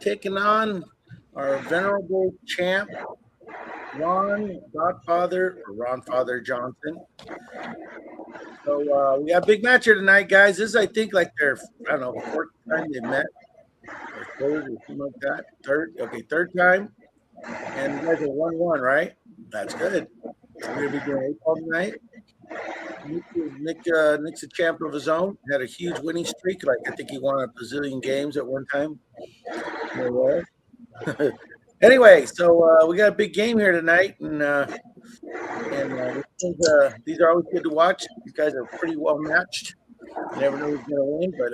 taking on our venerable champ, Ronfather Johnson. So we got a big match here tonight, guys. This is, I think, like their, I don't know, fourth time they met, or third, or something like that. Third time. And you guys are 1-1, right? That's good. We're going to be doing 8-ball tonight. Nick's a champ of his own. Had a huge winning streak. Like, I think he won a bazillion games at one time. Anyway, so we got a big game here tonight, and these are always good to watch. These guys are pretty well matched. You never know who's going to win, but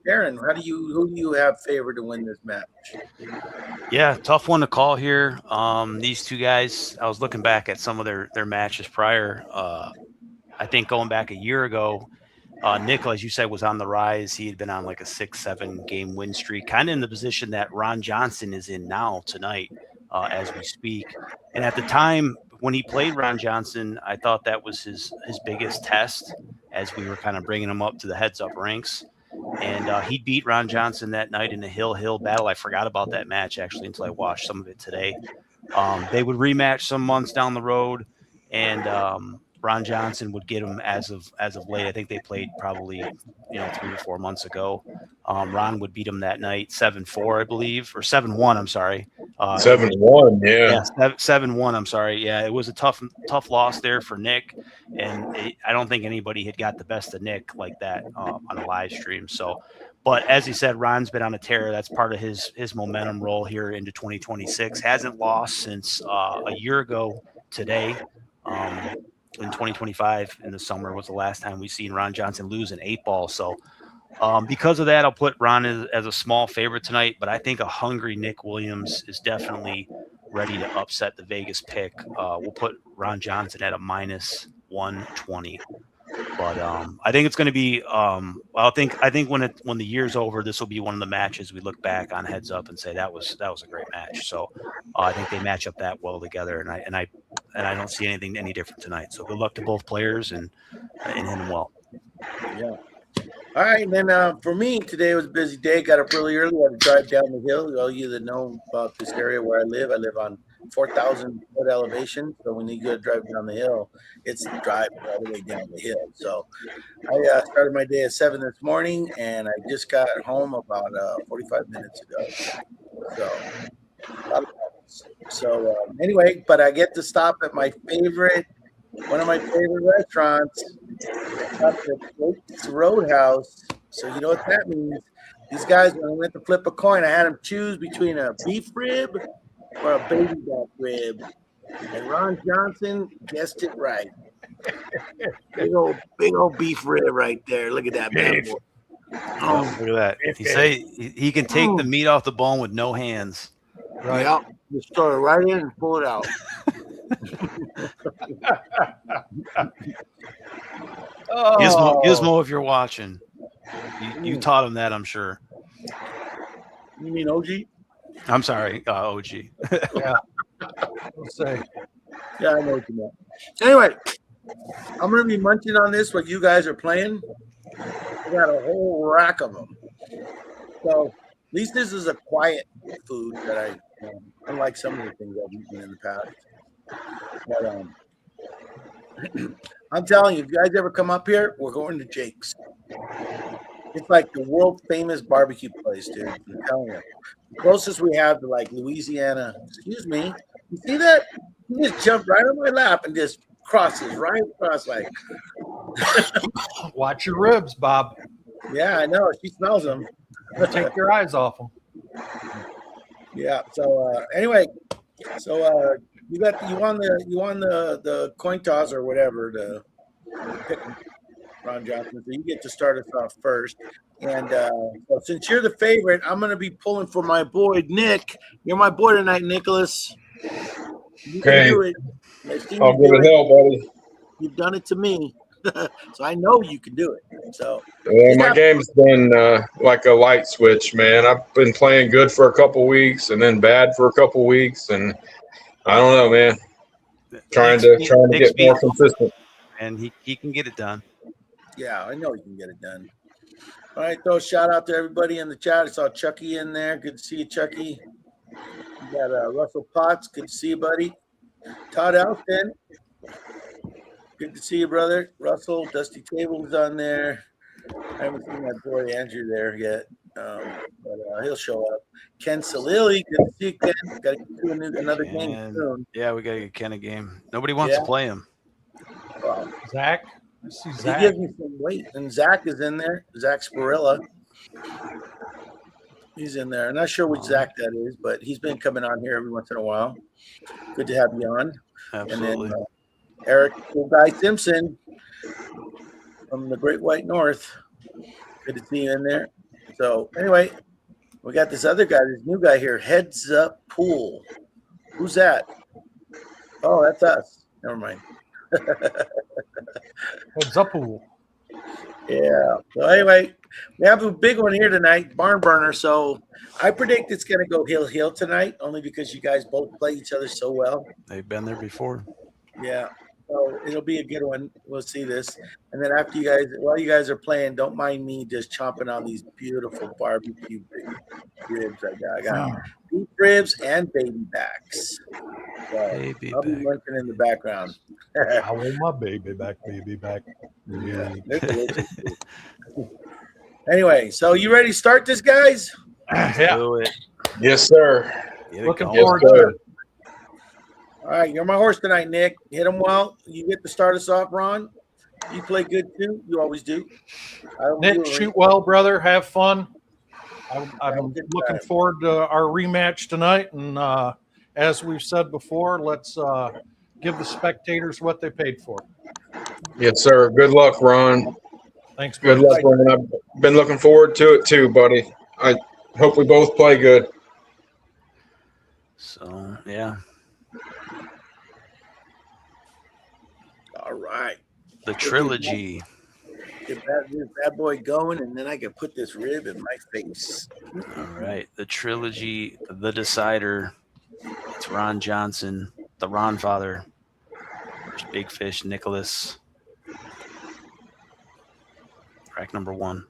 Aaron, who do you have favored to win this match? Yeah, tough one to call here. These two guys, I was looking back at some of their matches prior. I think going back a year ago, Nick, as you said, was on the rise. He had been on like a 6-7 game win streak, kind of in the position that Ron Johnson is in now tonight as we speak. And at the time when he played Ron Johnson, I thought that was his biggest test as we were kind of bringing him up to the heads-up ranks. And he beat Ron Johnson that night in a hill battle. I forgot about that match, actually, until I watched some of it today. They would rematch some months down the road, and Ron Johnson would get him as of late. I think they played probably 3 or 4 months ago. Ron would beat him that night 7-4, I believe, or 7-1. I'm sorry. 7-1, yeah. 7-1. I'm sorry. Yeah, it was a tough loss there for Nick, and I don't think anybody had got the best of Nick like that on a live stream. So, but as he said, Ron's been on a tear. That's part of his momentum roll here into 2026. Hasn't lost since a year ago today. In 2025 in the summer was the last time we've seen Ron Johnson lose an 8-ball. So because of that, I'll put Ron as a small favorite tonight, but I think a hungry Nick Williams is definitely ready to upset the Vegas pick. We'll put Ron Johnson at a -120. But I think it's going to be. I think when the year's over, this will be one of the matches we look back on heads up and say that was a great match. So I think they match up that well together, and I don't see anything any different tonight. So good luck to both players and hit them well. Yeah. All right, and then for me today was a busy day. Got up really early. I had to drive down the hill. All you that know about this area where I live on 4,000 foot elevation. So when you go drive down the hill, it's driving all the way down the hill. So I started my day at 7 this morning, and I just got home about 45 minutes ago. So anyway, but I get to stop at one of my favorite restaurants, the Roadhouse. So you know what that means. These guys, when I went to flip a coin, I had them choose between a beef rib or a baby back rib. And Ron Johnson guessed it right. Big old beef rib right there. Look at that bad boy. Look at that. He say he can take the meat off the bone with no hands. Right. Yeah. Just throw it right in and pull it out. Gizmo, if you're watching, you taught him that, I'm sure. You mean OG? I'm sorry, OG. Yeah. Let's say. Yeah, I know what you meant. Anyway, I'm going to be munching on this while you guys are playing. I got a whole rack of them. So at least this is a quiet food that unlike some of the things I've eaten in the past. But I'm telling you, if you guys ever come up here, we're going to Jake's. It's like the world famous barbecue place, dude. I'm telling you. The closest we have to like Louisiana. Excuse me. You see that? He just jumped right on my lap and just crosses right across like. Watch your ribs, Bob. Yeah, I know. She smells them. Take your eyes off them. Yeah. So anyway, so you won the coin toss or whatever to pick Ron Johnson. So you get to start us off first. And so since you're the favorite, I'm going to be pulling for my boy Nick. You're my boy tonight, Nicholas. You can do it. I'll give it hell, buddy. You've done it to me, so I know you can do it. So my game's been like a light switch, man. I've been playing good for a couple weeks and then bad for a couple weeks, and I don't know, man. Trying to get more consistent. And he can get it done. Yeah, I know he can get it done. All right, throw a shout out to everybody in the chat. I saw Chucky in there. Good to see you, Chucky. You got Russell Potts. Good to see you, buddy. Todd Elston. Good to see you, brother. Russell, Dusty Table's on there. I haven't seen my boy Andrew there yet, but he'll show up. Ken Salili, good to see you, Ken. Got to get to another game soon. Yeah, we got to get Ken a game. Nobody wants to play him. Well, Zach. I see he Zach. gives me some weight, and Zach is in there. Zach Spirilla. He's in there. I'm not sure which Zach that is, but he's been coming on here every once in a while. Good to have you on. Absolutely. And then Eric, Cool Guy Simpson from the Great White North. Good to see you in there. So anyway, we got this other guy, this new guy here, Heads Up Pool. Who's that? Oh, that's us. Never mind. Heads up, pool. Yeah. So anyway, we have a big one here tonight, barn burner. So I predict it's going to go heel tonight, only because you guys both play each other so well. They've been there before. Yeah. So it'll be a good one. We'll see this. And then after you guys, while you guys are playing, don't mind me just chomping on these beautiful barbecue ribs I got. I got beef ribs and baby backs. So I'll be munching in the background. I want my baby back. Yeah. Anyway, so you ready to start this, guys? Yeah. Do it. Yes, sir. Looking going. forward to it. All right, you're my horse tonight, Nick. Hit him well. You get to start us off, Ron. You play good too. You always do. Nick, shoot well, brother. Have fun. I'm looking forward to our rematch tonight. And as we've said before, let's give the spectators what they paid for. Yes, sir. Good luck, Ron. Thanks, Good luck, Ron. I've been looking forward to it too, buddy. I hope we both play good. So, yeah. All right. The trilogy. Get this bad boy going, and then I can put this rib in my face. All right. The trilogy, The Decider. It's Ron Johnson, the Ronfather. There's Big Fish, Nicholas. Track number 1.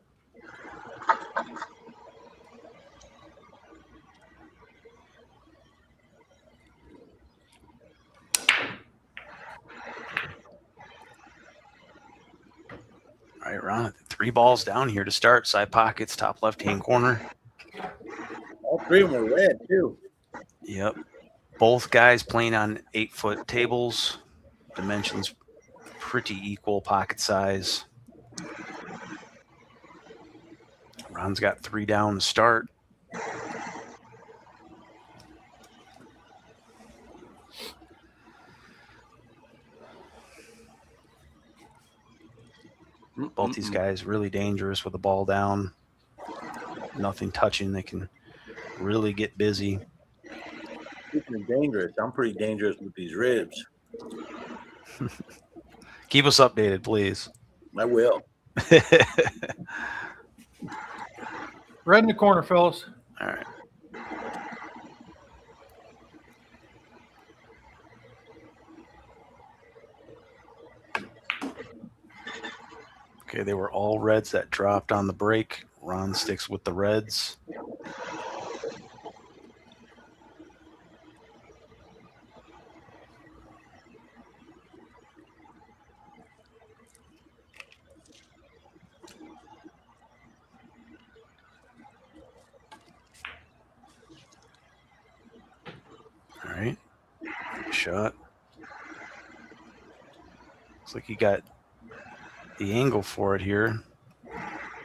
All right, Ron, 3 balls down here to start. Side pockets, top left-hand corner. All 3 of them are red, too. Yep. Both guys playing on 8-foot tables. Dimensions pretty equal, pocket size. Ron's got 3 down to start. Both these guys really dangerous with the ball down. Nothing touching. They can really get busy. Speaking of dangerous, I'm pretty dangerous with these ribs. Keep us updated, please. I will. Red in the corner, fellas. All right. Okay, they were all reds that dropped on the break. Ron sticks with the reds. All right. Shot. Looks like he got the angle for it here.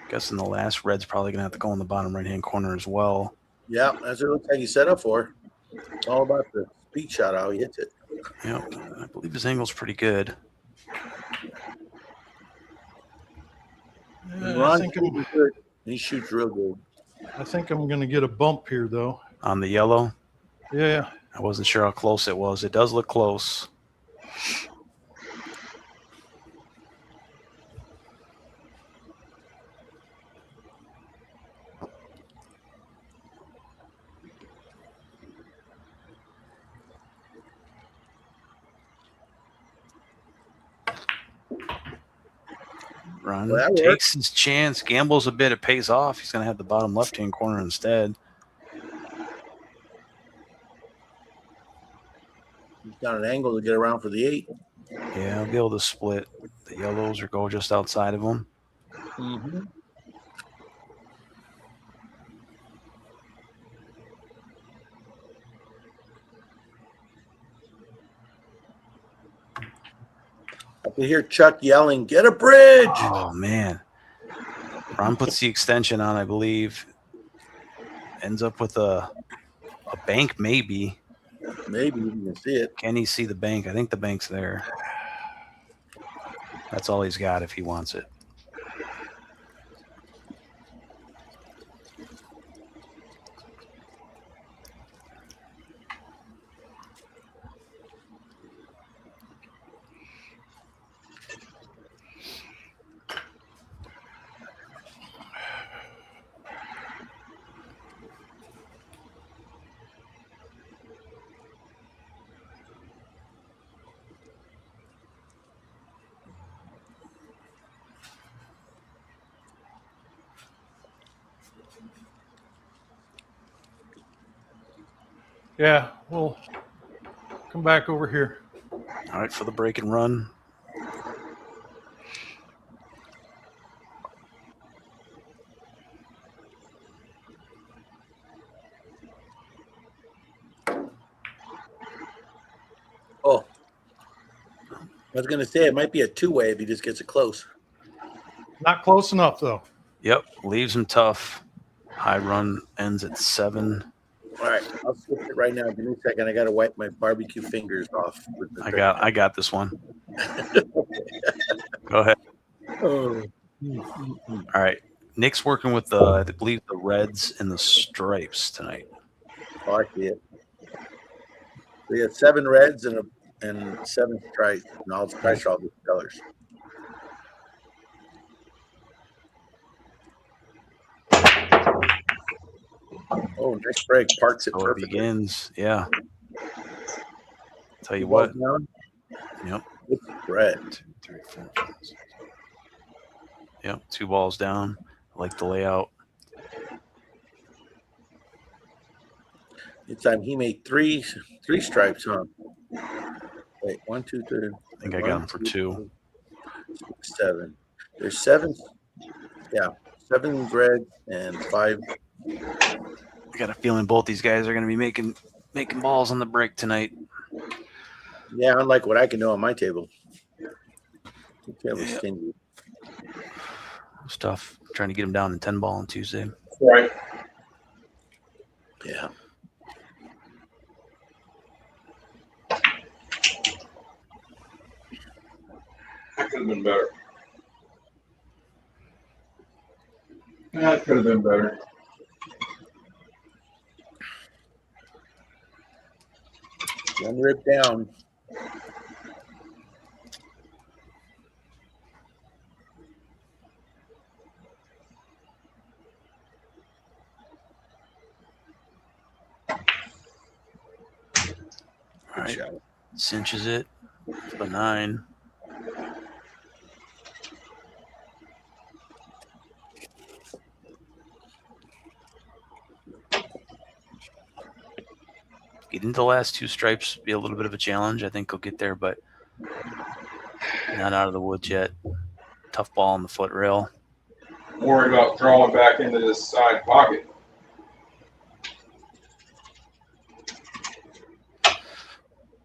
Guessing the last red's probably going to have to go in the bottom right-hand corner as well. Yeah, that's what it looks like he set up for. It's all about the speed shot, how he hits it. Yep, I believe his angle's pretty good. Ron, he shoots real good. I think I'm going to get a bump here, though. On the yellow? Yeah. I wasn't sure how close it was. It does look close. Ron Well, that takes his chance, gambles a bit, it pays off. He's going to have the bottom left-hand corner instead. He's got an angle to get around for the 8. Yeah, I'll be able to split the yellows or go just outside of them. Mm-hmm. I can hear Chuck yelling, "Get a bridge!" Oh, man. Ron puts the extension on, I believe. Ends up with a bank, maybe. Maybe you can see it. Can he see the bank? I think the bank's there. That's all he's got if he wants it. Yeah, we'll come back over here. All right, for the break and run. Oh, I was going to say it might be a 2-way if he just gets it close. Not close enough, though. Yep, leaves him tough. High run ends at 7. All right, I'll switch it right now. Give me a second. I got to wipe my barbecue fingers off. I got this one. Go ahead. Oh. All right. Nick's working with I believe the reds and the stripes tonight. Oh, I see it. We had 7 reds and 7 stripes, and all stripes are all different colors. Oh, nice break. Parks it So it perfectly. begins. Yeah. Tell you 2 what. balls down. Yep. It's red. 2, 3, 4, 5, 6. Yep. 2 balls down. I like the layout. This time he made 3 stripes, huh? Wait, 1, 2, 3. I think I got him for 2. 6, 7. There's 7. Yeah, 7 red and 5. I got a feeling both these guys are going to be making balls on the break tonight. Yeah, unlike what I can do on my table. The table's Yeah. stingy. It's tough. Trying to get him down in 10 ball on Tuesday. Right. Yeah. That could have been better. That could have been better. One rib down. All right. Shot. Cinches it for the 9. Getting the last 2 stripes be a little bit of a challenge. I think he'll get there, but not out of the woods yet. Tough ball on the foot rail. Worry about drawing back into this side pocket.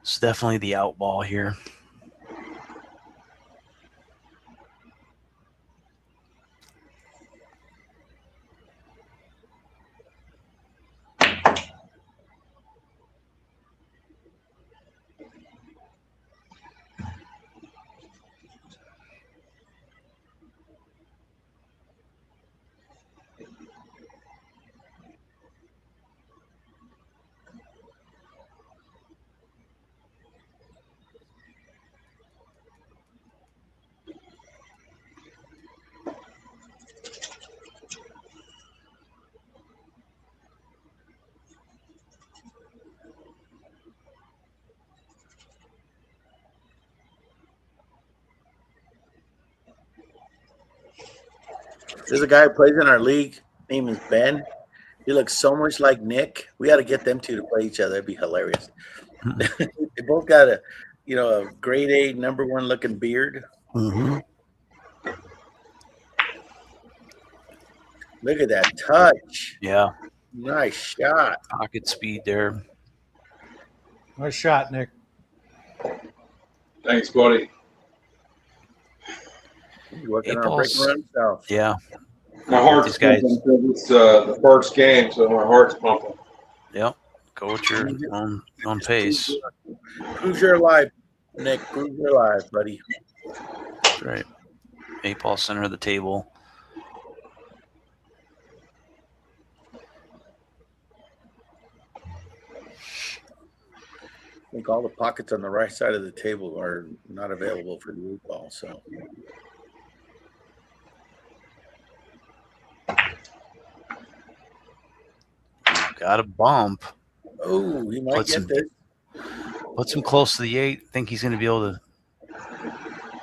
It's definitely the out ball here. There's a guy who plays in our league. Name is Ben. He looks so much like Nick. We got to get them two to play each other. It'd be hilarious. They both got a grade A #1 looking beard. Mm-hmm. Look at that touch. Yeah. Nice shot. Pocket speed there. Nice shot, Nick. Thanks, buddy. He's working Eight on a break balls. run himself. Yeah. My heart's These guys. pumping because it's the first game, so my heart's pumping. Yep. Go at your own pace. Prove you're alive, Nick. Prove you're alive, buddy. That's right. 8-ball center of the table. I think all the pockets on the right side of the table are not available for the 8-ball. So Got a bump. oh, he might get this. Puts him close to the 8. Think he's going to be able to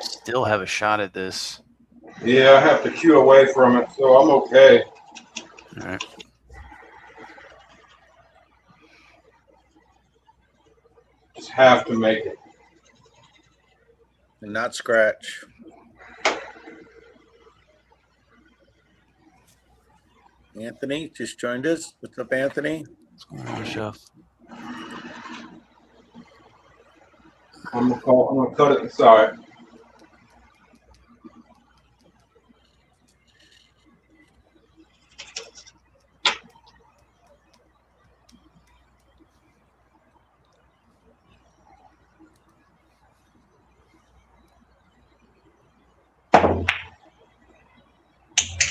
still have a shot at this. Yeah, I have to cue away from it, so I'm okay. All right. Just have to make it. And not scratch. Anthony just joined us. What's up, Anthony? What's going on, Chef? I'm gonna cut it aside.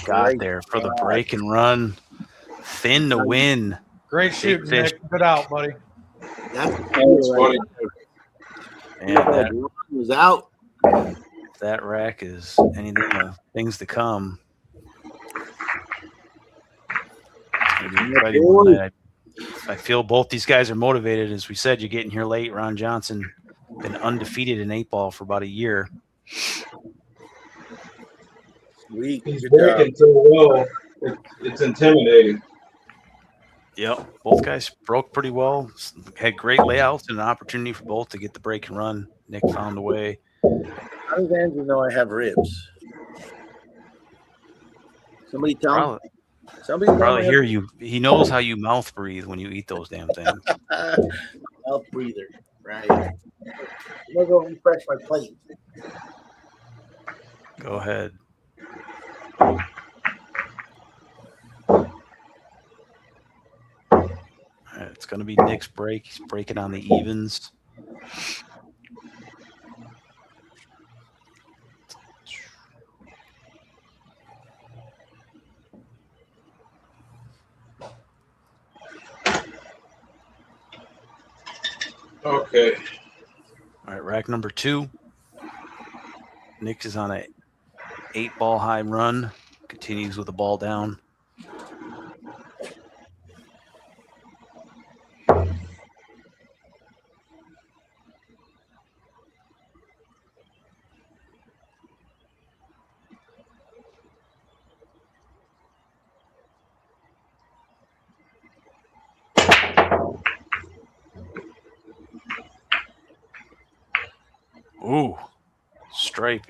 Got there for the break and run. Thin to win. Great shooting, fish. Nick. Good out, buddy. That's Thanks, buddy. And that, was out. that rack is anything things to come. It's gonna be an exciting one night. I feel both these guys are motivated. As we said, you're getting here late. Ron Johnson been undefeated in 8-ball for about a year. Sweet. He's Good breaking so well. It's intimidating. Yep. Both guys broke pretty well. Had great layouts and an opportunity for both to get the break and run. Nick found a way. How does Andrew know I have ribs? Somebody tell him. Somebody tell Probably him. hear you. He knows how you mouth breathe when you eat those damn things. Mouth breather. Right. I'm gonna go refresh my plate. Go ahead. All right, it's going to be Nick's break. He's breaking on the evens. Okay. All right, rack number 2. Nick is on a 8-ball high run. Continues with the ball down. Ooh, stripe.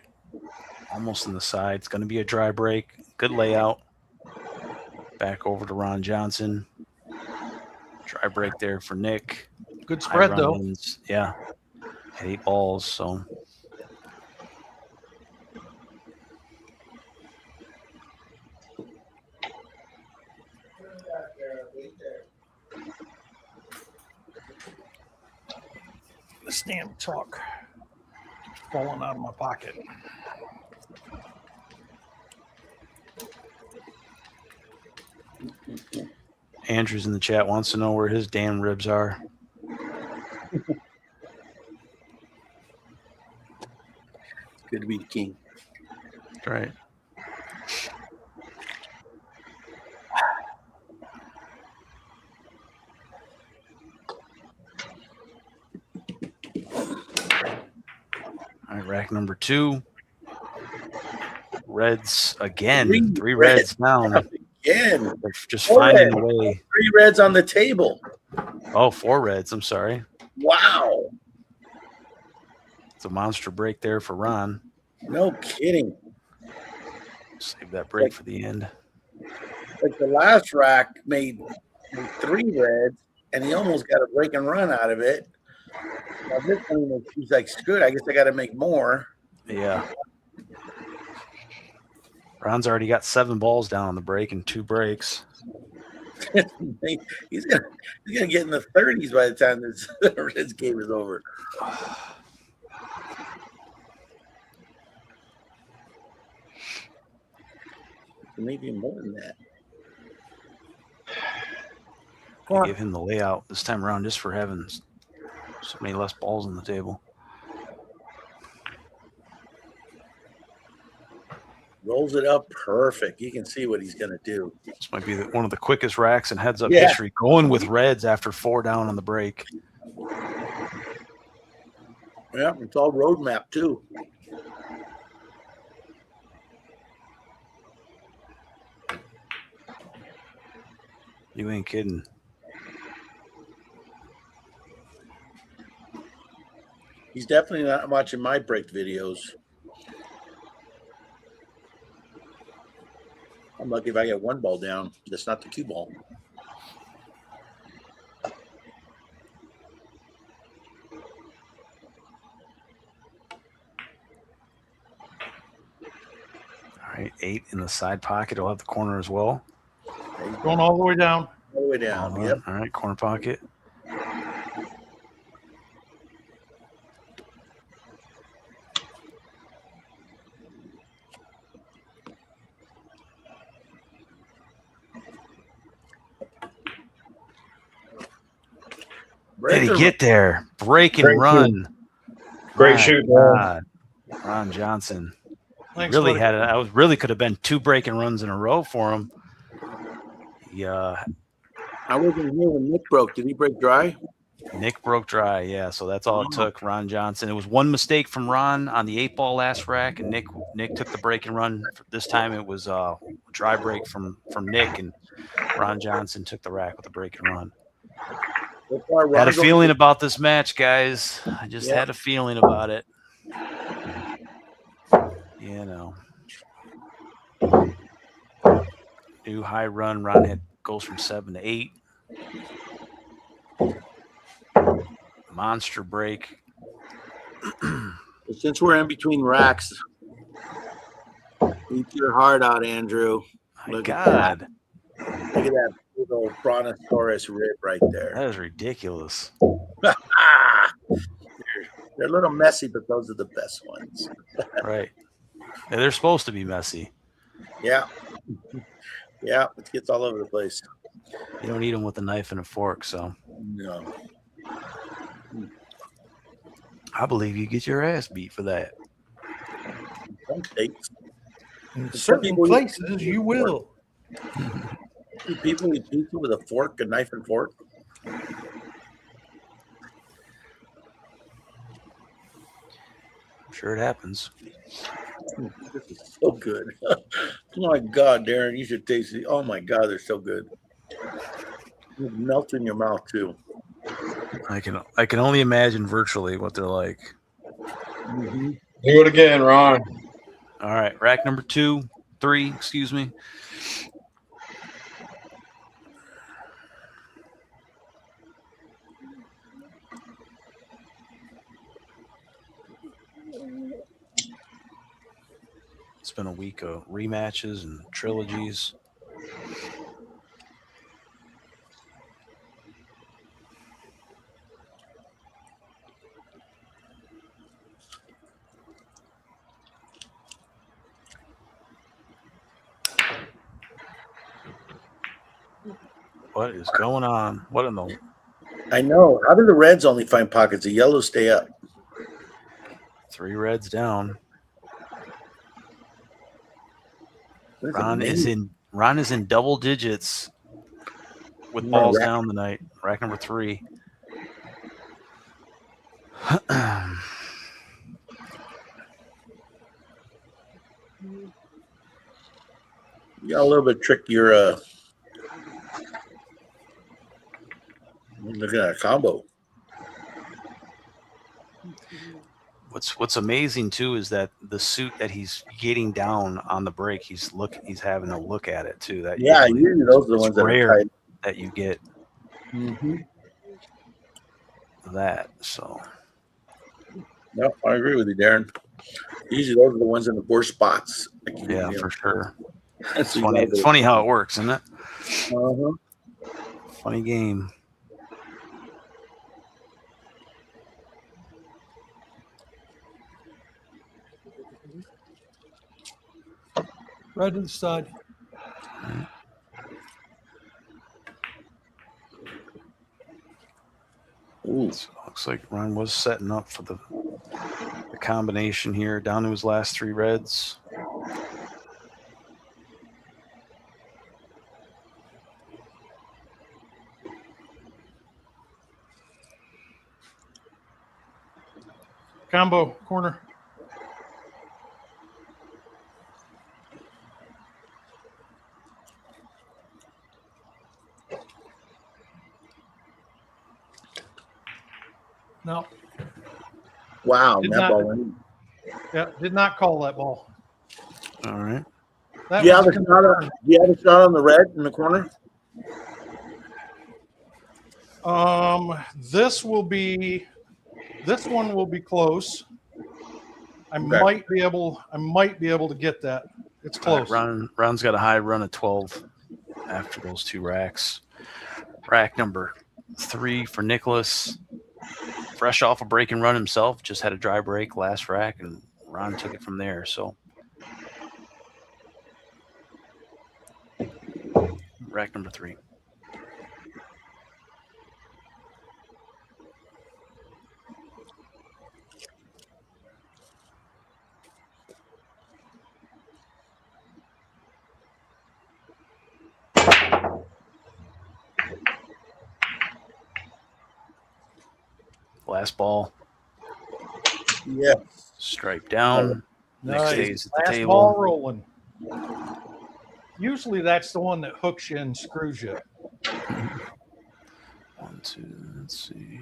Almost in the side. It's going to be a dry break. Good layout. Back over to Ron Johnson. Dry break there for Nick. Good spread, High though. runs. Yeah. 8 balls, so. This damn chalk falling out of my pocket. Andrew's in the chat, wants to know where his damn ribs are. Good to be the king. That's right. All right, rack number 2. Reds again. Three Reds Reds down. again. They're just Four finding Reds. a way. 3 Reds on the table. Oh, 4 Reds. I'm sorry. Wow. It's a monster break there for Ron. No kidding. Save that break for the end. Like the last rack made 3 Reds, and he almost got a break and run out of it. Now this one, he's like, screw it, I guess I got to make more. Yeah. Ron's already got 7 balls down on the break and 2 breaks. he's gonna get in the 30s by the time this game is over. Maybe more than that. I give him the layout this time around just for having so many less balls on the table. Rolls it up perfect. You can see what he's going to do. This might be one of the quickest racks in heads-up history, going with Reds after 4 down on the break. Yeah, it's all roadmap too. You ain't kidding. He's definitely not watching my break videos. I'm lucky if I get 1 ball down. That's not the cue ball. All right, 8 in the side pocket. He'll have the corner as well. Going all the way down. All the way down. Yep. All right, corner pocket. Did he get there? Break and run. Great shoot, Ron Johnson. Thanks, really buddy. had it. Really could have been 2 break and runs in a row for him. Yeah. I wasn't here when Nick broke. Did he break dry? Nick broke dry, yeah. So that's all it took. Ron Johnson. It was 1 mistake from Ron on the 8-ball last rack, and Nick took the break and run. This time it was a dry break from Nick, and Ron Johnson took the rack with a break and run. Had a feeling about this match, guys. I just had a feeling about it. You know. New high run. Ron goes from 7 to 8. Monster break. Since we're in between racks, eat your heart out, Andrew. My God. Look at that little brontosaurus rib right there. That is ridiculous. They're a little messy, but those are the best ones. Right. And they're supposed to be messy. Yeah. Yeah, it gets all over the place. You don't eat them with a knife and a fork, so. No. I believe you get your ass beat for that. Some states. In certain places, you will. People eat pizza with a fork, a knife and fork. I'm sure it happens. This is so good. Oh my God, Darren, you should taste it. Oh my God, they're so good. It melts in your mouth too. I can only imagine virtually what they're like. Mm-hmm. Do it again, Ron. All right, rack number 3, excuse me. It's been a week of rematches and trilogies. What is going on? What in the? I know. How do the Reds only find pockets? The yellows stay up. 3 Reds down. That's Ron amazing. is in double digits with balls down tonight. Rack number 3. You got a little bit trickier. Look at that combo. What's amazing too is that the suit that he's getting down on the break, he's having a look at it too. That usually those are the ones that rare are tight. that you get that. So no, I agree with you, Darren. Usually those are the ones in the worst spots. Yeah, for sure. It's funny. It's funny how it works, isn't it? Funny game. Right to the side. Ooh. So looks like Ron was setting up for the combination here, down to his last 3 reds. Combo corner. No. Wow, Did that not, ball went. Yeah, did not call that ball. All right. Do you have a shot on the red in the corner? This one will be close. I might be able to get that. It's close. Ron's got a high run of 12 after those 2 racks. Rack number 3 for Nicholas. Fresh off a break and run himself, just had a dry break last rack, and Ron took it from there. So rack number 3. Last ball. Yeah. Stripe down. Nice. Nick stays at the Last table. ball rolling. Usually that's the one that hooks you and screws you. 1, 2, let's see.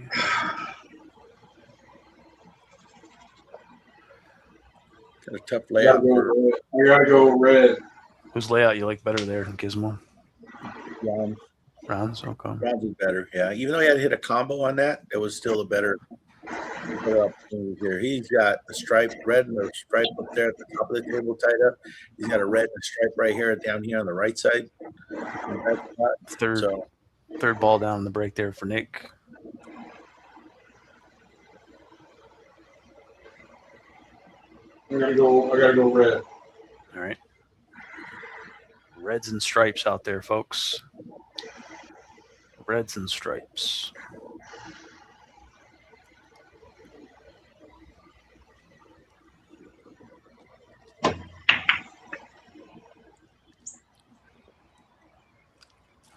Got a tough layout. I gotta go red. Whose layout you like better there, Gizmo? Ron's. Okay. Ron's is better, yeah. Even though he had to hit a combo on that, it was still a better opportunity here. He's got the stripe red and the stripe up there at the top of the table tied up. He's got a red and a stripe right here down here on the right side. Third ball down in the break there for Nick. I gotta go red. All right. Reds and stripes out there, folks. Reds and stripes. All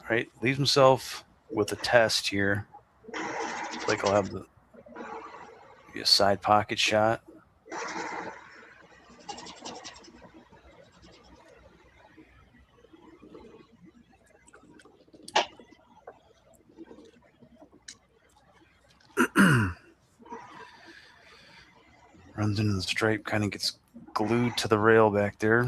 right, leaves himself with a test here. Looks like I'll have a side pocket shot. Runs into the stripe, kind of gets glued to the rail back there.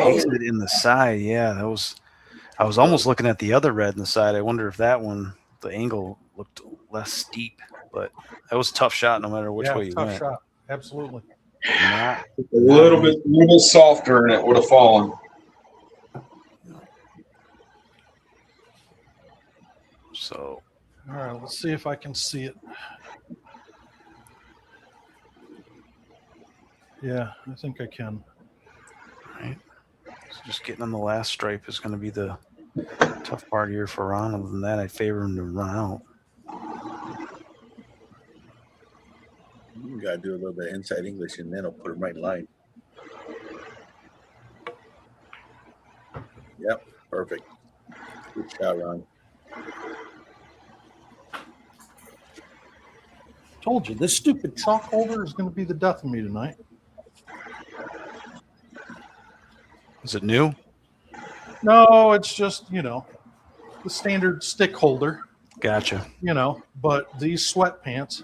Takes it in the side. Yeah, I was almost looking at the other red in the side. I wonder if that one, the angle looked less steep, but that was a tough shot no matter which way you went. Tough shot. Absolutely. A little bit softer and it would have fallen. So, all right, let's see if I can see it. Yeah, I think I can. All right. So just getting on the last stripe is going to be the tough part here for Ron. Other than that, I favor him to run out. You got to do a little bit of inside English, and then I'll put them right in line. Yep, perfect. Good shot, Ron. Told you, this stupid chalk holder is going to be the death of me tonight. Is it new? No, it's just, the standard stick holder. Gotcha. But these sweatpants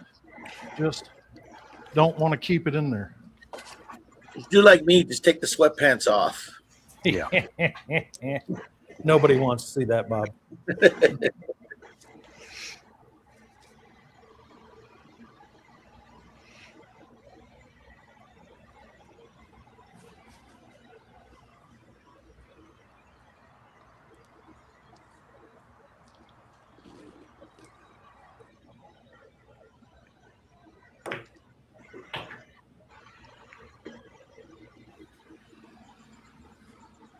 just don't want to keep it in there. Just do like me. Just take the sweatpants off. Yeah. Nobody wants to see that, Bob.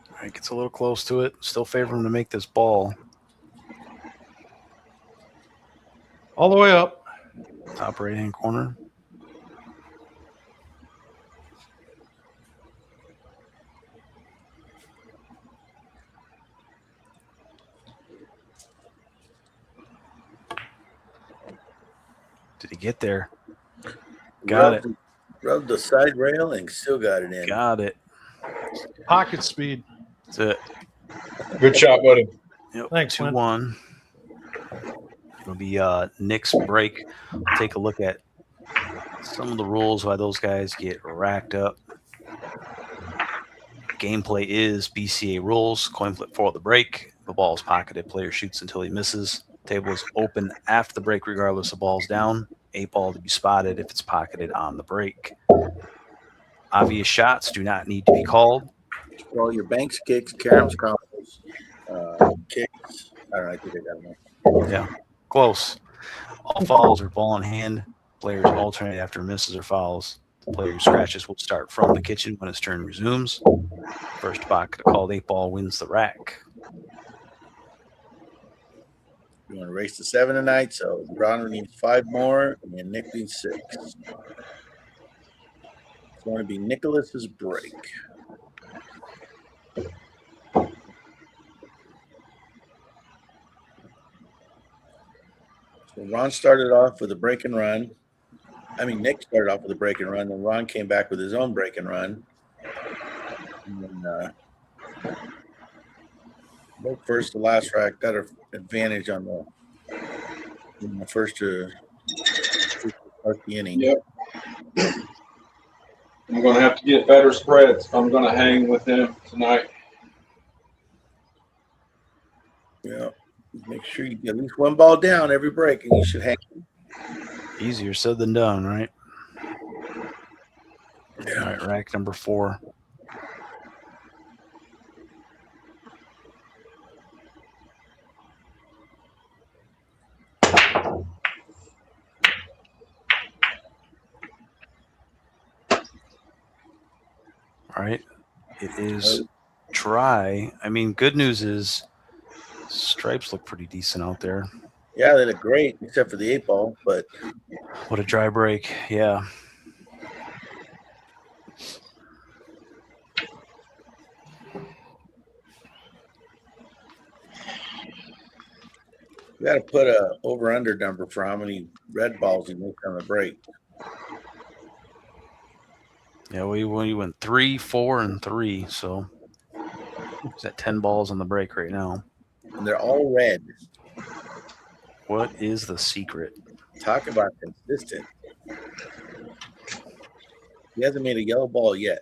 All right, gets a little close to it. Still favor him to make this ball. All the way up. Top right-hand corner. Did he get there? Got it. Rubbed the side rail and still got it in. Got it. Pocket speed. That's it. Good shot, buddy. Yep. Thanks, man. 2-1. It'll be Nick's break. We'll take a look at some of the rules, why those guys get racked up. Gameplay is BCA rules. Coin flip for the break. The ball is pocketed. Player shoots until he misses. Table is open after the break, regardless of ball's down. 8 ball to be spotted if it's pocketed on the break. Obvious shots do not need to be called. All your banks, kicks, caroms, combos, kicks. I don't know. I think I got them. Yeah, close. All fouls are ball in hand. Players alternate after misses or fouls. The player who scratches will start from the kitchen when his turn resumes. First pocket called 8 ball wins the rack. You want to race to 7 tonight, so Ron needs 5 more, and Nick needs 6. It's going to be Nicholas's break. So Ron started off with a break and run. Nick started off with a break and run, and Ron came back with his own break and run. And then, both first to last rack got an advantage on the first to start the inning. Yep. I'm going to have to get better spreads if I'm going to hang with him tonight. Yeah. Make sure you get at least 1 ball down every break, and you should hang. Easier said than done, right? Yeah. All right, rack number 4. All right, it is dry. Good news is stripes look pretty decent out there. Yeah, they look great, except for the 8 ball, but What a dry break. Yeah. you got to put a over-under number for how many red balls you make on the break. Yeah, we went 3, 4, and 3, so is that 10 balls on the break right now? And they're all red. What is the secret? Talk about consistent. He hasn't made a yellow ball yet.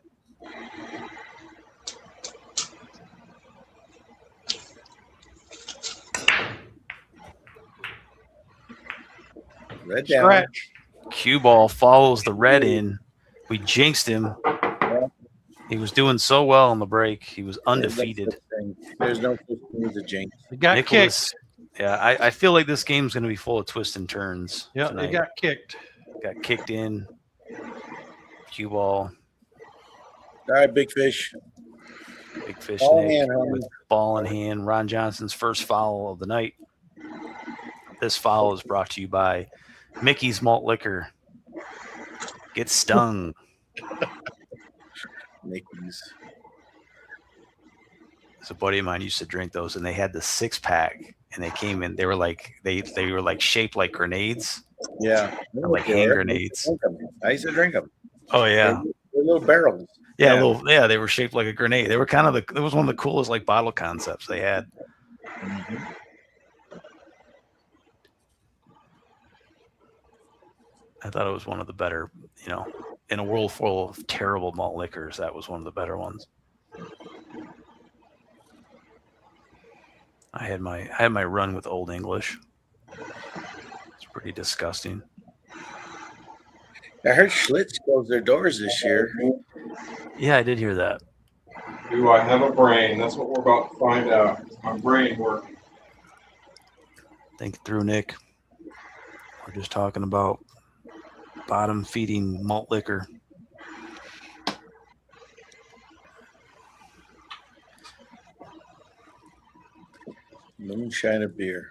Red down. Scratch. Cue ball follows the red in. We jinxed him. He was doing so well on the break. He was undefeated. There's no such thing as a jinx. It got Nicholas, kicked. yeah, I feel like this game's going to be full of twists and turns. Yeah, tonight. it got kicked. Got kicked in. Cue ball. All right, big fish. Big fish. Ball in Nick hand, homie. with ball in hand. Ron Johnson's first foul of the night. This foul is brought to you by Mickey's Malt Liquor. Get stung. Mickey's. So a buddy of mine used to drink those, and they had the 6-pack, and they came in. They were like they were like shaped like grenades. Yeah, Like hand grenades. I used to drink them. Oh yeah, they're little barrels. Yeah, they were shaped like a grenade. They were kind of it was one of the coolest like bottle concepts they had. Mm-hmm. I thought it was one of the better, in a world full of terrible malt liquors, that was one of the better ones. I had my run with Old English. It's pretty disgusting. I heard Schlitz closed their doors this year. Yeah, I did hear that. Do I have a brain? That's what we're about to find out. My brain working. Think it through, Nick. We're just talking about bottom feeding malt liquor. Moonshine of beer.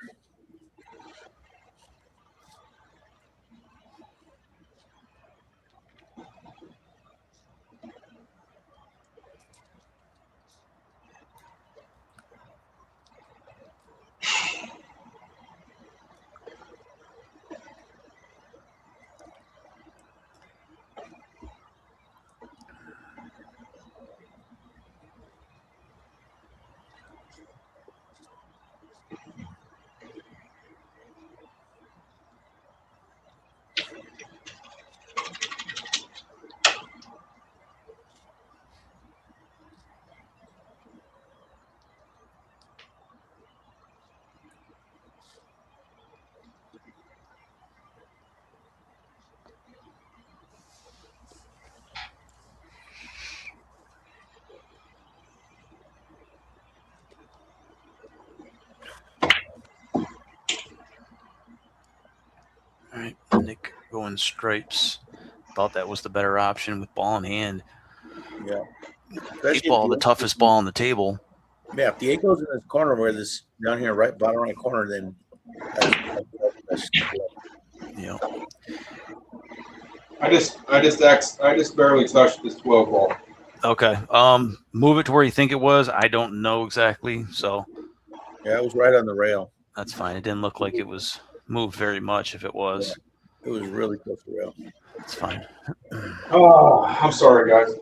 All right, Nick going stripes. Thought that was the better option with ball in hand. Yeah. Eight ball, the toughest ball on the table. Yeah, if the 8 goes in this corner where this down here, right bottom right corner, then that's Yeah. I just barely touched this 12 ball. Okay. Move it to where you think it was. I don't know exactly, so yeah, it was right on the rail. that's fine. It didn't look like it was moved very much. If it was, It was really close to the rail. it's fine. Oh, I'm sorry, guys.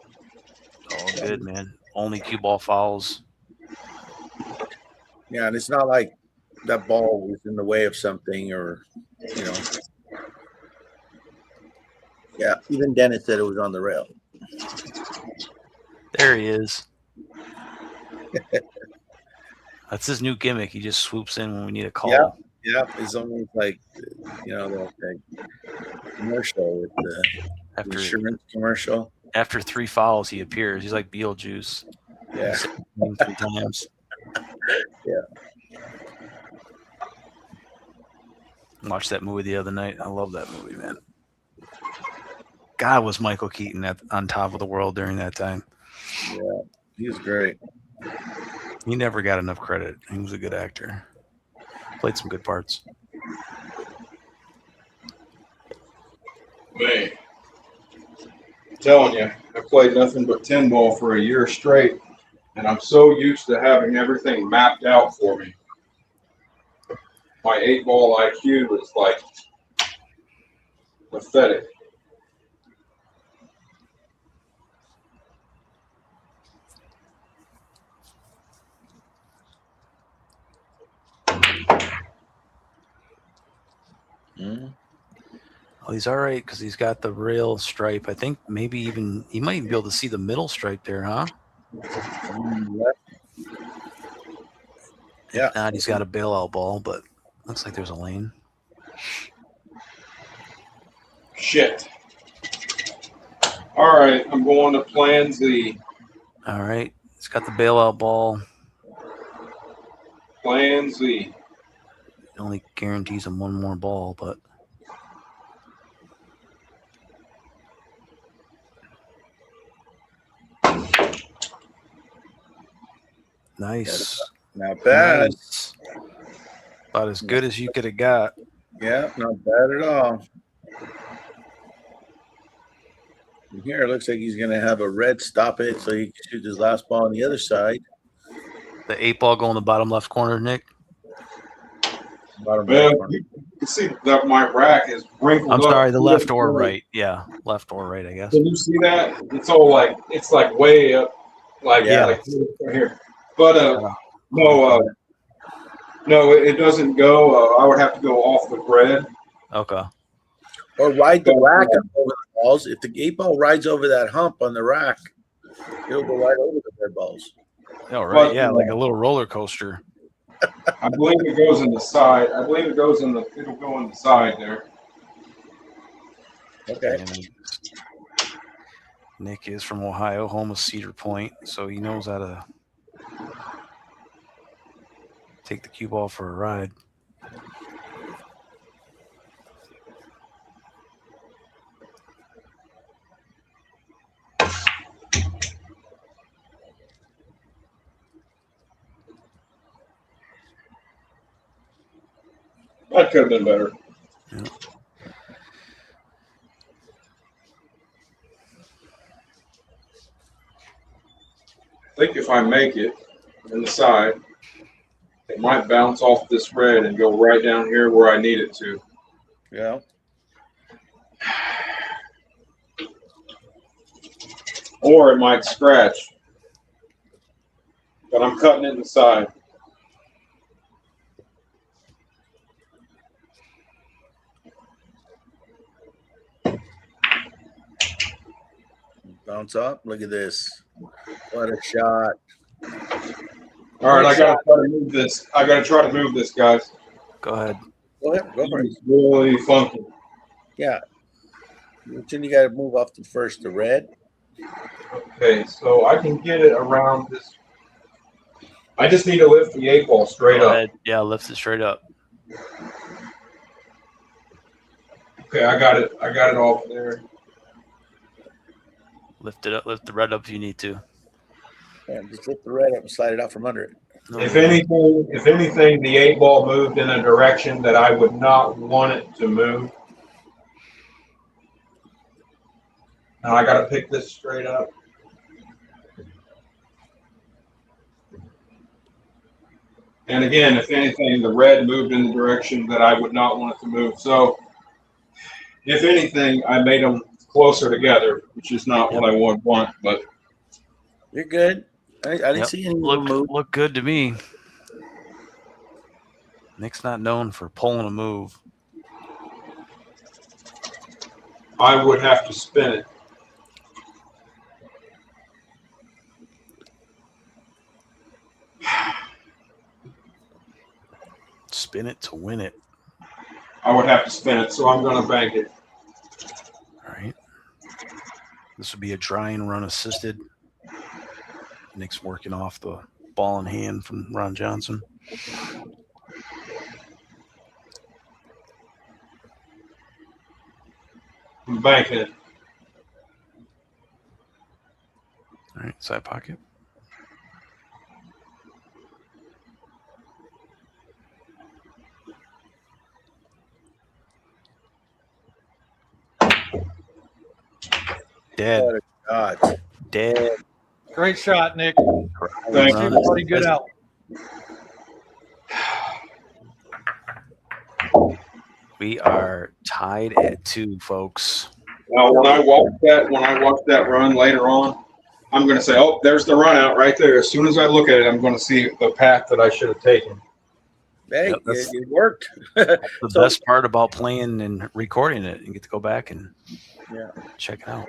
All good, man. Only cue ball fouls. Yeah, and it's not like that ball was in the way of something or, Yeah, even Dennis said it was on the rail. There he is. That's his new gimmick. He just swoops in when we need a call. Yeah, it's almost like, the commercial with the insurance commercial. After 3 fouls, he appears. He's like Beetlejuice. Yeah. 3 times. Yeah. Watched that movie the other night. I love that movie, man. God, was Michael Keaton on top of the world during that time. Yeah, he was great. He never got enough credit. He was a good actor. Played some good parts. Man, I'm telling you, I played nothing but 10 ball for a year straight, and I'm so used to having everything mapped out for me. My 8 ball IQ is like pathetic. Well, he's all right because he's got the rail stripe. I think maybe even he might even be able to see the middle stripe there, huh? Yeah. If not, he's got a bailout ball, but looks like there's a lane. Shit. All right, I'm going to plan Z. All right, he's got the bailout ball. Plan Z. It only guarantees him one more ball, but nice. Not bad. Nice. About as good as you could have got. Yeah, not bad at all. And here it looks like he's going to have a red stop it so he can shoot his last ball on the other side. The 8 ball go in the bottom left corner, Nick. Bottom Well, right corner. you can see that my rack is wrinkled I'm up. sorry, the left or right. Yeah, left or right, I guess. Can you see that? It's all like way up, like Yeah. like right here. But no, it doesn't go. I would have to go off the grid. Okay. Or ride the rack up over the balls. If the 8 ball rides over that hump on the rack, it'll go right over the red balls. Oh, right. But, Yeah, like a little roller coaster. I believe it goes in the side. I believe it goes in the. It'll go in the side there. Okay. And Nick is from Ohio, home of Cedar Point, so he knows how to take the cue ball for a ride. That could have been better. Yeah. I think if I make it in the side, it might bounce off this red and go right down here where I need it to. Yeah. Or it might scratch. But I'm cutting it in the side. Bounce up. Look at this. What a shot. All right, I gotta try to move this. I gotta try to move this, guys. Go ahead. Go ahead. Go for it. It's really funky. Yeah. Then you got to move off the first, the red. Okay, so I can get it around this. I just need to lift the 8 ball straight Go up. ahead. Yeah, lift it straight up. Okay, I got it. I got it off there. Lift it up. Lift the red up if you need to. Yeah, just lift the red up and slide it out from under it. No, If anything, the 8 ball moved in a direction that I would not want it to move. Now I got to pick this straight up. And again, if anything, the red moved in the direction that I would not want it to move. So, if anything, I made them closer together, which is not what I would want. But You're good. I didn't see any move. Look good to me. Nick's not known for pulling a move. I would have to spin it. Spin it to win it. I would have to spin it, so I'm going to bank it. All right. This would be a dry and run assisted. Nick's working off the ball in hand from Ron Johnson. I'm banking it. All right, side pocket. Dead. What a shot. Dead. Great shot, Nick. Thank Run. you. Everybody get out. We are tied at 2, folks. Now, when I watch that run later on, I'm going to say, "Oh, there's the run out right there." As soon as I look at it, I'm going to see the path that I should have taken. Hey, Yep, that's- it worked. The So- best part about playing and recording it, you get to go back and check it out.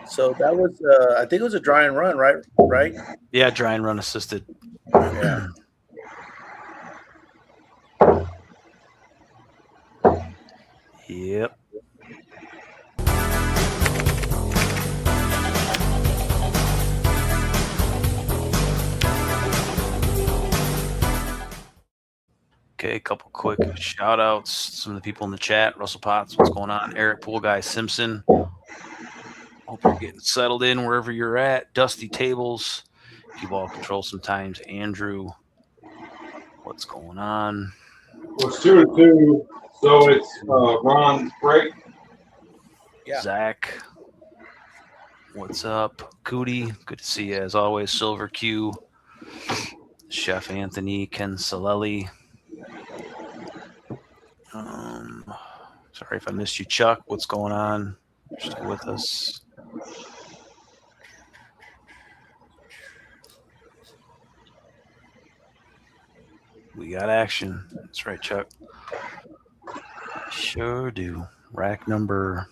So that was, I think it was a dry and run, right? Right? Yeah, dry and run assisted. Yeah. Yep. Okay, a couple quick shout outs. Some of the people in the chat. Russell Potts, what's going on? Eric Pool Guy Simpson. Hope you're getting settled in wherever you're at. Dusty Tables. Keep ball control sometimes. Andrew. What's going on? Well, it's 2-2, so it's Ron's break. Yeah. Zach. What's up, Cootie? Good to see you as always. Silver Q, Chef Anthony, Ken Salelli. Sorry if I missed you, Chuck. What's going on? You're still with us? We got action. That's right, Chuck. Sure do. Rack number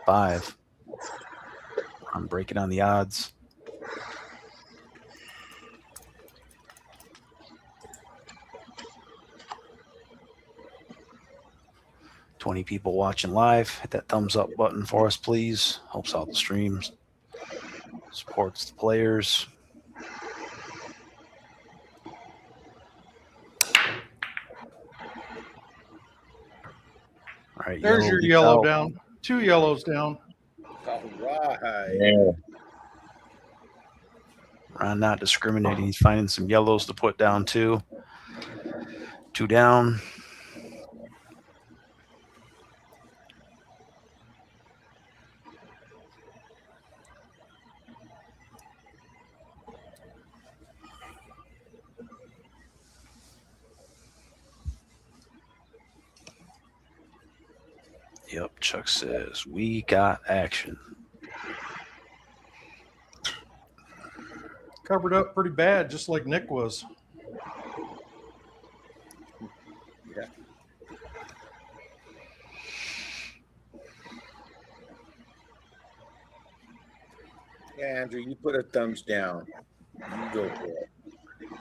5. I'm breaking on the odds. $20 people watching live. Hit that thumbs up button for us, please. Helps out the streams. Supports the players. All right, There's your yellow down. 2 yellows down. All right. Yeah. Ron not discriminating. He's finding some yellows to put down too. 2 down. Yep, Chuck says, we got action. Covered up pretty bad, just like Nick was. Yeah. Yeah, Andrew, you put a thumbs down. You go for it.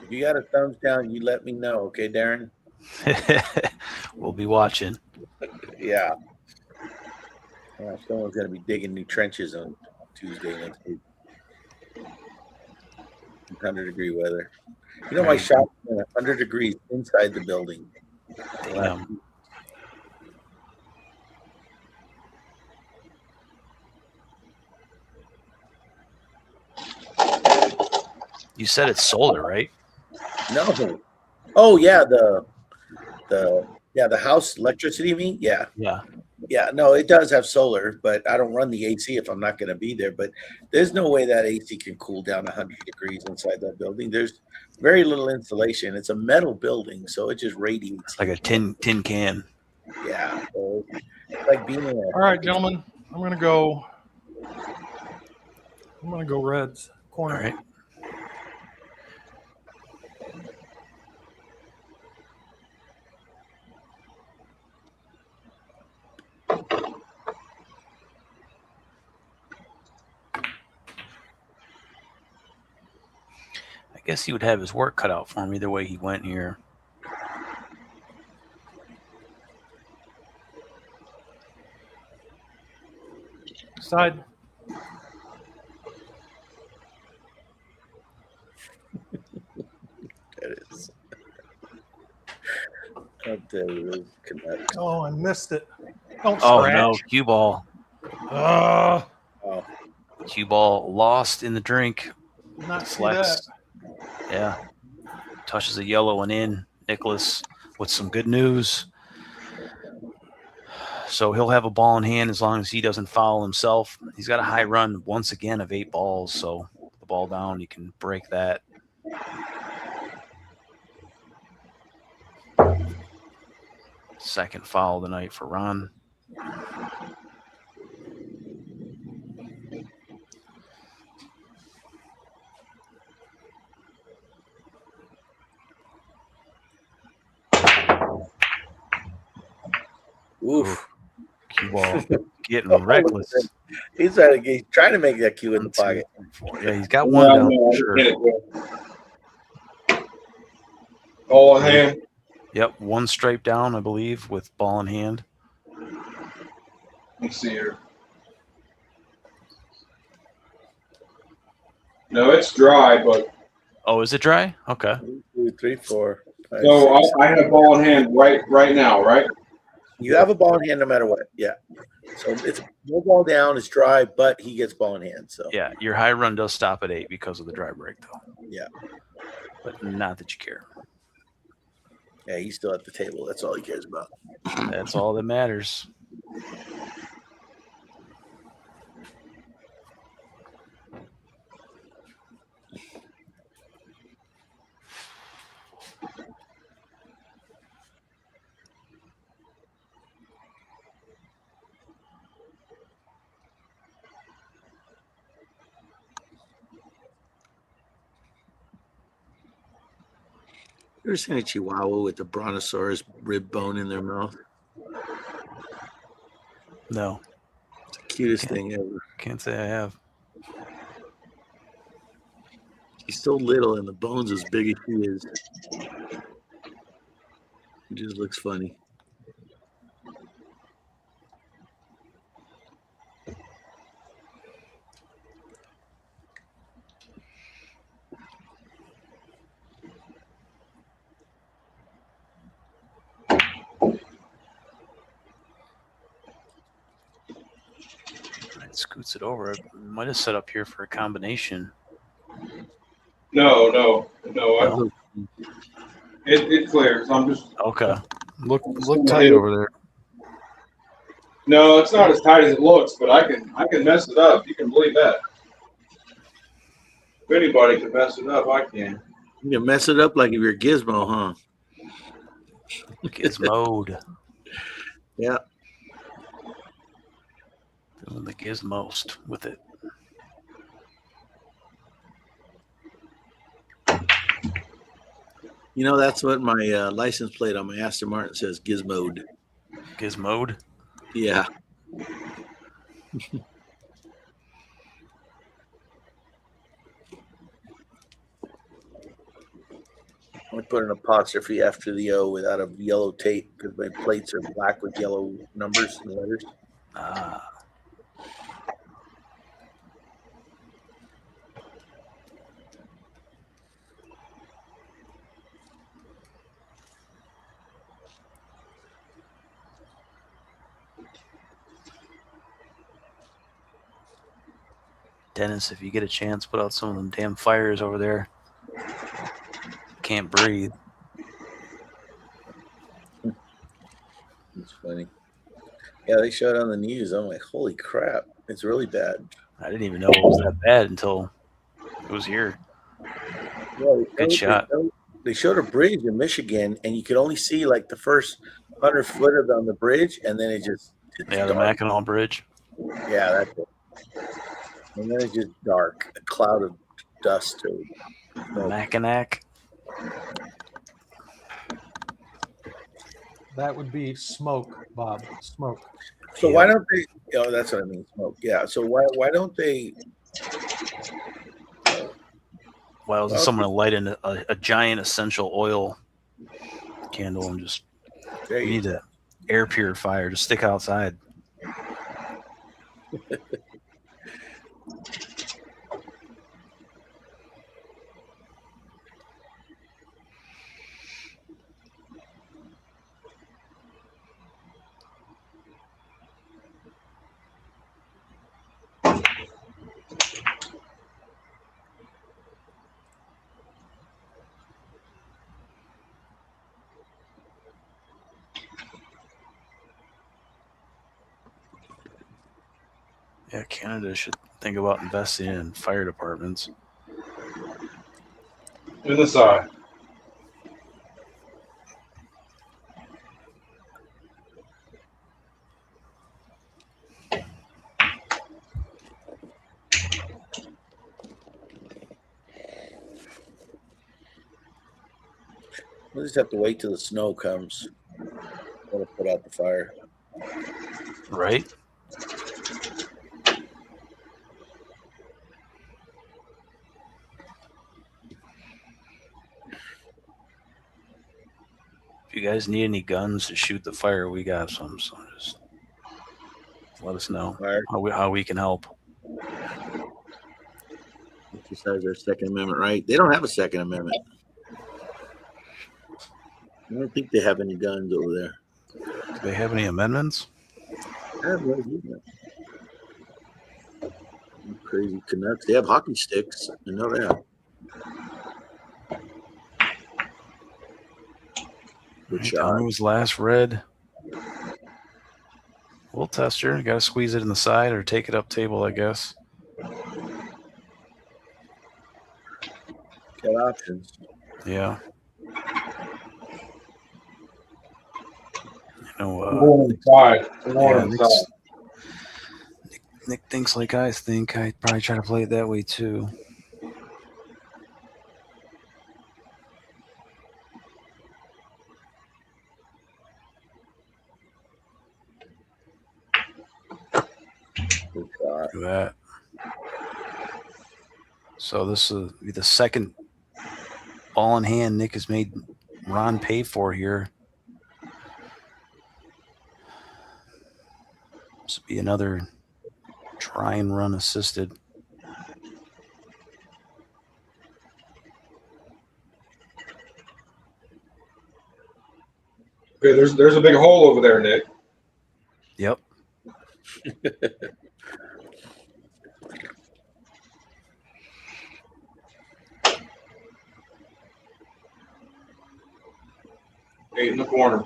If you got a thumbs down, you let me know, okay, Darren? We'll be watching. Yeah. Yeah, someone's going to be digging new trenches on Tuesday next week. 100-degree weather. You know, my shop's been 100 degrees inside the building. Damn. You said it's solar, right? No. Oh, yeah, the house electricity, you mean? Yeah. Yeah. Yeah, no, it does have solar, but I don't run the AC if I'm not going to be there. But there's no way that AC can cool down 100 degrees inside that building. There's very little insulation. It's a metal building, so it just radiates. It's like a tin can. Yeah, so it's like being in a. All right, gentlemen, I'm gonna go Reds corner. All right. I guess he would have his work cut out for him either way he went here. Side. That is. I'll tell you, those connect. Oh, I missed it. Don't Oh scratch. no, cue ball. Oh, Cue ball lost in the drink. Did not see Flex. that. Yeah. Touches a yellow one in. Nicholas with some good news. So he'll have a ball in hand as long as he doesn't foul himself. He's got a high run once again of 8 balls. So the ball down, you can break that. Second foul of the night for Ron. oof. Cue ball getting reckless. He's trying to make that cue in the pocket. Yeah, he's got one down for sure. All in hand. Yep, one stripe down, I believe, with ball in hand. Let me see here. No, it's dry, but Oh, is it dry? Okay. 1, 2, 3, 4. 5, so 6. I have ball in hand right now, right? You have a ball in hand no matter what. Yeah. So it's no ball down, it's dry, but he gets ball in hand. So Yeah, your high run does stop at 8 because of the dry break, though. yeah. But not that you care. Yeah, he's still at the table. That's all he cares about. That's all that matters. You ever seen a Chihuahua with the brontosaurus rib bone in their mouth? No, It's the cutest thing ever. can't say I have. He's so little and the bone's as big as he is. He just looks funny. It scoots it over. It might have set up here for a combination. No. No? It clears. I'm just Okay. Look tight over there. no. It's not as tight as it looks, but I can mess it up. You can believe that. If anybody can mess it up, I can. You can mess it up like if you're Gizmo, huh? Gizmode. Yeah. Doing the gizmost with it. You know, that's what my license plate on my Aston Martin says, Gizmode. Gizmode? Yeah. I put an apostrophe after the O without a yellow tape because my plates are black with yellow numbers and letters. Ah. Dennis, if you get a chance, put out some of them damn fires over there. Can't breathe. It's funny. Yeah, they showed it on the news. I'm like, holy crap, it's really bad. I didn't even know it was that bad until it was here. Yeah, Good shot. They showed a bridge in Michigan, and you could only see like the first 100 foot of on the bridge, and then it's the Mackinac Bridge. Yeah, that's it. And then it's just dark, a cloud of dust. Mackinac. That would be smoke, Bob. Smoke. So why don't they? Oh, that's what I mean. Smoke. Yeah. So why don't they? Well, someone to light in a giant essential oil candle and just we need an air purifier to stick outside. Yeah, Canada should think about investing in fire departments. In the side. We'll just have to wait till the snow comes. Gotta put out the fire. Right? If you guys need any guns to shoot the fire, we got some. So just let us know how we can help. Exercise their Second Amendment right. They don't have a Second Amendment. I don't think they have any guns over there. Do they have any amendments? I have no idea. Crazy Canucks. They have hockey sticks. I know that. Good shot. Tommy was last red. We'll test her. Got to squeeze it in the side or take it up table, I guess. Got options. Yeah. You know, Nick thinks like I think. I'd probably try to play it that way too. lot. Look at that. So this will be the second ball in hand Nick has made Ron pay for here. This will be another try and run assisted. Okay, there's a big hole over there, Nick. Yep. Eight in the corner.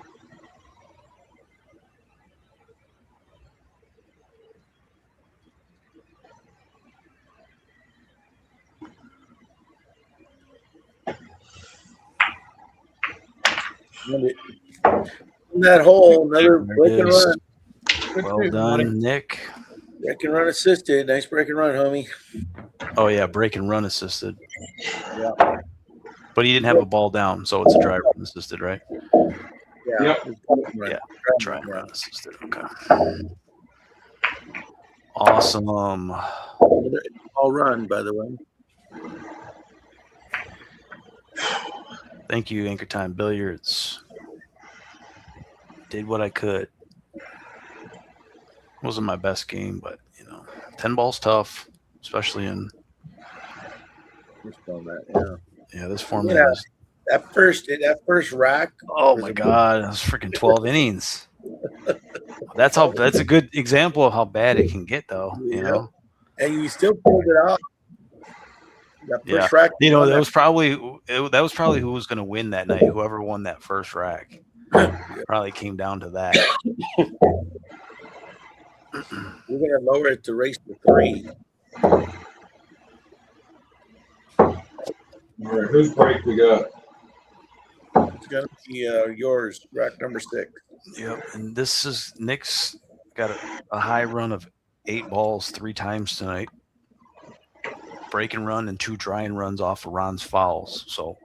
In that hole, another There break it and is. run. Good Well shooting, done, buddy. Nick. Break and run assisted. Nice break and run, homie. Oh, yeah, break and run assisted. Yeah. But he didn't have a ball down, so it's a drive run assisted, right? Yeah. Yep. Yeah. Try and Yeah. run assisted. Okay. Awesome. All run, by the way. Thank you, Anchor Time Billiards. Did what I could. Wasn't my best game, but 10 ball's tough, especially in This format, yeah. this format is. That first rack. Oh my God, that's freaking 12 innings. That's a good example of how bad it can get, though. Yeah. And you still pulled it out. That first rack. That was probably who was going to win that night. Whoever won that first rack probably came down to that. We're gonna lower it to race to 3. All right, whose break we got? It's gonna be yours, rack number 6. Yep, and this is Nick's got a high run of 8 balls 3 times tonight. Break and run and 2 dry and runs off of Ron's fouls. So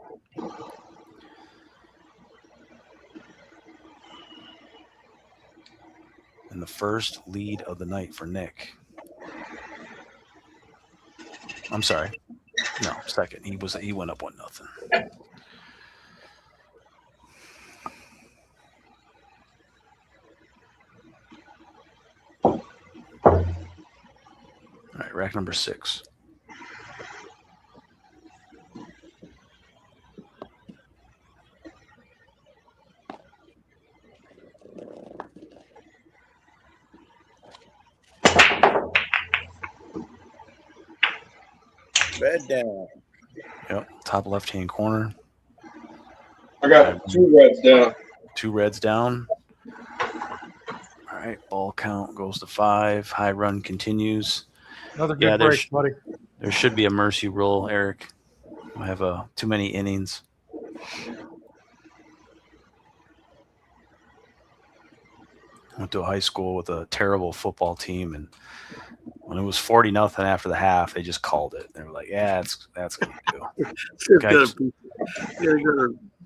and the first lead of the night for Nick. I'm sorry. No, second. He went up 1-0. All right, rack number 6. Red down. Yep, top left-hand corner. I got 2 reds down. 2 reds down. All right, ball count goes to 5. High run continues. Another good break, buddy. There should be a mercy rule, Eric. I have too many innings. Went to a high school with a terrible football team, and when it was 40-0 after the half, they just called it. They were like, "Yeah, that's gonna do. Guys,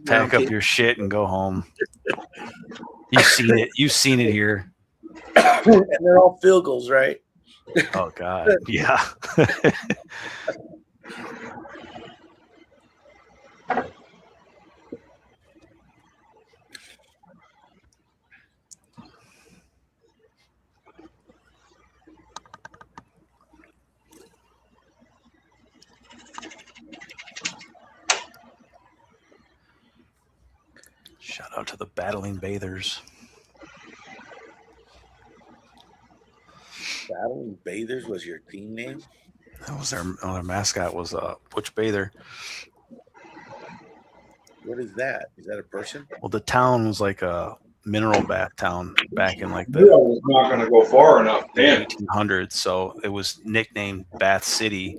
pack up your shit and go home. You've seen it. You've seen it here." And they're all field goals, right? Oh God, yeah. Shout out to the Battling Bathers. Battling Bathers was your team name? That was their mascot was Butch Bather. What is that? Is that a person? Well, the town was like a mineral bath town back in like I the was not going to go far enough. Damn. 1800s. So it was nicknamed Bath City,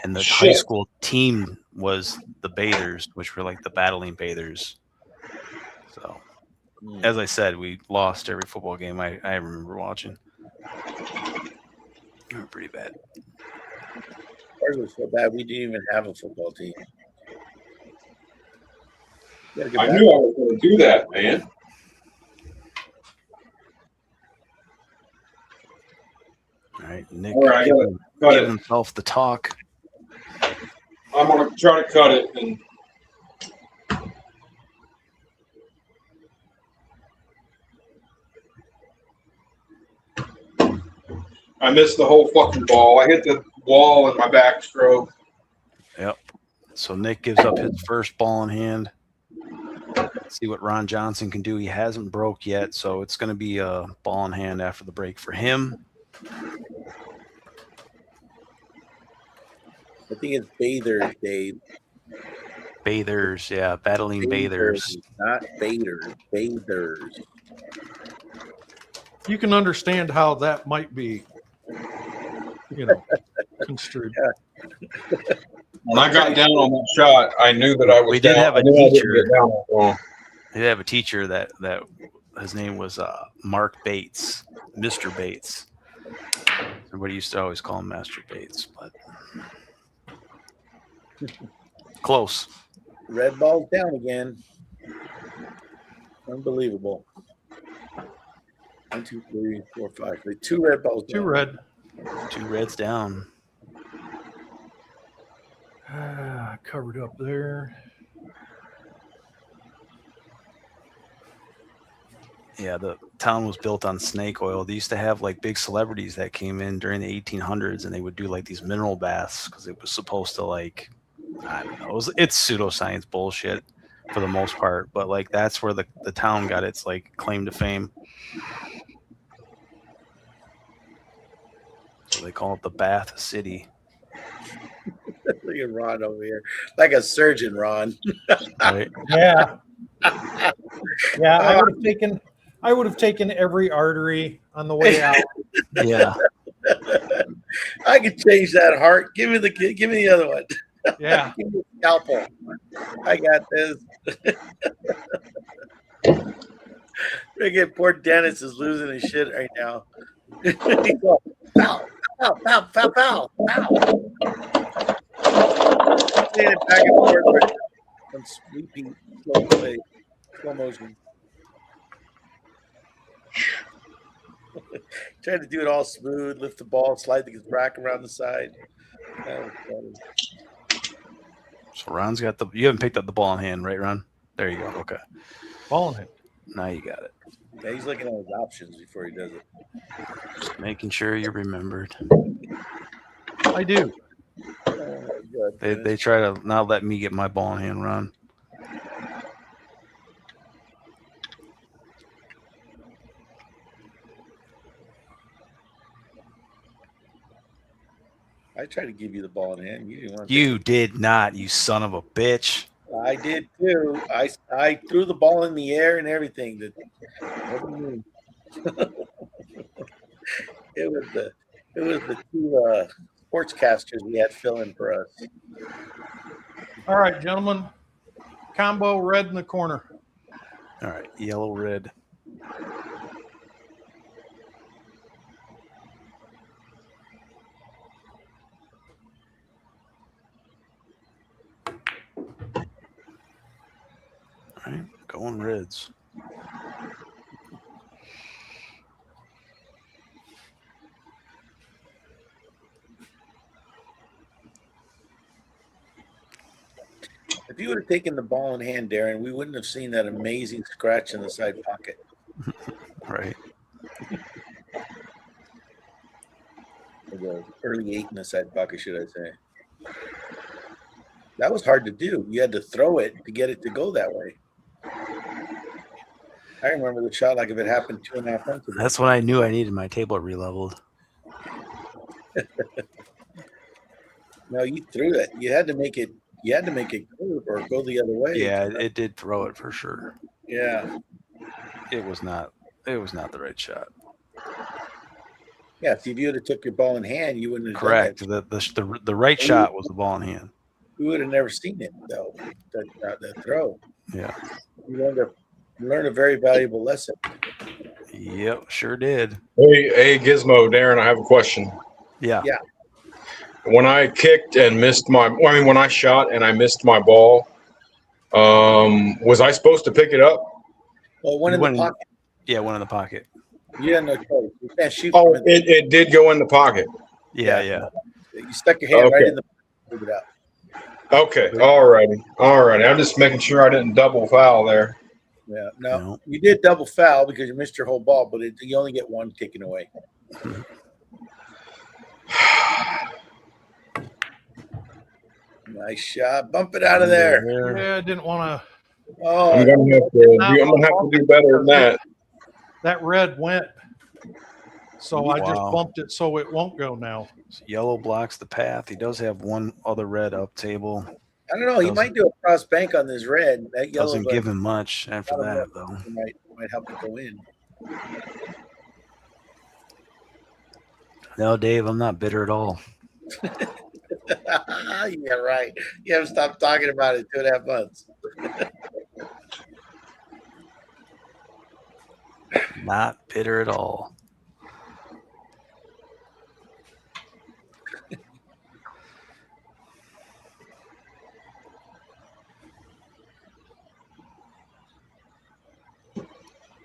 and the Shit. high school team was the Bathers, which were like the Battling Bathers. So, as I said, we lost every football game I remember watching. They were pretty bad. Ours was so bad we didn't even have a football team. I knew I was going to do that, man. All right, Nick All right, I gotta cut giving it. himself the talk. I'm gonna try to cut it. And I missed the whole fucking ball. I hit the wall in my backstroke. Yep. So Nick gives up his first ball in hand. Let's see what Ron Johnson can do. He hasn't broke yet, so it's going to be a ball in hand after the break for him. I think it's Bathers, Dave. Bathers, yeah, battling Bathers. Not Bathers, Bathers. You can understand how that might be, construed. When I got down on that shot, I knew that I was We down. did have a I knew I didn't teacher. get down that long. We did have a teacher that his name was Mark Bates, Mr. Bates. Everybody used to always call him Master Bates, but close. Red ball's down again. Unbelievable. 1, 2, 3, 4, 5. 2 red balls. Two red. 2 reds down. Covered up there. Yeah, the town was built on snake oil. They used to have like big celebrities that came in during the 1800s, and they would do like these mineral baths because it was supposed to like, I don't know, it's pseudoscience bullshit for the most part. But like that's where the town got its like claim to fame. So they call it the Bath City. Look at Ron over here, like a surgeon, Ron. Right? Yeah. Yeah, I would have taken every artery on the way out. Yeah. I could change that heart. Give me the other one. Yeah. Give me the scalpel. I got this. Freaking poor Dennis is losing his shit right now. He's going, pow, pow, pow, pow, pow, pow. Saying it back and forth on sweeping slow motion. Trying to do it all smooth, lift the ball, slide the rack around the side. That was funny. So Ron's got you haven't picked up the ball in hand, right, Ron? There you go. Okay. Ball in hand. Now you got it. Yeah, he's looking at his options before he does it. Just making sure you remembered. I do. They try to not let me get my ball in hand, Ron. I tried to give you the ball in hand. You didn't want to. You did not, you son of a bitch. I did too. I threw the ball in the air and everything. It was the 2 sportscasters we had filling for us. All right, gentlemen. Combo red in the corner. All right, yellow, red. All right, going reds. If you would have taken the ball in hand, Darren, we wouldn't have seen that amazing scratch in the side pocket. Right. Or the early 8 in the side pocket, should I say. That was hard to do. You had to throw it to get it to go that way. I remember the shot like if it happened 2.5 months ago. That's when I knew I needed my table re-leveled. No, you threw it. You had to make it curve or go the other way. Yeah, it did throw it for sure. Yeah. It was not the right shot. Yeah, if you would have took your ball in hand, you wouldn't have Correct. done that. The right shot was the ball in hand. We would have never seen it though. That throw. Yeah. You learned a very valuable lesson. Yep, sure did. Hey, Gizmo, Darren, I have a question. Yeah. Yeah. When I kicked and missed when I shot and I missed my ball, was I supposed to pick it up? Well, one in the pocket. Yeah, one in the pocket. You had no choice. You can't shoot. Oh, from it. it did go in the pocket. Yeah. You stuck your hand right in the. Move it out. Okay. All righty. I'm just making sure I didn't double foul there. Yeah. No, you did double foul because you missed your whole ball, but you only get one taken away. Nice shot. Bump it out of there. Yeah, I didn't want to. Oh, I'm gonna have to do better than that. That red went. So I just bumped it so it won't go now. Yellow blocks the path. He does have one other red up table. I don't know. He might do a cross bank on this red. That yellow doesn't give him much after that, though. Might help it go in. No, Dave, I'm not bitter at all. Yeah, right. You haven't stopped talking about it 2.5 months. Not bitter at all.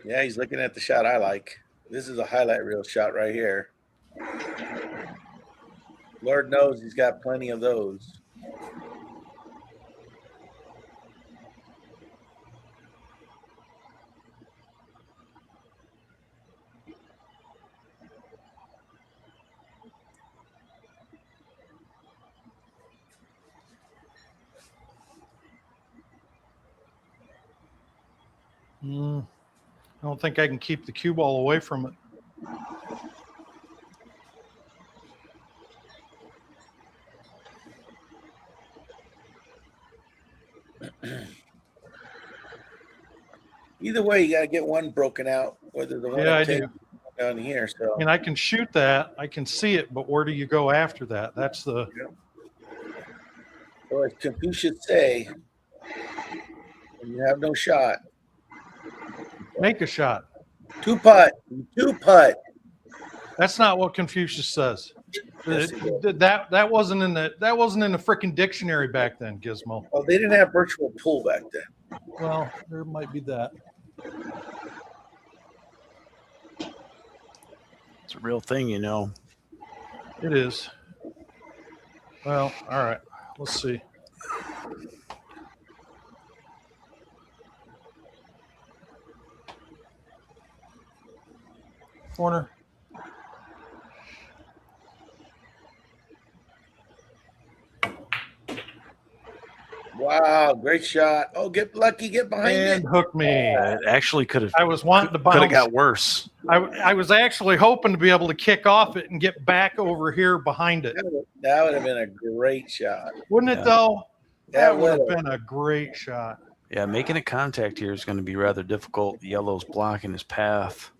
Yeah, he's looking at the shot I like. This is a highlight reel shot right here. Lord knows he's got plenty of those. I don't think I can keep the cue ball away from it. Either way, you got to get one broken out, whether the one I do. down here. So I mean, I can shoot that. I can see it, but where do you go after that? That's the. Well, as Confucius say, when you have no shot, Make a shot. two putt. That's not what Confucius says. Yes, That wasn't in the freaking dictionary back then, Gizmo. Oh, they didn't have virtual pool back then. Well, there might be that. It's a real thing, you know. It is. Well, all right. Let's see. Corner. Wow, great shot. Oh, get lucky, get behind And it. hook me. It actually could have. I was wanting to bounce. Could have got worse. I was actually hoping to be able to kick off it and get back over here behind it. That would have been a great shot. Wouldn't it, Yeah. though? That would have would've. been a great shot. Yeah, making a contact here is going to be rather difficult. Yellow's blocking his path.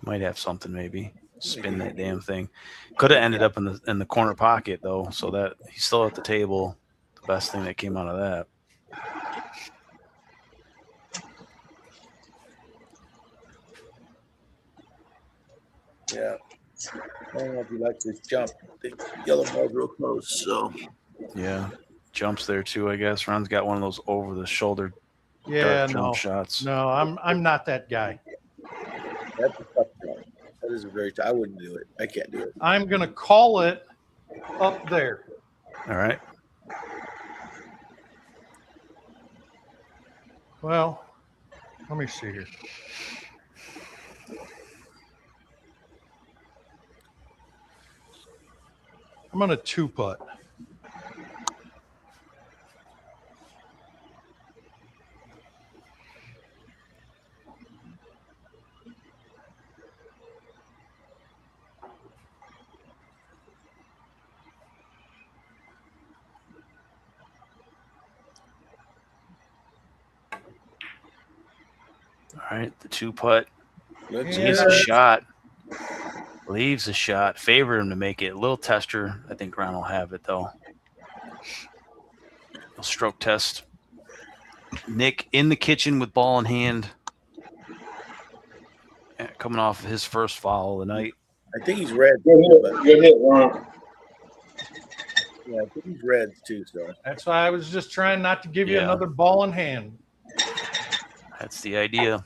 Might have something, maybe. Spin that damn thing. Could have ended up in the corner pocket, though, so that he's still at the table. The best thing that came out of that. Yeah. I don't know if you like this jump. The yellow ball's real close, so. Yeah, jumps there too, I guess. Ron's got one of those over the shoulder Yeah, jump no, shots. no, I'm not that guy. That's a tough jump. That is a very tough. I wouldn't do it. I can't do it. I'm gonna call it up there. All right. Well, let me see here. I'm on a 2-putt. All right, the 2-putt. Looks Leaves good. a shot. Leaves a shot. Favor him to make it. A little tester. I think Ron will have it, though. A stroke test. Nick in the kitchen with ball in hand. Coming off of his first foul of the night. I think he's red. Good hit, Ron. Yeah, I think he's red too. So That's why I was just trying not to give you Yeah. another ball in hand. That's the idea.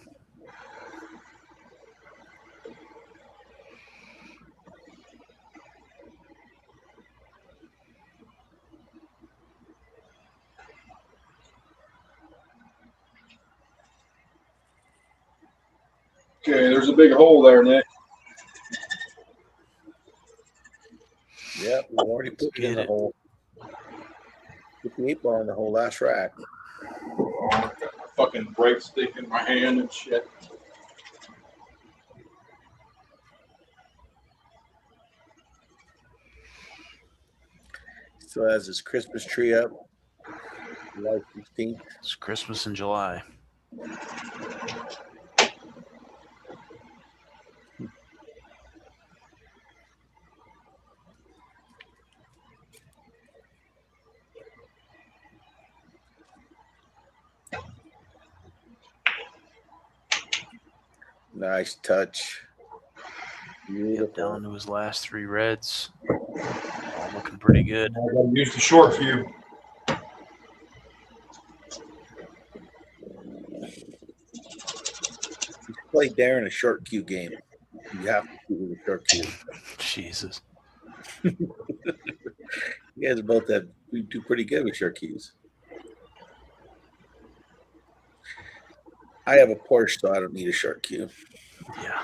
Okay, there's a big hole there, Nick. Yep, we already put it in the hole. Put the 8 ball in the whole last rack. Fucking brake stick in my hand and shit. Still has his Christmas tree up. July 16th. It's Christmas in July. Nice touch. Yep, down to his last 3 reds. All looking pretty good. I gotta use the short fuse. Play Darren a short cue game. You have to do a short cue. Jesus. You guys are both we do pretty good with short cues. I have a Porsche, so I don't need a short cue. Yeah.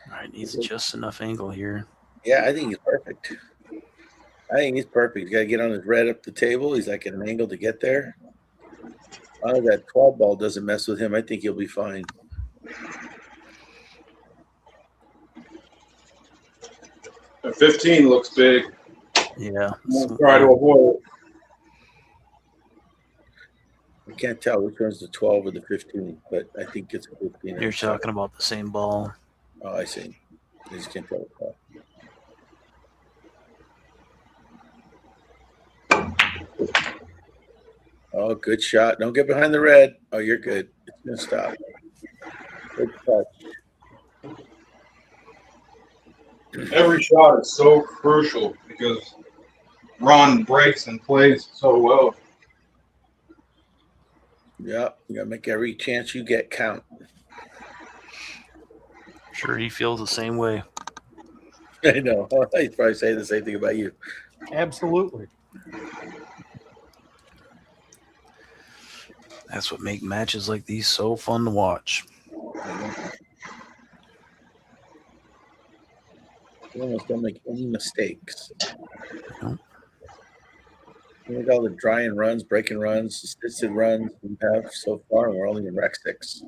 All right, needs just enough angle here. Yeah, I think he's perfect. He's got to get on his red up the table. He's like at an angle to get there. Oh, that 12 ball doesn't mess with him. I think he'll be fine. The 15 looks big. Yeah. I'm try to avoid it. I can't tell which one's the 12 or the 15, but I think it's 15. You're talking about the same ball. Oh, I see. I just can't tell. Oh, good shot. Don't get behind the red. Oh, you're good. It's going to stop. Good touch. Every shot is so crucial because Ron breaks and plays so well. Yeah, you got to make every chance you get count. Sure, he feels the same way. I know. He'd probably say the same thing about you. Absolutely. That's what makes matches like these so fun to watch. You almost don't make any mistakes. Nope. Look at all the drying runs, breaking runs, assisted runs we have so far, and we're only in rec 6.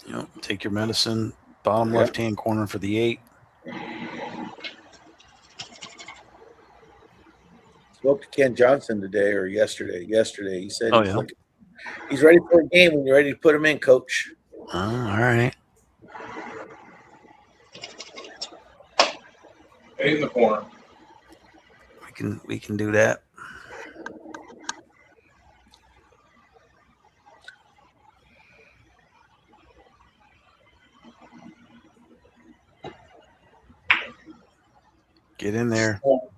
Yep. Take your medicine. Bottom left-hand corner for the 8. Spoke to Ken Johnson today or yesterday. He said he's ready for a game when you're ready to put him in, coach. Oh, all right. 8 in the corner. We can do that. Get in there. Oh.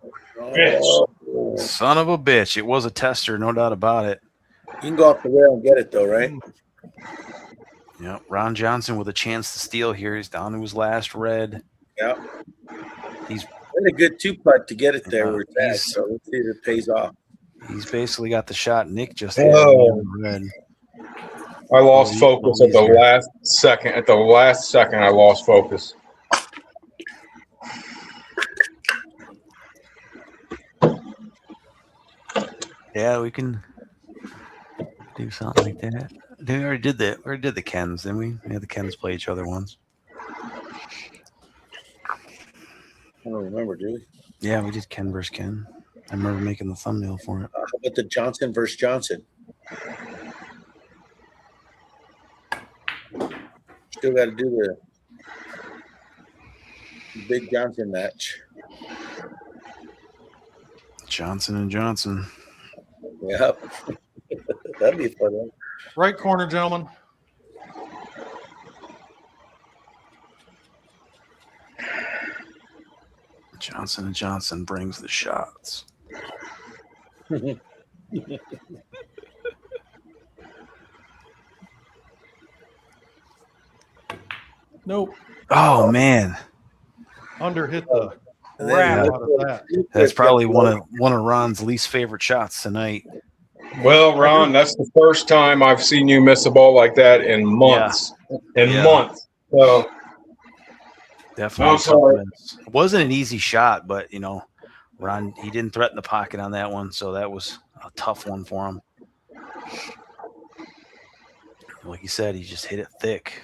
Son of a bitch. It was a tester, no doubt about it. You can go off the rail and get it, though, right? Yep. Ron Johnson with a chance to steal here. He's down to his last red. Yeah. He's a good 2-putt to get it there where it's at, so let's see if it pays off. He's basically got the shot Nick just had red. I lost focus at the last second. At the last second, I lost focus. Yeah, we can do something like that. We already did that. We already did the Kens, didn't we? We had the Kens play each other once. I don't remember, do we? Yeah, we did Ken versus Ken. I remember making the thumbnail for it. How about the Johnson versus Johnson? Still got to do the Big Johnson match. Johnson and Johnson. Yep. That'd be a fun one. Right corner, gentlemen. Johnson and Johnson brings the shots. Nope. Oh man, Under hit the And crap then out of that. that's probably one of Ron's least favorite shots tonight. Well, Ron, that's the first time I've seen you miss a ball like that in months. Months. So Definitely. I'm sorry. It wasn't an easy shot, but you know, Ron, he didn't threaten the pocket on that one, so that was a tough one for him. Like you said, he just hit it thick.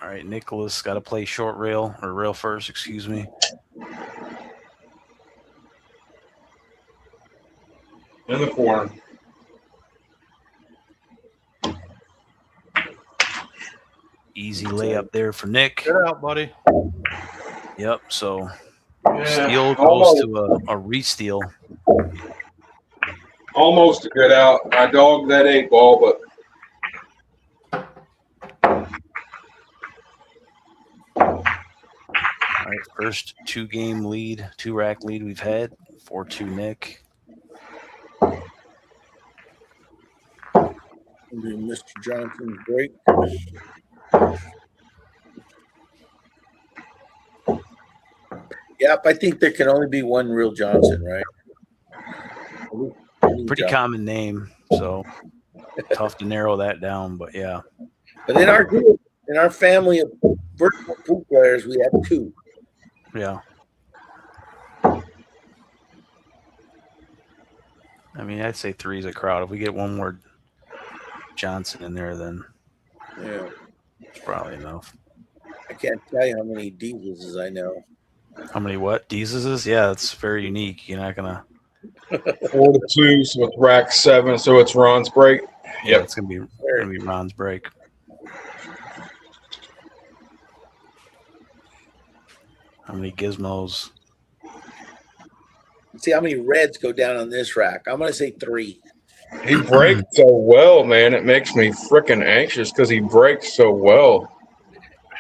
All right, Nicholas got to play short rail or rail first, excuse me. In the corner. Easy layup there for Nick. Get out, buddy. Yep, so Yeah, steal goes to a re-steal. almost a good out. I dogged that 8-ball, but All right, first 2-game lead, 2-rack lead we've had. 4-2 Nick. Mr. Johnson's break. Yep, I think there can only be one real Johnson, right? Pretty common name, so tough to narrow that down, but yeah. But in our group, in our family of virtual pool players, we have 2. Yeah. I mean, I'd say 3 is a crowd. If we get one more Johnson in there, then Yeah. it's probably enough. I can't tell you how many Deeses I know. How many what? Deezes? Yeah, it's very unique. You're not gonna 4-2, so it's rack 7, so it's Ron's break. Yeah, Yep. it's gonna be Ron's break. How many gizmos? See how many reds go down on this rack. I'm going to say 3. He breaks so well, man. It makes me freaking anxious because he breaks so well.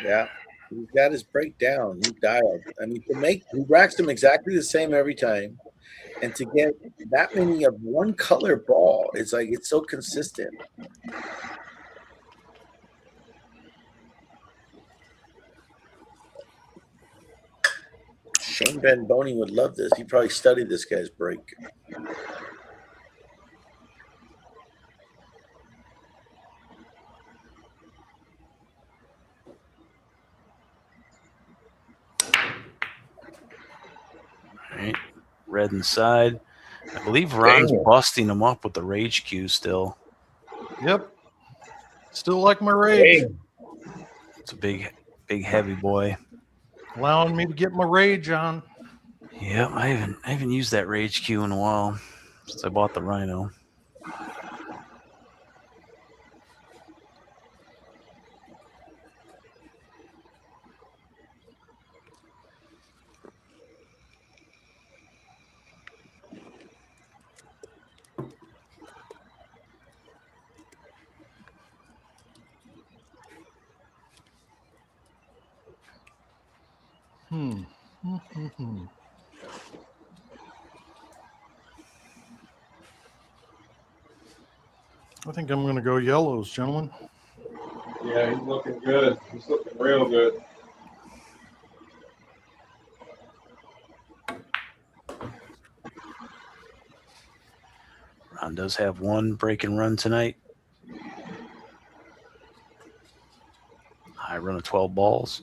Yeah. He's got his break down. He dialed. I mean, he racks them exactly the same every time. And to get that many of one color ball, it's like it's so consistent. Shane Van Boney would love this. He probably studied this guy's break. All right, red inside. I believe Ron's busting him up with the rage cue still. Yep. Still like my rage. It's a big heavy boy. Allowing me to get my rage on. Yep, I haven't used that rage cue in a while since I bought the Rhino. I think I'm going to go yellows, gentlemen. Yeah, he's looking good. He's looking real good. Ron does have one break and run tonight. High run of 12 balls.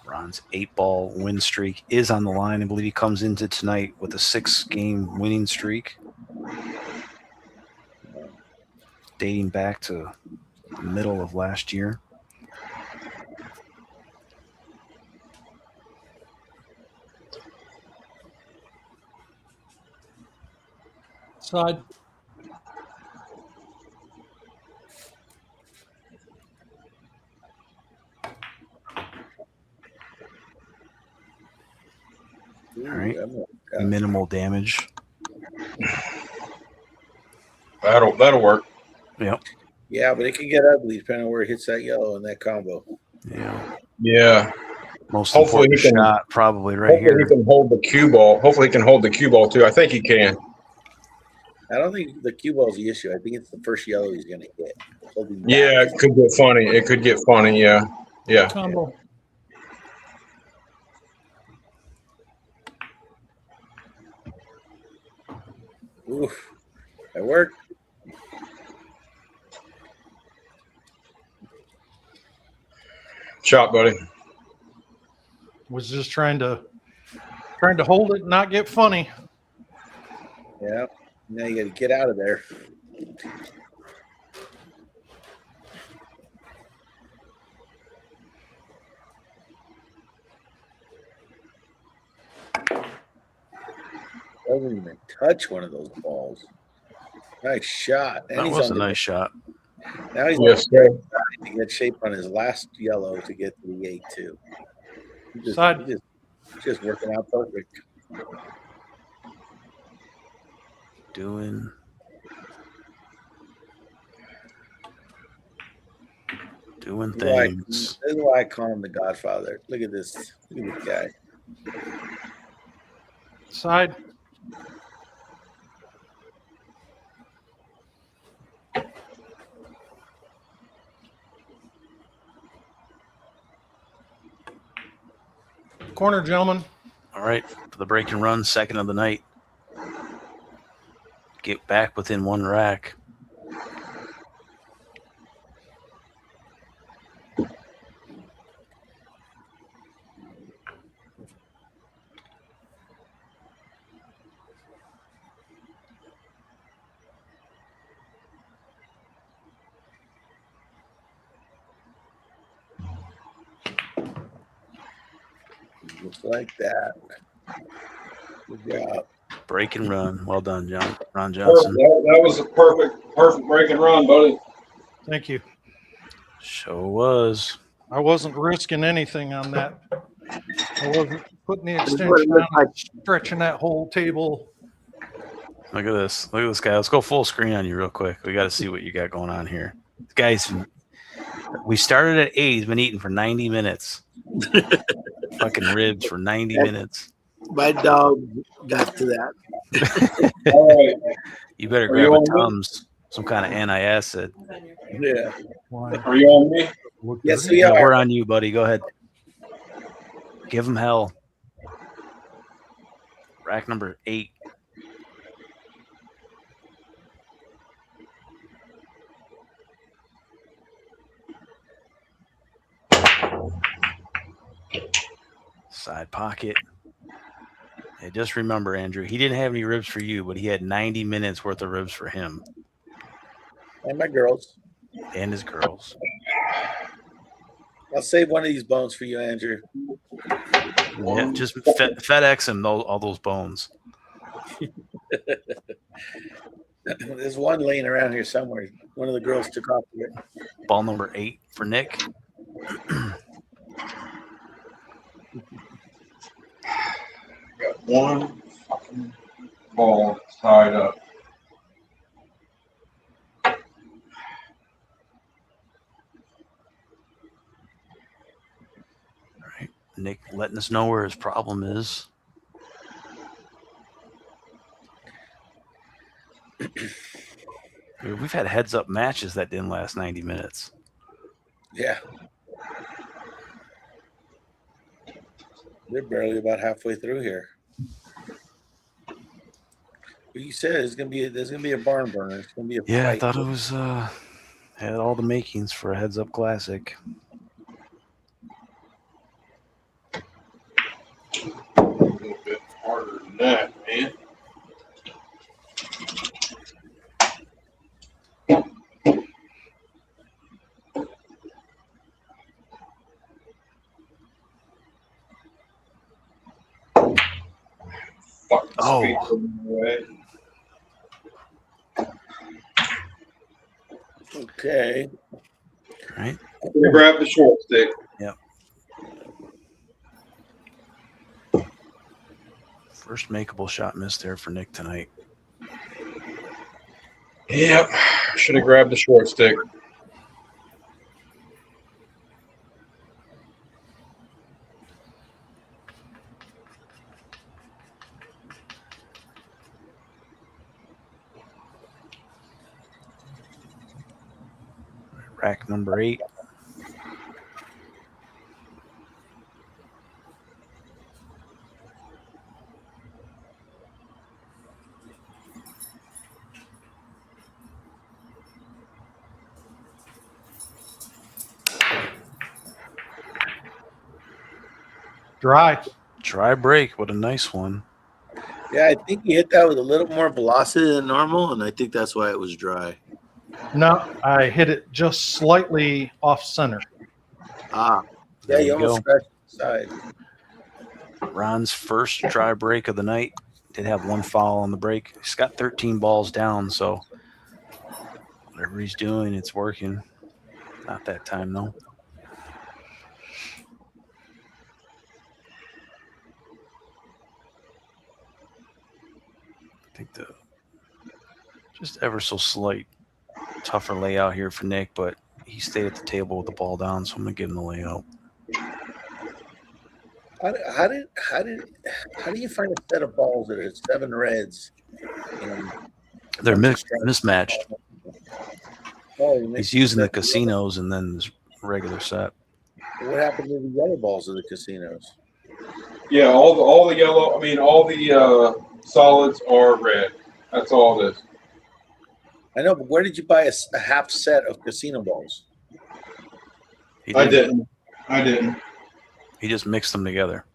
Ron's 8-ball win streak is on the line. I believe he comes into tonight with a 6-game winning streak, dating back to the middle of last year. Side. All right. Minimal damage. That'll work. Yep. Yeah, but it can get ugly depending on where it hits that yellow in that combo. Yeah. Yeah. Most Hopefully important he can, shot probably right hopefully here. he can hold the cue ball. Hopefully he can hold the cue ball too. I think he can. I don't think the cue ball is the issue. I think it's the first yellow he's going to hit. Holding back. Yeah, it could get funny. It could get funny. Yeah. Yeah. Combo. Oof. That worked. Shot, buddy. Was just trying to hold it and not get funny. Yeah. Now you got to get out of there. Doesn't even touch one of those balls. Nice shot. And That was a nice shot. Now he's Yes, on sir. the side to get shape on his last yellow to get to the 8-2. Side. Just working out perfect. Doing things. This is why I call him the Godfather. Look at this. Look at this guy. Side. Corner, gentlemen. All right, for the break and run, second of the night. Get back within one rack. Looks like that. Good job. Break and run. Well done, Ron Perfect. Johnson. That was a perfect break and run, buddy. Thank you. Sure was. I wasn't risking anything on that. I wasn't putting the extension on and stretching that whole table. Look at this. Look at this guy. Let's go full screen on you real quick. We got to see what you got going on here. Guys, we started at 8. He's been eating for 90 minutes. Fucking ribs for 90 minutes. My dog got to that. All right. You better grab a Tums, some kind of antacid. Yeah. Are you on me? Yes, we Yeah, are. we're on you, buddy. Go ahead. Give him hell. Rack number 8. Side pocket. Hey, just remember, Andrew, he didn't have any ribs for you, but he had 90 minutes worth of ribs for him And my girls. and his girls. I'll save one of these bones for you, Andrew. Yeah, just FedEx him all those bones. There's one laying around here somewhere. One of the girls took off of it. Ball number 8 for Nick. Got one fucking ball tied up. All right, Nick letting us know where his problem is. We've had heads-up matches that didn't last 90 minutes. Yeah. They're barely about halfway through here. But you said there's gonna be a barn burner. It's gonna be a Yeah, fight. I thought it was had all the makings for a heads-up classic. A little bit harder than that, man. Fucking Oh. speed from the way. Okay. All right. Grab the short stick. Yep. First makeable shot missed there for Nick tonight. Yep. Should have grabbed the short stick. Rack number 8. Dry break. What a nice one. Yeah, I think he hit that with a little more velocity than normal, and I think that's why it was dry. No, I hit it just slightly off center. Ah, yeah, There you you almost go. scratched the side. Ron's first dry break of the night. Did have one foul on the break. He's got 13 balls down, so whatever he's doing, it's working. Not that time, though. I think the just ever so slight tougher layout here for Nick, but he stayed at the table with the ball down, so I'm going to give him the layout. How do you find a set of balls that are 7 reds? And They're mismatched. Oh, He's using the casinos and then this regular set. What happened to the yellow balls of the casinos? Yeah, all the yellow. I mean, all the solids are red. That's all it is. I know, but where did you buy a half set of casino balls? I didn't. He just mixed them together.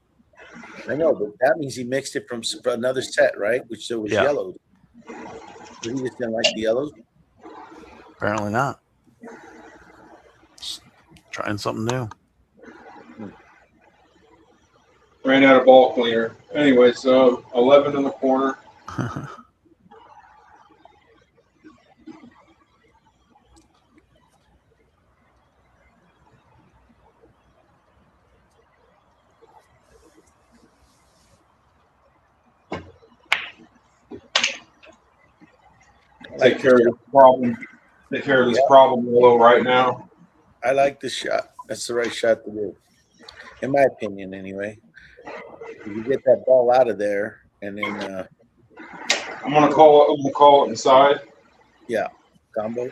I know, but that means he mixed it from another set, right? Which was yellow. So he just didn't like the yellows? Apparently not. Just trying something new. Ran out of ball cleaner. Anyway, so 11 in the corner. Take care of this problem. Take care of this problem below right now. I like the shot. That's the right shot to do, in my opinion, anyway. You get that ball out of there, and then I'm gonna call it inside. Yeah, combo.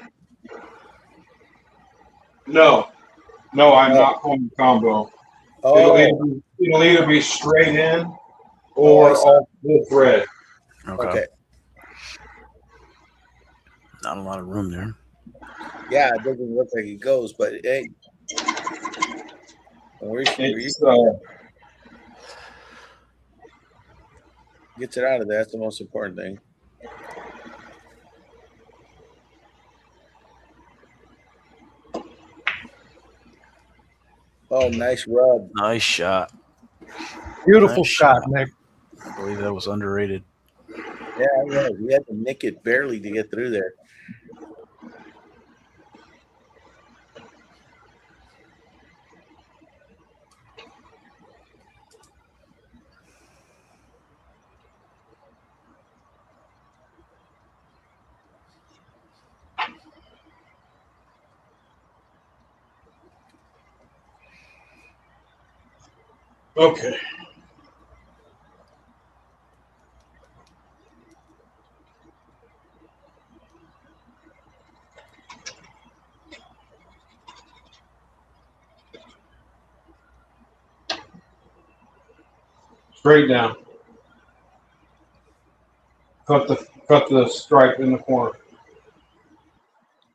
No, I'm not calling the combo. Oh, It'll either be straight in or off the thread. Okay. Not a lot of room there. Yeah, it doesn't look like it goes, but hey, gets it out of there. That's the most important thing. Oh, nice rub. Nice shot. Beautiful shot, Nick. I believe that was underrated. Yeah, we had to nick it barely to get through there. Okay. Straight down. Cut the stripe in the corner.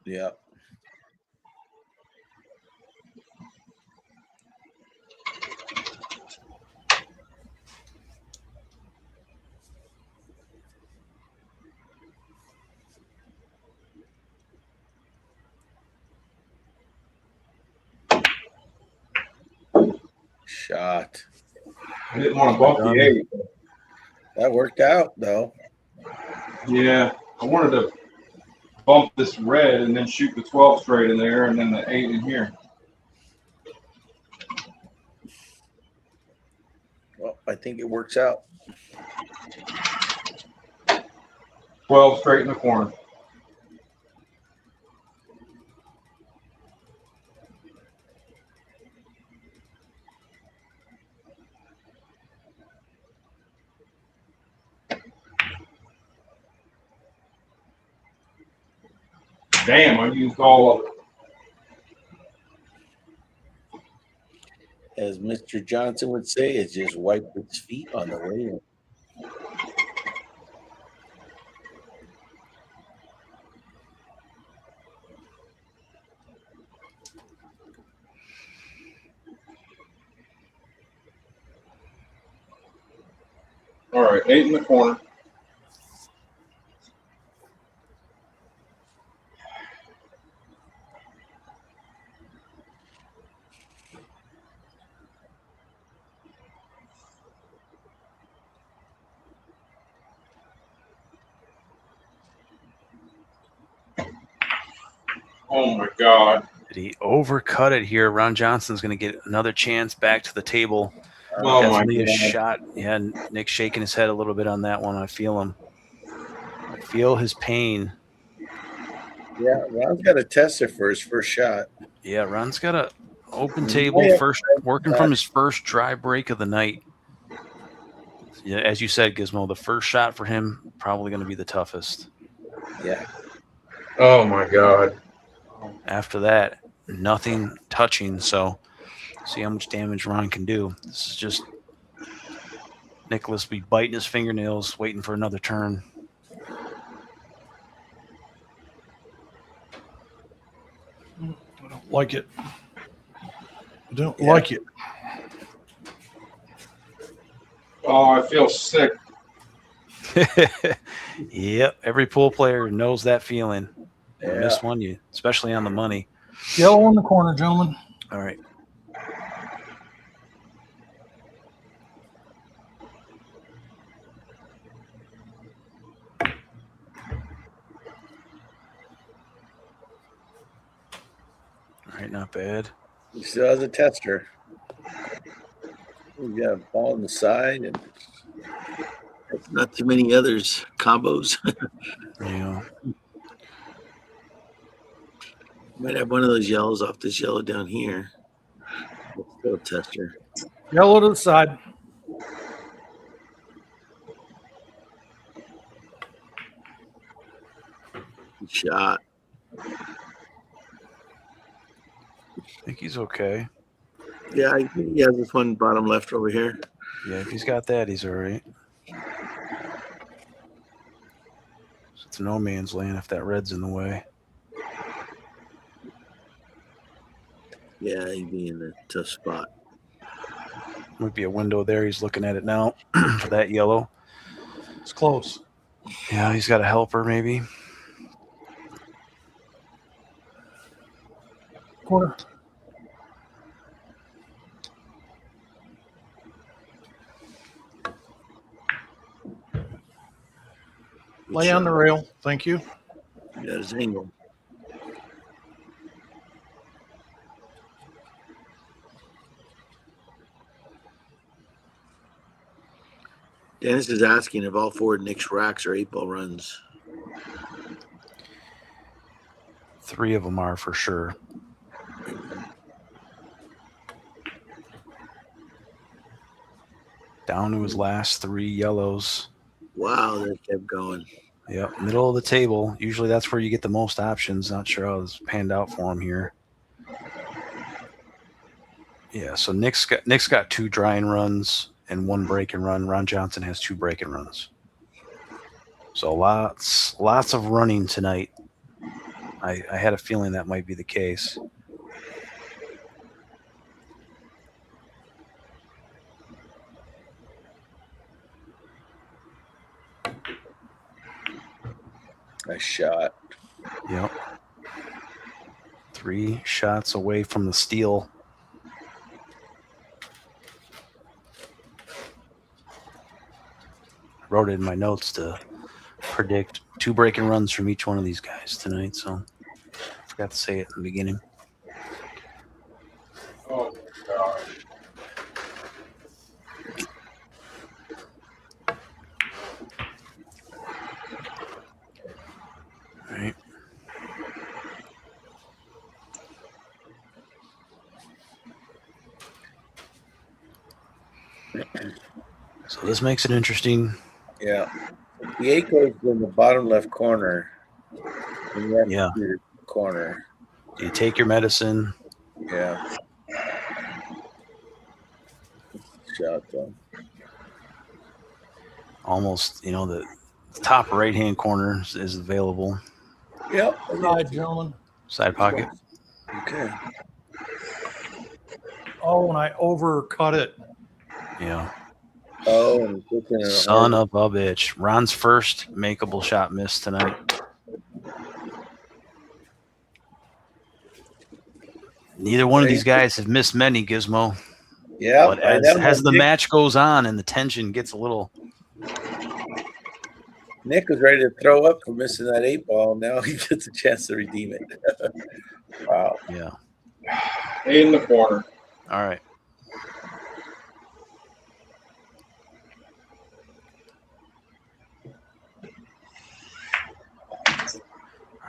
Yeah. Shot. I didn't want to bump the 8. That worked out, though. Yeah, I wanted to bump this red and then shoot the 12 straight in there and then the 8 in here. Well, I think it works out. 12 straight in the corner. Damn, I used all of it. As Mr. Johnson would say, it just wiped its feet on the way in. All right, 8 in the corner. Oh my God. Did he overcut it here? Ron Johnson's going to get another chance back to the table. Oh Definitely my a God. shot. Yeah, Nick shaking his head a little bit on that one. I feel him. I feel his pain. Yeah, Ron's got a tester for his first shot. Yeah, Ron's got a open table, first working from his first dry break of the night. Yeah, as you said, Gizmo, the first shot for him probably going to be the toughest. Yeah. Oh my God. After that, nothing touching. So see how much damage Ron can do. This is just Nicholas be biting his fingernails, waiting for another turn. I don't like it. I don't like it. Oh, I feel sick. Yep, every pool player knows that feeling. You Yeah. miss one, you especially on the money. Yellow in the corner, gentlemen. All right. All right, not bad. He still has a tester. We got a ball on the side, and there's not too many others combos. Yeah. Might have one of those yellows off this yellow down here. It's still a tester. Yellow to the side. Good shot. I think he's okay. Yeah, I think he has this one bottom left over here. Yeah, if he's got that, he's all right. It's no man's land if that red's in the way. Yeah, he'd be in a tough spot. Might be a window there. He's looking at it now for that yellow. It's close. Yeah, he's got a helper maybe. Corner. Lay on the rail. Thank you. He got his angle. Dennis is asking if all four Nick's racks are 8-ball runs. 3 of them are for sure. Down to his last 3 yellows. Wow, they kept going. Yep, middle of the table. Usually that's where you get the most options. Not sure how this panned out for him here. Yeah, so Nick's got 2 drying runs and 1 break and run. Ron Johnson has 2 break and runs. So lots of running tonight. I had a feeling that might be the case. Nice shot. Yep. 3 shots away from the steal. Wrote it in my notes to predict 2 breaking runs from each one of these guys tonight. So I forgot to say it in the beginning. Oh my gosh. All right. So this makes it interesting. Yeah. The 8 goes in the bottom left corner. And you have Yeah. to do your corner. Do you take your medicine? Yeah. Shot though. Almost, the top right-hand corner is available. Yep. Side, gentlemen. Side pocket. Okay. Oh, and I overcut it. Yeah. Oh, and it's looking at a Son hard- of a bitch. Ron's first makeable shot missed tonight. Neither one of these guys have missed many, Gizmo. Yeah. But as the match goes on and the tension gets a little... Nick was ready to throw up for missing that 8 ball. Now he gets a chance to redeem it. Wow. Yeah. 8 in the corner. All right.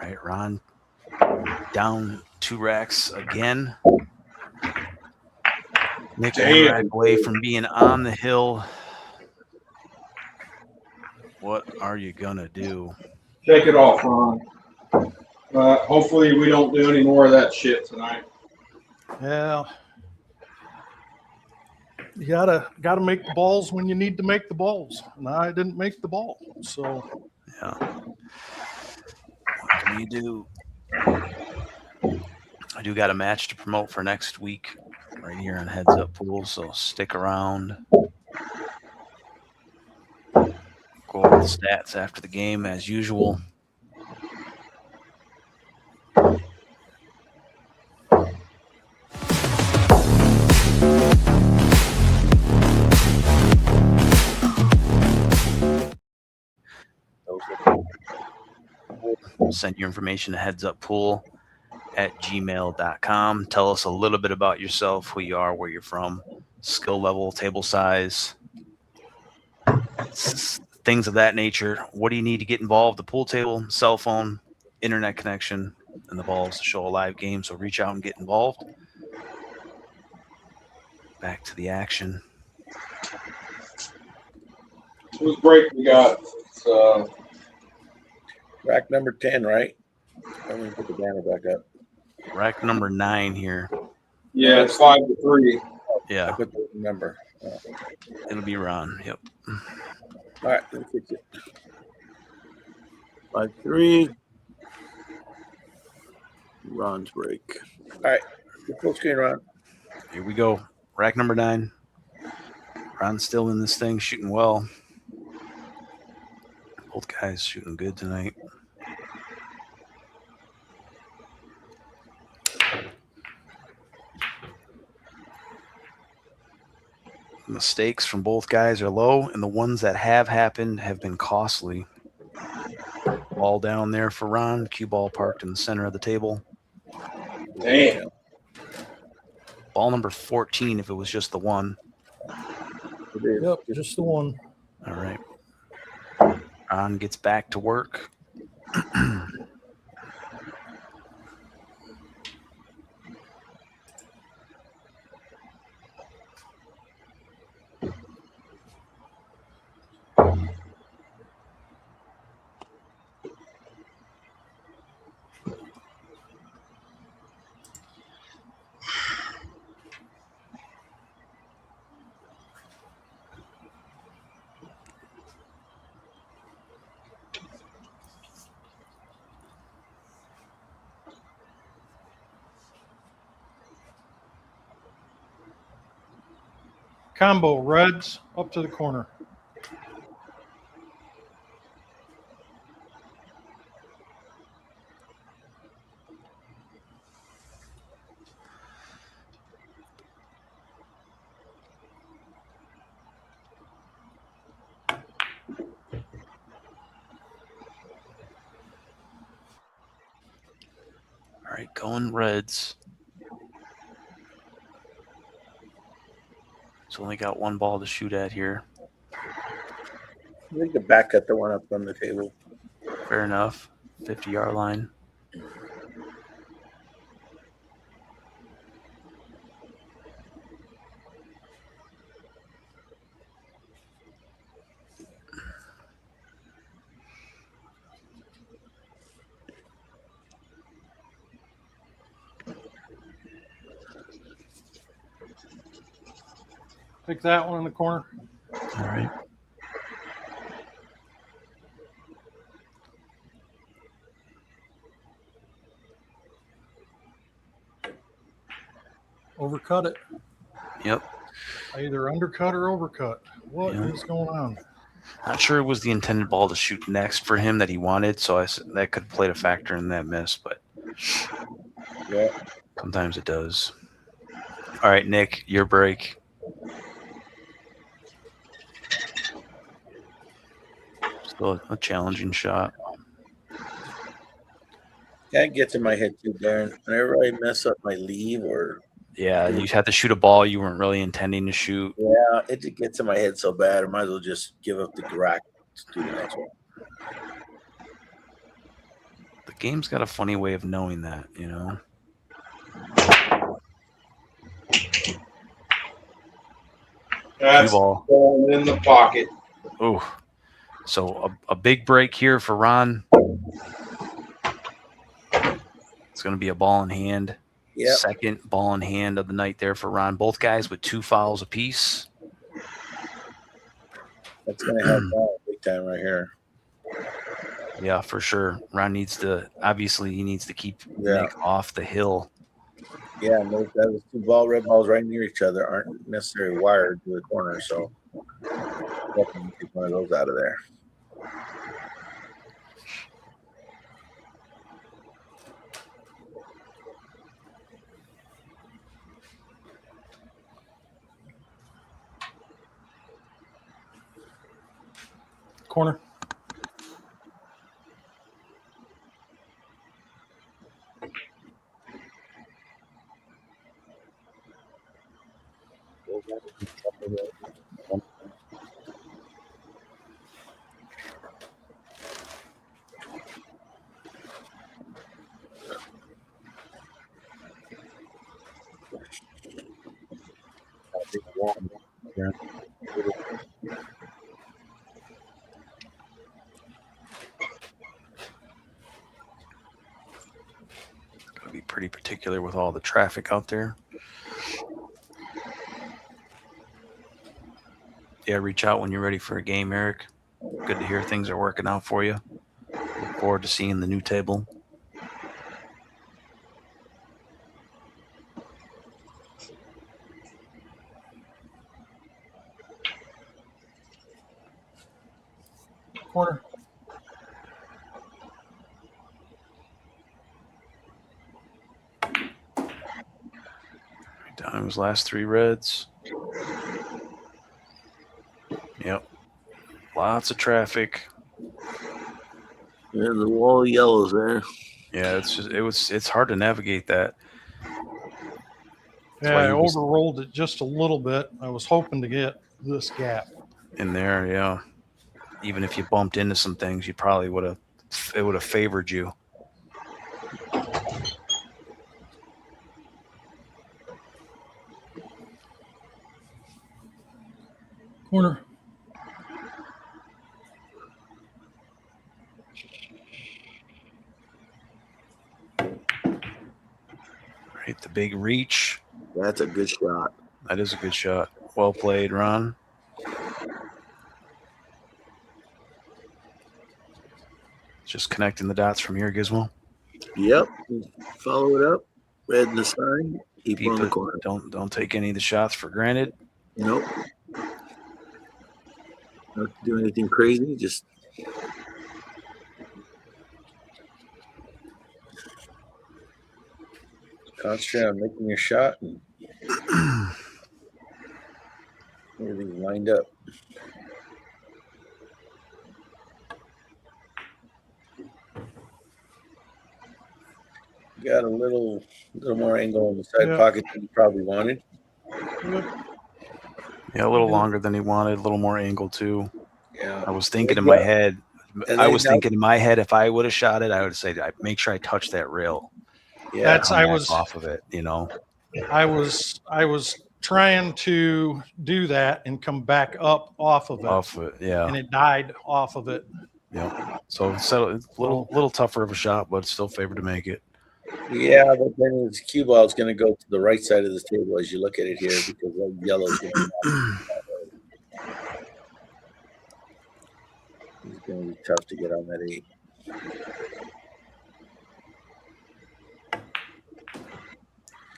All right, Ron down 2 racks again. Nick 1 rack away from being on the hill. What are you gonna do? Take it off, Ron. Hopefully we don't do any more of that shit tonight. Yeah. You gotta make the balls when you need to make the balls. And I didn't make the ball. So yeah. What can you do? I do got a match to promote for next week right here on Heads Up Pool, so stick around. Go over the stats after the game as usual. Send your information to headsuppool@gmail.com. Tell us a little bit about yourself, who you are, where you're from, skill level, table size, things of that nature. What do you need to get involved? The pool table, cell phone, internet connection, and the balls to show a live game. So reach out and get involved. Back to the action. Whose break we got? Rack number 10, right? Let me put the banner back up. Rack number 9 here. Yeah, it's 5-3. Yeah. I put the number. It'll be Ron. Yep. All right, let me fix it. 5-3. Ron's break. All right, full screen, Ron. Here we go. Rack number 9. Ron's still in this thing, shooting well. Both guys shooting good tonight. Mistakes from both guys are low, and the ones that have happened have been costly. Ball down there for Ron. Cue ball parked in the center of the table. Damn. Ball number 14 if it was just the one. yep, just the one. All right. Ron gets back to work. Combo reds up to the corner. Going Reds. It's only got one ball to shoot at here. I think the back cut the one up on the table. Fair enough. 50-yard line. Pick that one in the corner. All right. Overcut it. Yep. Either undercut or overcut. What is going on? Not sure it was the intended ball to shoot next for him that he wanted, so that could have played a factor in that miss, but yeah, sometimes it does. All right, Nick, your break. Still a challenging shot. that gets in my head too, Darren. Whenever I mess up my leave or Yeah, you had to shoot a ball you weren't really intending to shoot. yeah, it just gets in my head so bad. I might as well just give up the rack to do the next one. The game's got a funny way of knowing that, you know. That's ball going in the pocket. Oh, so a big break here for Ron. It's going to be a ball in hand. Yep. Second ball in hand of the night there for Ron. Both guys with 2 fouls apiece. That's going to help out big time right here. Yeah, for sure. Ron needs to keep Nick off the hill. Yeah, and those 2 red balls right near each other aren't necessarily wired to the corner, so definitely keep one of those out of there. Corner. Gotta be pretty particular with all the traffic out there. Yeah, reach out when you're ready for a game, Eric. Good to hear things are working out for you. Look forward to seeing the new table. Corner. Down his last 3 reds. Yep. Lots of traffic. There's a wall of yellows there. Yeah, it's hard to navigate that. Yeah, I overrolled it just a little bit. I was hoping to get this gap in there. Yeah, even if you bumped into some things, you probably it would have favored you. Corner. Right, the big reach. That's a good shot. That is a good shot. Well played, Ron. Just connecting the dots from here, Gizmo. Yep. Follow it up. Red in the sign. Keep on the corner. Don't take any of the shots for granted. Nope. Not do anything crazy. Just concentrate on making your shot and everything's lined up. You got a little more angle on the side pocket than you probably wanted. Yeah, a little longer than he wanted, a little more angle too. Yeah. I was thinking in my head. Thinking in my head, if I would have shot it, I would say, make sure I touch that rail. Yeah, I was off of it. You know, I was trying to do that and come back up off of it. Yeah. And it died off of it. Yeah. So it's a little tougher of a shot, but still favored to make it. Yeah, but then his cue ball is going to go to the right side of the table as you look at it here because that yellow's going to It's going to be tough to get on that 8.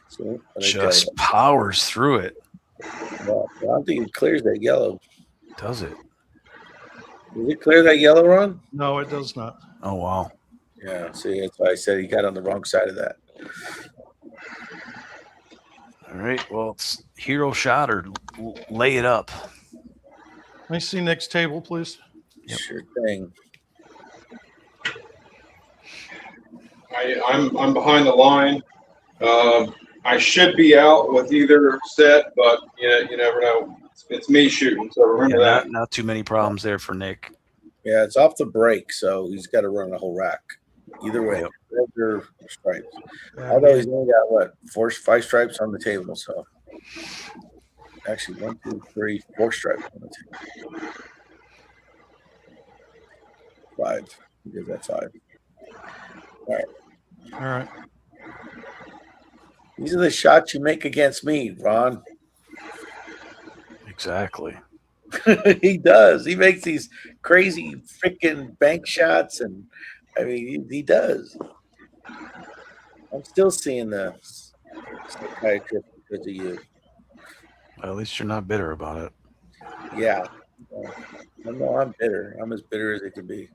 So just powers through it. Well, I don't think it clears that yellow. Does it? Does it clear that yellow, Ron? No, it does not. Oh, wow. Yeah, see, that's why I said he got on the wrong side of that. All right, well, it's hero shot or lay it up. Let me see next table, please. Yep. Sure thing. I'm behind the line. I should be out with either set, but you never know. It's me shooting, so remember that. Not too many problems there for Nick. Yeah, it's off the break, so he's got to run a whole rack. Either way, or stripes. Although he's only got 5 stripes on the table, so actually 1, 2, 3, 4 stripes on the table. 5. He gives that 5. All right. These are the shots you make against me, Ron. Exactly. He does. He makes these crazy freaking bank shots, and I mean, he does. I'm still seeing the psychiatrist because of you. Well, at least you're not bitter about it. Yeah. No, I'm bitter. I'm as bitter as it can be.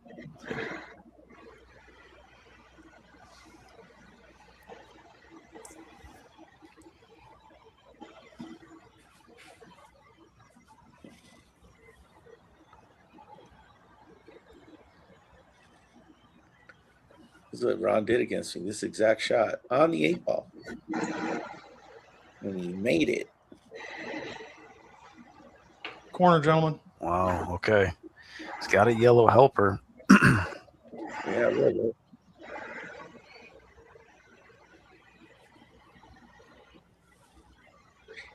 This is what Ron did against me. This exact shot on the 8 ball. And he made it. Corner, gentlemen. Wow. Okay. He's got a yellow helper. Yeah, really.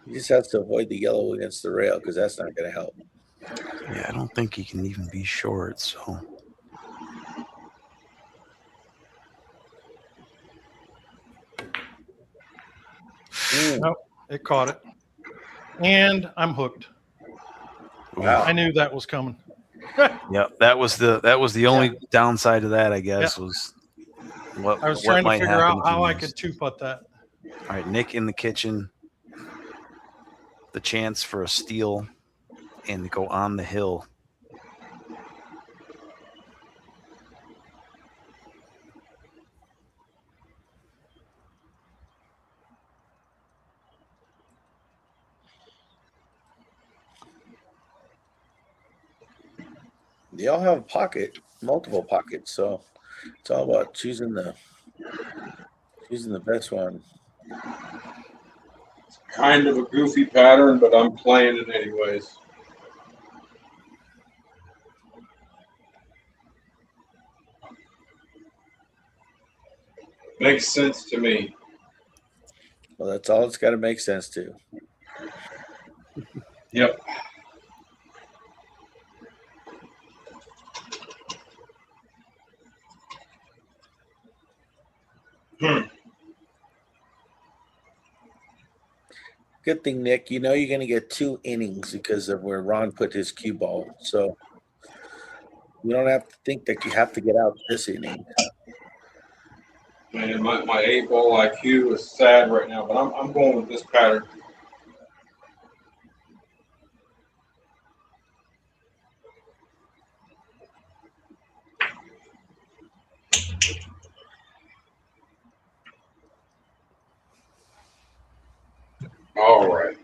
He just has to avoid the yellow against the rail because that's not going to help. Yeah, I don't think he can even be short, so. Nope, it caught it. And I'm hooked. Wow. I knew that was coming. Yeah, that was the only downside to that, I guess, was what I was trying to figure out how I could 2-putt that. All right, Nick in the kitchen. The chance for a steal and to go on the hill. They all have a pocket, multiple pockets, so it's all about choosing the best one. It's kind of a goofy pattern, but I'm playing it anyways. Makes sense to me. Well, that's all it's got to make sense to. Yep. Good thing, Nick. You know you're going to get 2 innings because of where Ron put his cue ball. So you don't have to think that you have to get out this inning. Man, my 8 ball IQ is sad right now, but I'm going with this pattern. All right.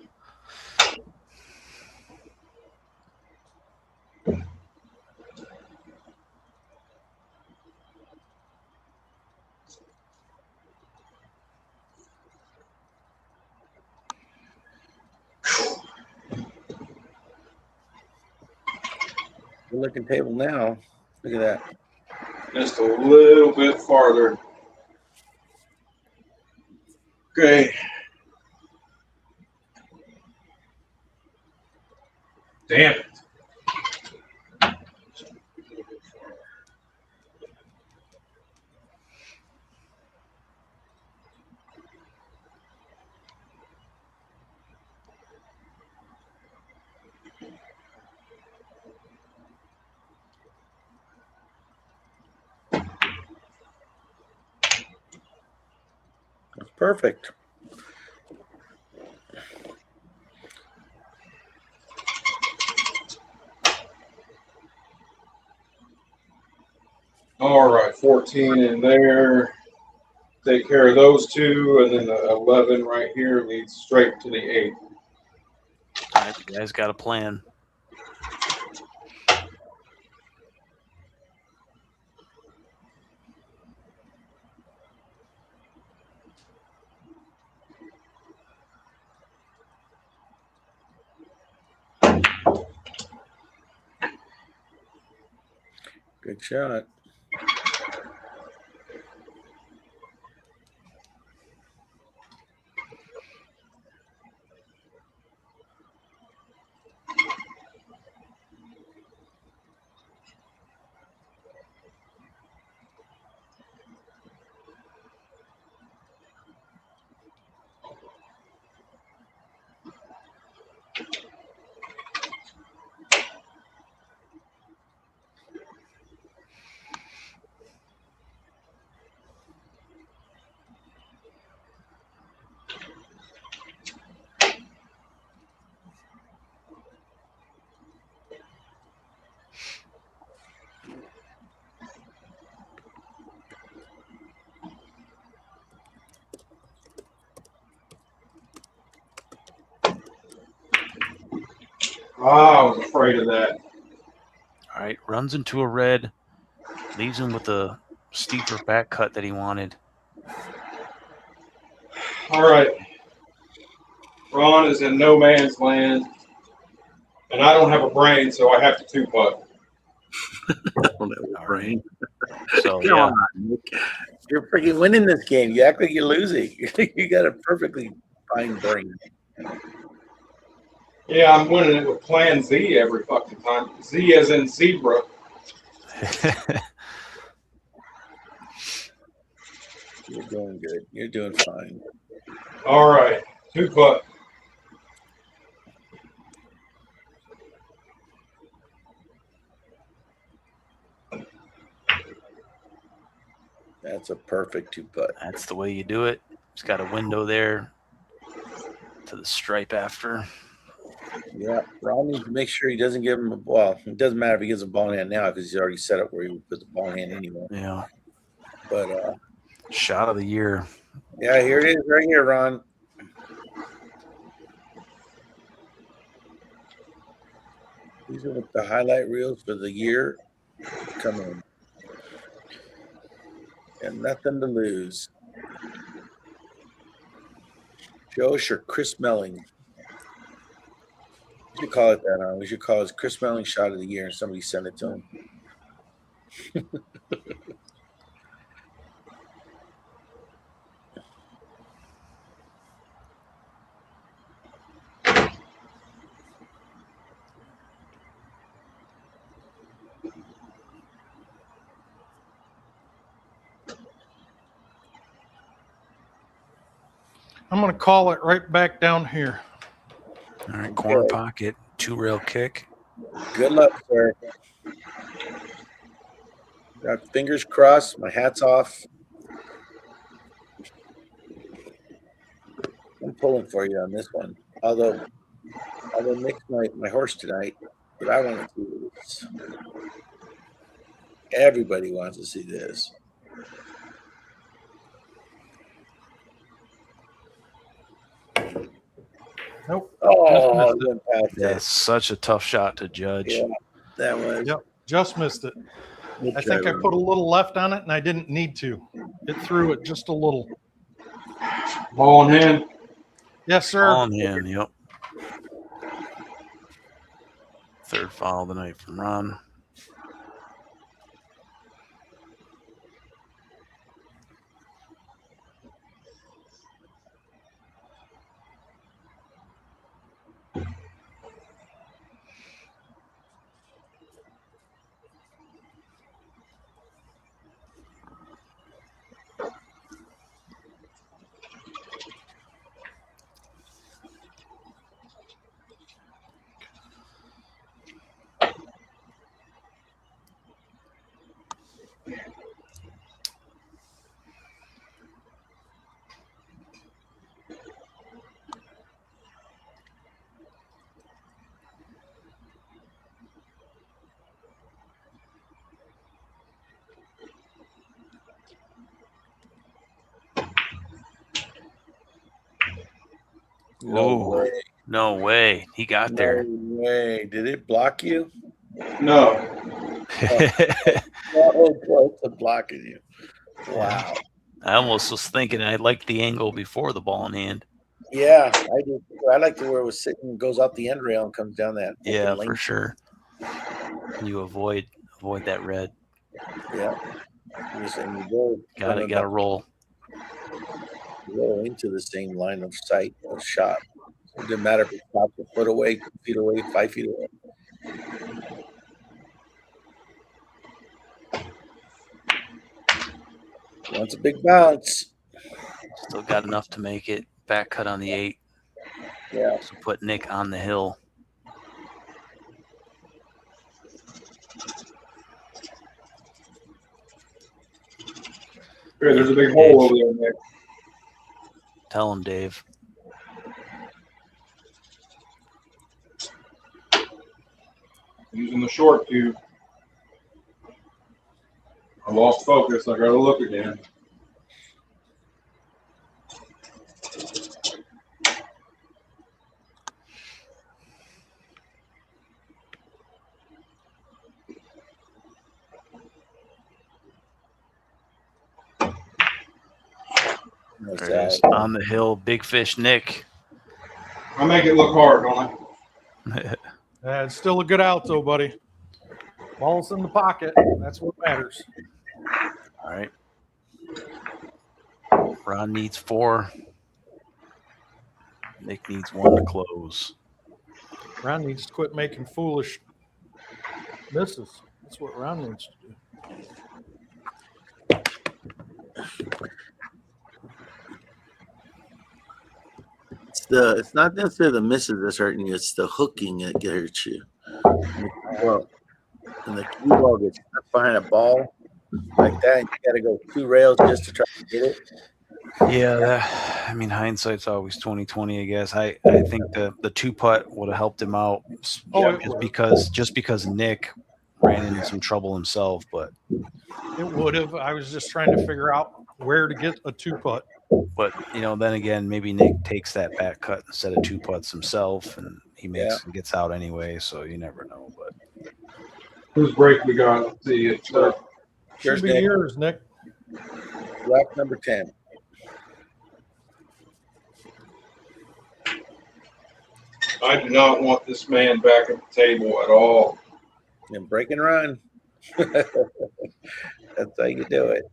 Good looking table now. Look at that. Just a little bit farther. Okay. Damn it. That's perfect. All right, 14 in there. Take care of those two, and then the 11 right here leads straight to the 8. All right, you guys got a plan. Good shot. I was afraid of that. All right, runs into a red, leaves him with a steeper back cut that he wanted. All right. Ron is in no man's land, and I don't have a brain, so I have to two-putt. Don't have a brain. So, Come yeah. on, Nick. You're freaking winning this game. You act like you're losing. You got a perfectly fine brain. Yeah, I'm winning it with Plan Z every fucking time. Z as in zebra. You're doing good. You're doing fine. All right, two-putt. That's a perfect two-putt. That's the way you do it. He's got a window there to the stripe after. Yeah, Ron needs to make sure he doesn't give him a ball. It doesn't matter if he gives a ball hand now because he's already set up where he would put the ball hand anyway. Yeah. But Shot of the year. yeah, here it is, right here, Ron. These are the highlight reels for the year. Come on. And nothing to lose. Josh or Chris Melling. We should call it that, huh? We should call it Chris Melling shot of the year and somebody send it to him. I'm going to call it right back down here. All right, corner Okay. pocket, 2-rail kick. Good luck, sir. Got fingers crossed. My hat's off. I'm pulling for you on this one. Although Nick's my horse tonight, but I want to see this. Everybody wants to see this. Nope. Oh, Just missed it. went past That's it. such a tough shot to judge. Yeah, that was. Yep. Just missed it. Good I think try, I put a little left on it, and I didn't need to. It threw it just a little. Ball in hand. Yes, sir. On him, yep. Third foul of the night from Ron. No way. No way. He got there. No way. Did it block you? No. Oh, close to blocking you. Wow. I almost was thinking I liked the angle before the ball in hand. Yeah, I do. I like to where it was sitting, goes out the end rail and comes down that. Yeah, lane. for sure. You avoid that red. Yeah. And you go Got to roll. Roll into the same line of sight of shot. It doesn't matter if it stops a foot away, 2 feet away, 5 feet away. Wants a big bounce. Still got enough to make it. Back cut on the 8. Yeah. So put Nick on the hill. Hey, there's a big hole over there, Nick. Tell him, Dave. Using the short cube. I lost focus. I got to look again. There it is. On the hill, big fish, Nick. I make it look hard, don't I? It's still a good out, though, buddy. Ball's in the pocket. That's what matters. All right. Ron needs 4. Nick needs 1 to close. Ron needs to quit making foolish misses. That's what Ron needs to do. It's not necessarily the misses that's hurting you, it's the hooking that hurts you. Well, and the cue ball gets stuck behind a ball like that, and you got to go 2 rails just to try to get it. Yeah, hindsight's always 20/20, I guess. I think the 2-putt would have helped him out. Just because Nick ran into some trouble himself, but it would have. I was just trying to figure out where to get a 2-putt. But then again, maybe Nick takes that back cut instead of 2 putts himself, and he gets out anyway. So you never know. But whose break we got? Let's see. It's should be yours, Nick. Rock number 10. I do not want this man back at the table at all. And break and run. That's how you do it.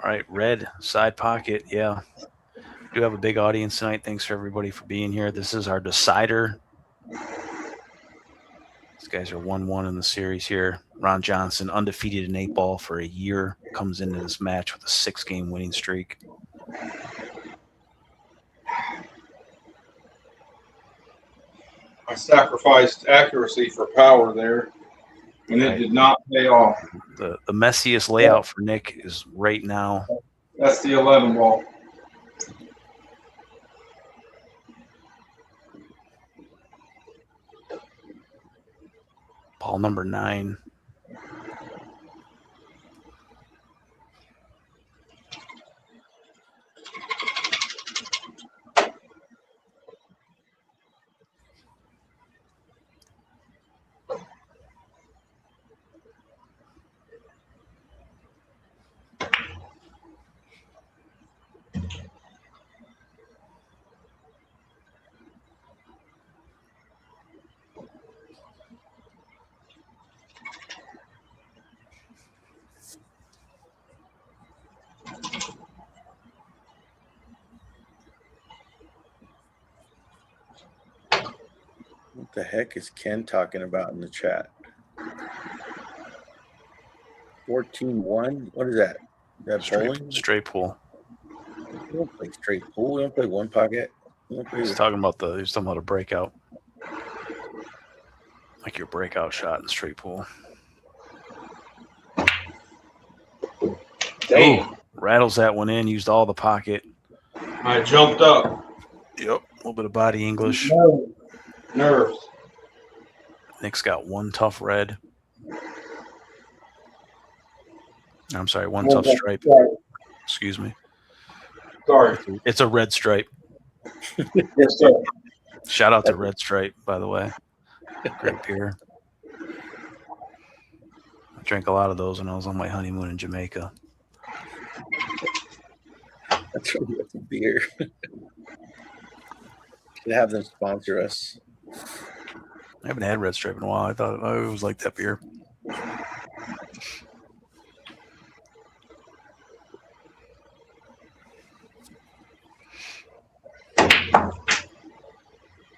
all right, red side pocket. Yeah. We do have a big audience tonight. Thanks for everybody for being here. This is our decider. These guys are 1-1 in the series here. Ron Johnson, undefeated in 8-ball for a year, comes into this match with a 6-game winning streak. I sacrificed accuracy for power there, and it did not pay off. The messiest layout for Nick is right now. That's the 11 ball. Ball number 9. The heck is Ken talking about in the chat? 14-1? What is that? Is that bowling? Straight pool. We don't play straight pool. We don't play one pocket. He's talking about a breakout. Like your breakout shot in straight pool. Damn. Ooh, rattles that one in, used all the pocket. I jumped up. Yep. A little bit of body English. Nerves. Nick's got one tough red. I'm sorry, one tough stripe. Excuse me. Sorry. It's a red stripe. Yes, sir. Shout out to Red Stripe, by the way. Great beer. I drank a lot of those when I was on my honeymoon in Jamaica. That's really a beer. Should have them sponsor us. I haven't had Red Stripe in a while. I thought I always liked that beer.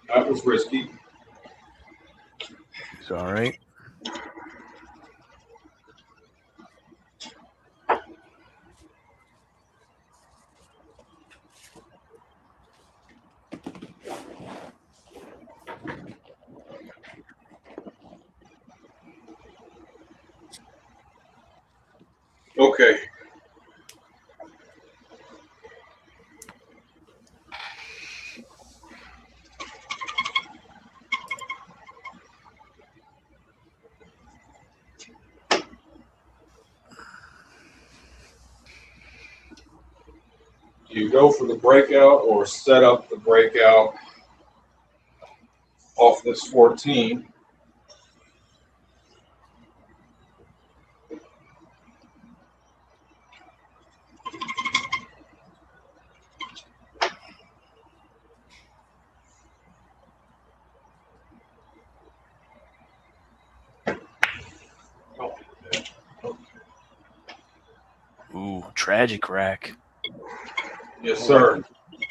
That was risky. It's all right. Okay. Do you go for the breakout or set up the breakout off this 14? Ooh, tragic rack. Yes, sir.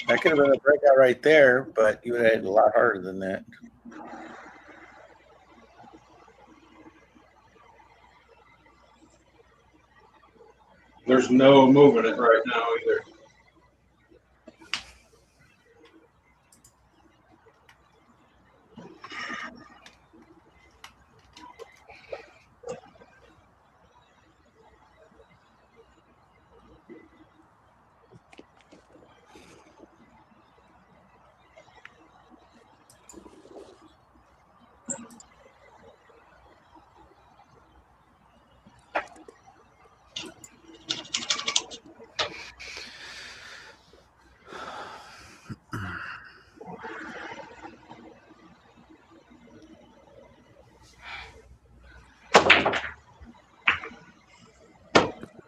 That could have been a breakout right there, but you would have had a lot harder than that. There's no moving it right now either.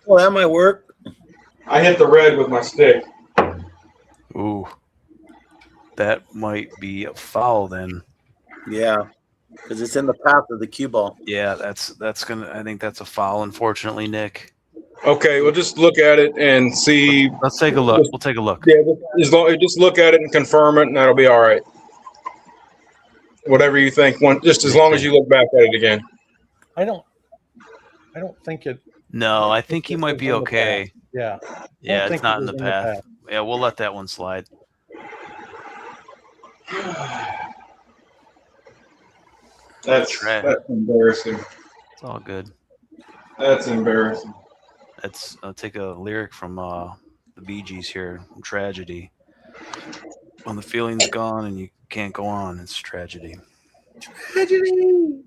Well, that might work. I hit the red with my stick. Ooh. That might be a foul then. Yeah, because it's in the path of the cue ball. Yeah, that's gonna. I think that's a foul. Unfortunately, Nick. Okay, we'll just look at it and see. Let's take a look. We'll take a look. Yeah, just look at it and confirm it, and that'll be all right. Whatever you think, just as long as you look back at it again. I don't think it. No, I think he might be okay. Yeah. Yeah, it's not in the path. Yeah, we'll let that one slide. That's embarrassing. It's all good. That's embarrassing. I'll take a lyric from the Bee Gees here. Tragedy. When the feeling's gone and you can't go on, it's tragedy. Tragedy.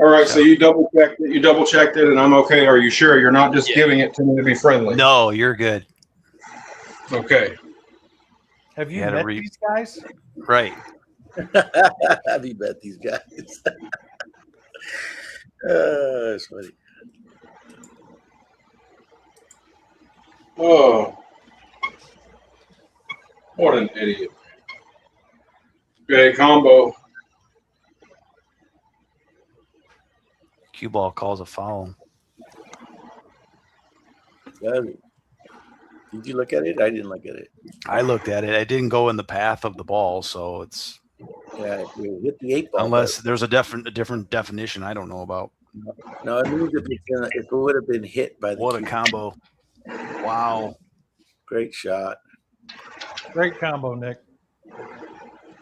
All right, so you double checked it, and I'm okay. Are you sure you're not just giving it to me to be friendly? No, you're good. Okay. Have you met these guys? Right. Have you met these guys? That's funny. Oh, what an idiot. Okay, combo. Cue ball calls a foul. Did you look at it? I didn't look at it. I looked at it. It didn't go in the path of the ball, so it's You hit the 8 ball. unless there's a different definition I don't know about. No, it means if it would have been hit by the What a cue. combo! Wow, Great shot. Great combo, Nick.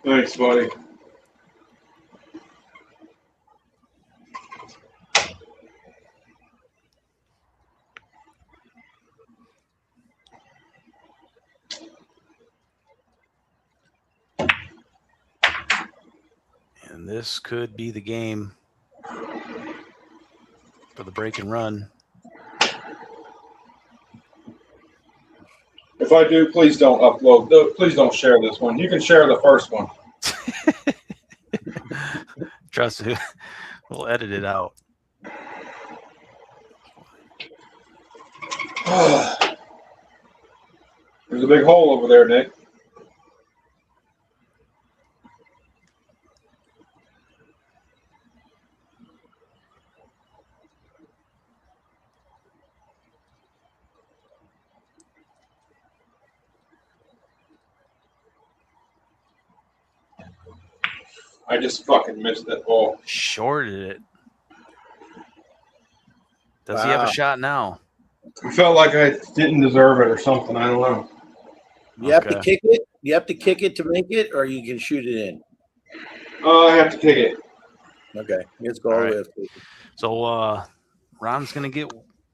Thanks, buddy. and this could be the game for the break and run. If I do, please don't upload. Please don't share this one. You can share the first one. Trust me, we'll edit it out. There's a big hole over there, Nick. I just fucking missed that ball. Shorted it. Does he have a shot now? I felt like I didn't deserve it or something. I don't know. You have to kick it. You have to kick it to make it, or you can shoot it in. I have to kick it. Okay, let's go all the way up. So Ron's gonna get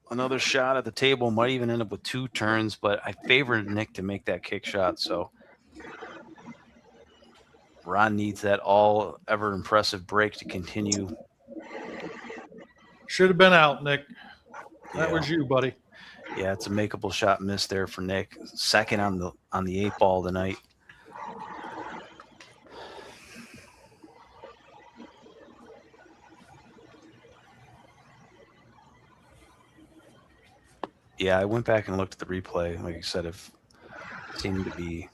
another shot at the table. Might even end up with 2 turns, but I favored Nick to make that kick shot. So Ron needs that all ever impressive break to continue. Should have been out, Nick. That Yeah. was you, buddy. Yeah, it's a makeable shot miss there for Nick. Second on the 8 ball tonight. Yeah, I went back and looked at the replay. Like you said, it seemed to be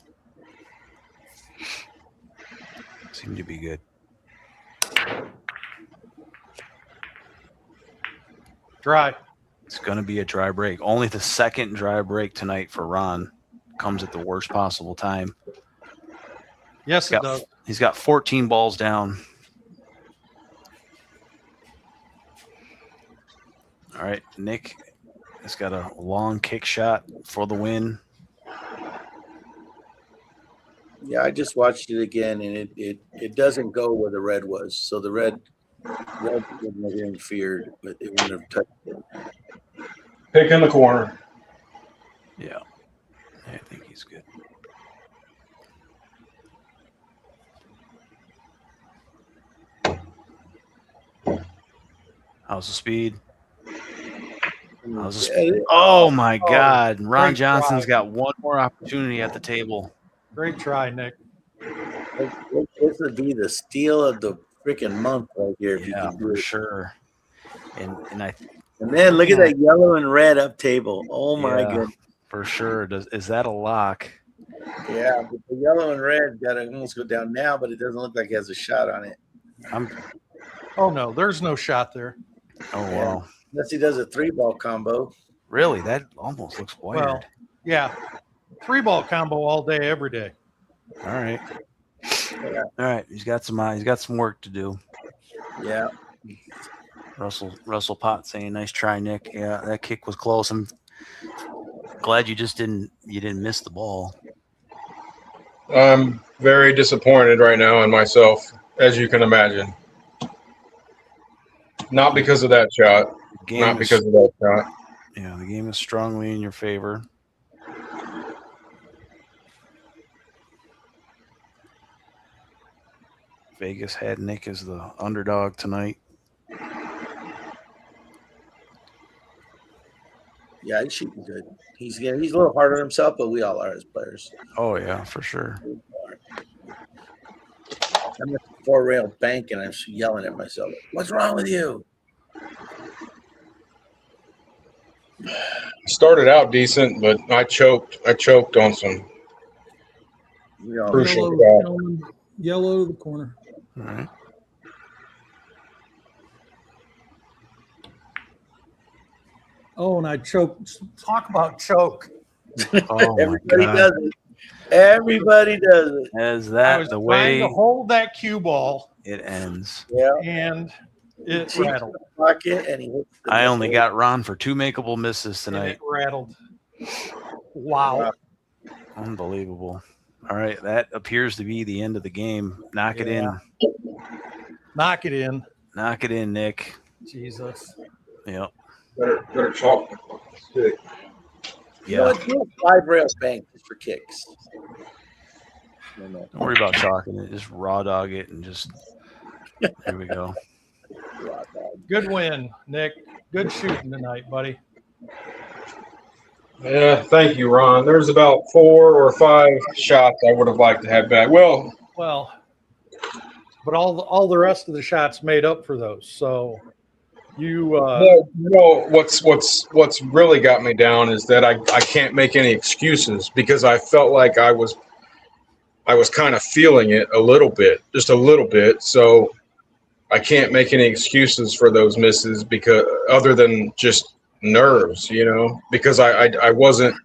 good. Dry. It's going to be a dry break. Only the second dry break tonight for Ron comes at the worst possible time. Yes, it does. He's got 14 balls down. All right, Nick has got a long kick shot for the win. Yeah, I just watched it again, and it doesn't go where the red was. So the red wouldn't have interfered, but it wouldn't have touched it. Pick in the corner. Yeah, I think he's good. How's the speed? How's the speed? Oh my God! Ron Johnson's got one more opportunity at the table. Great try, Nick. This would be the steal of the freaking month right here if you Yeah, can do for it. sure. And then look at that yellow and red up table. Oh my goodness. For sure. Is that a lock? Yeah, but the yellow and red got to almost go down now, but it doesn't look like it has a shot on it. Oh no, there's no shot there. Oh wow. Unless he does a 3-ball combo. Really? That almost looks wired. Well, yeah. 3-ball combo all day, every day. All right. Yeah. All right. He's got some work to do. Yeah. Russell Potts saying, "Nice try, Nick." Yeah, that kick was close. I'm glad you didn't miss the ball. I'm very disappointed right now in myself, as you can imagine. Not because of that shot. Not because of that shot. Yeah, the game is strongly in your favor. Vegas had Nick as the underdog tonight. Yeah, he's shooting good. He's a little hard on himself, but we all are as players. Oh yeah, for sure. I'm at the 4-rail bank and I'm yelling at myself. What's wrong with you? Started out decent, but I choked on some crucial shots. Yellow to the corner. All right. Oh, and I choked. Talk about choke. Oh my Everybody God. does it. Everybody does it. Is I that was the trying to way hold that cue ball, it ends? Yeah. and it Cheeks in rattled. the pocket, and he hits the I only nipple. got Ron for 2 makeable misses And tonight. it rattled. Wow. Unbelievable. All right, that appears to be the end of the game. Knock it in. Knock it in. Knock it in, Nick. Jesus. Yep. Better chalk the fucking stick. You know Yeah. what? Do a 5 rail spank just for kicks. Don't worry about chalking it. Just raw dog it and just here we go. Good win, Nick. Good shooting tonight, buddy. Yeah, thank you, Ron. There's about 4 or 5 shots I would have liked to have back. Well, but all the rest of the shots made up for those. So you what's really got me down is that I can't make any excuses because I felt like I was kind of feeling it a little bit, just a little bit. So I can't make any excuses for those misses because other than just nerves, because I wasn't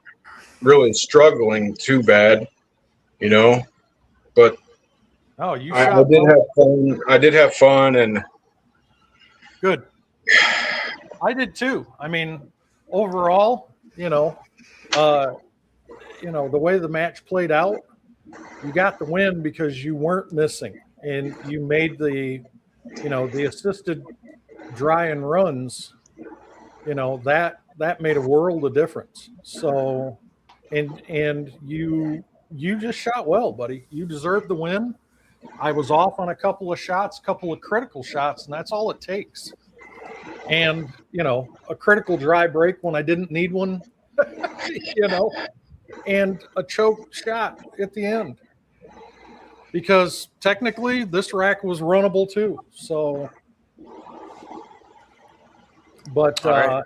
really struggling too bad, but you I shot did well. have fun. I did have fun, and Good. I did too. I mean, overall, the way the match played out, you got the win because you weren't missing and you made the assisted dry and runs, that made a world of difference. So, and you just shot well, buddy. You deserved the win. I was off on a couple of shots, couple of critical shots, and that's all it takes. And, a critical dry break when I didn't need one, and a choked shot at the end. Because technically this rack was runnable too. So, but, Right.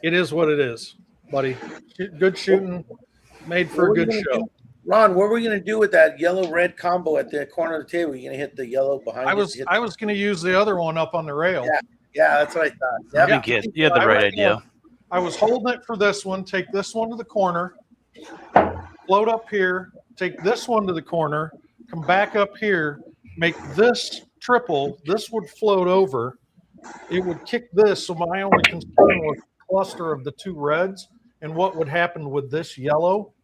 it is what it is, buddy. Good shooting, made for a good show. Ron, what were we going to do with that yellow-red combo at the corner of the table? You going to hit the yellow behind I was going to use the other one up on the rail. Yeah, that's what I thought. I think you had the right idea. I was holding it for this one, take this one to the corner, float up here, take this one to the corner, come back up here, make this triple. This would float over. It would kick this. So my only concern was the cluster of the 2 reds and what would happen with this yellow.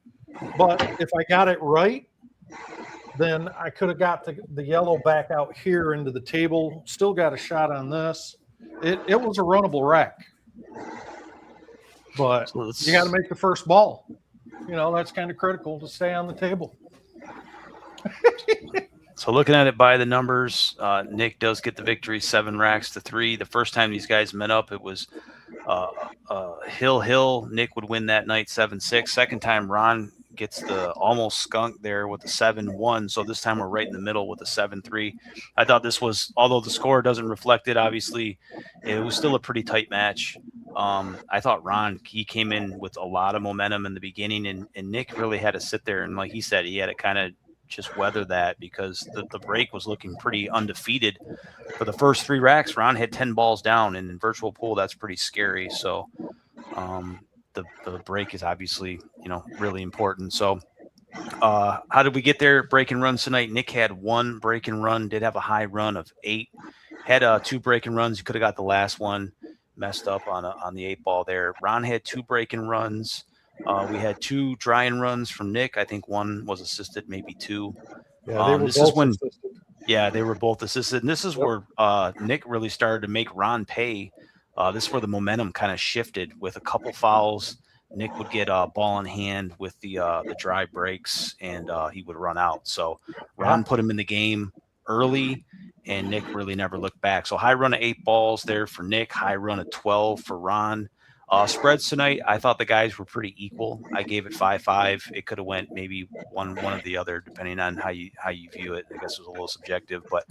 But if I got it right, then I could have got the yellow back out here into the table, still got a shot on this. It was a runnable rack. But you got to make the first ball. That's kind of critical to stay on the table. So looking at it by the numbers, Nick does get the victory, 7 racks to 3. The first time these guys met up, it was Hill. Nick would win that night 7-6. Second time, Ron gets the almost skunk there with the 7-1. So this time we're right in the middle with the 7-3. I thought this was, although the score doesn't reflect it, obviously, it was still a pretty tight match. I thought Ron, he came in with a lot of momentum in the beginning, and Nick really had to sit there. And like he said, he had to kind of just weather that because the break was looking pretty undefeated. For the first 3 racks, Ron had 10 balls down, and in virtual pool, that's pretty scary. So the break is obviously, really important. So how did we get there? Break and runs tonight. Nick had 1 break and run, did have a high run of 8, had 2 break and runs. You could have got the last one, messed up on the 8 ball there. Ron had 2 break and runs. We had 2 dry and runs from Nick. I think 1 was assisted, maybe 2. Yeah, they were this both is when, assisted. Yeah, they were both assisted. And this is where Nick really started to make Ron pay. This is where the momentum kind of shifted with a couple fouls. Nick would get a ball in hand with the dry breaks, and he would run out. So Ron put him in the game early, and Nick really never looked back. So high run of 8 balls there for Nick, high run of 12 for Ron. Spreads tonight, I thought the guys were pretty equal. I gave it 5-5. It could have went maybe one or the other, depending on how you view it. I guess it was a little subjective. But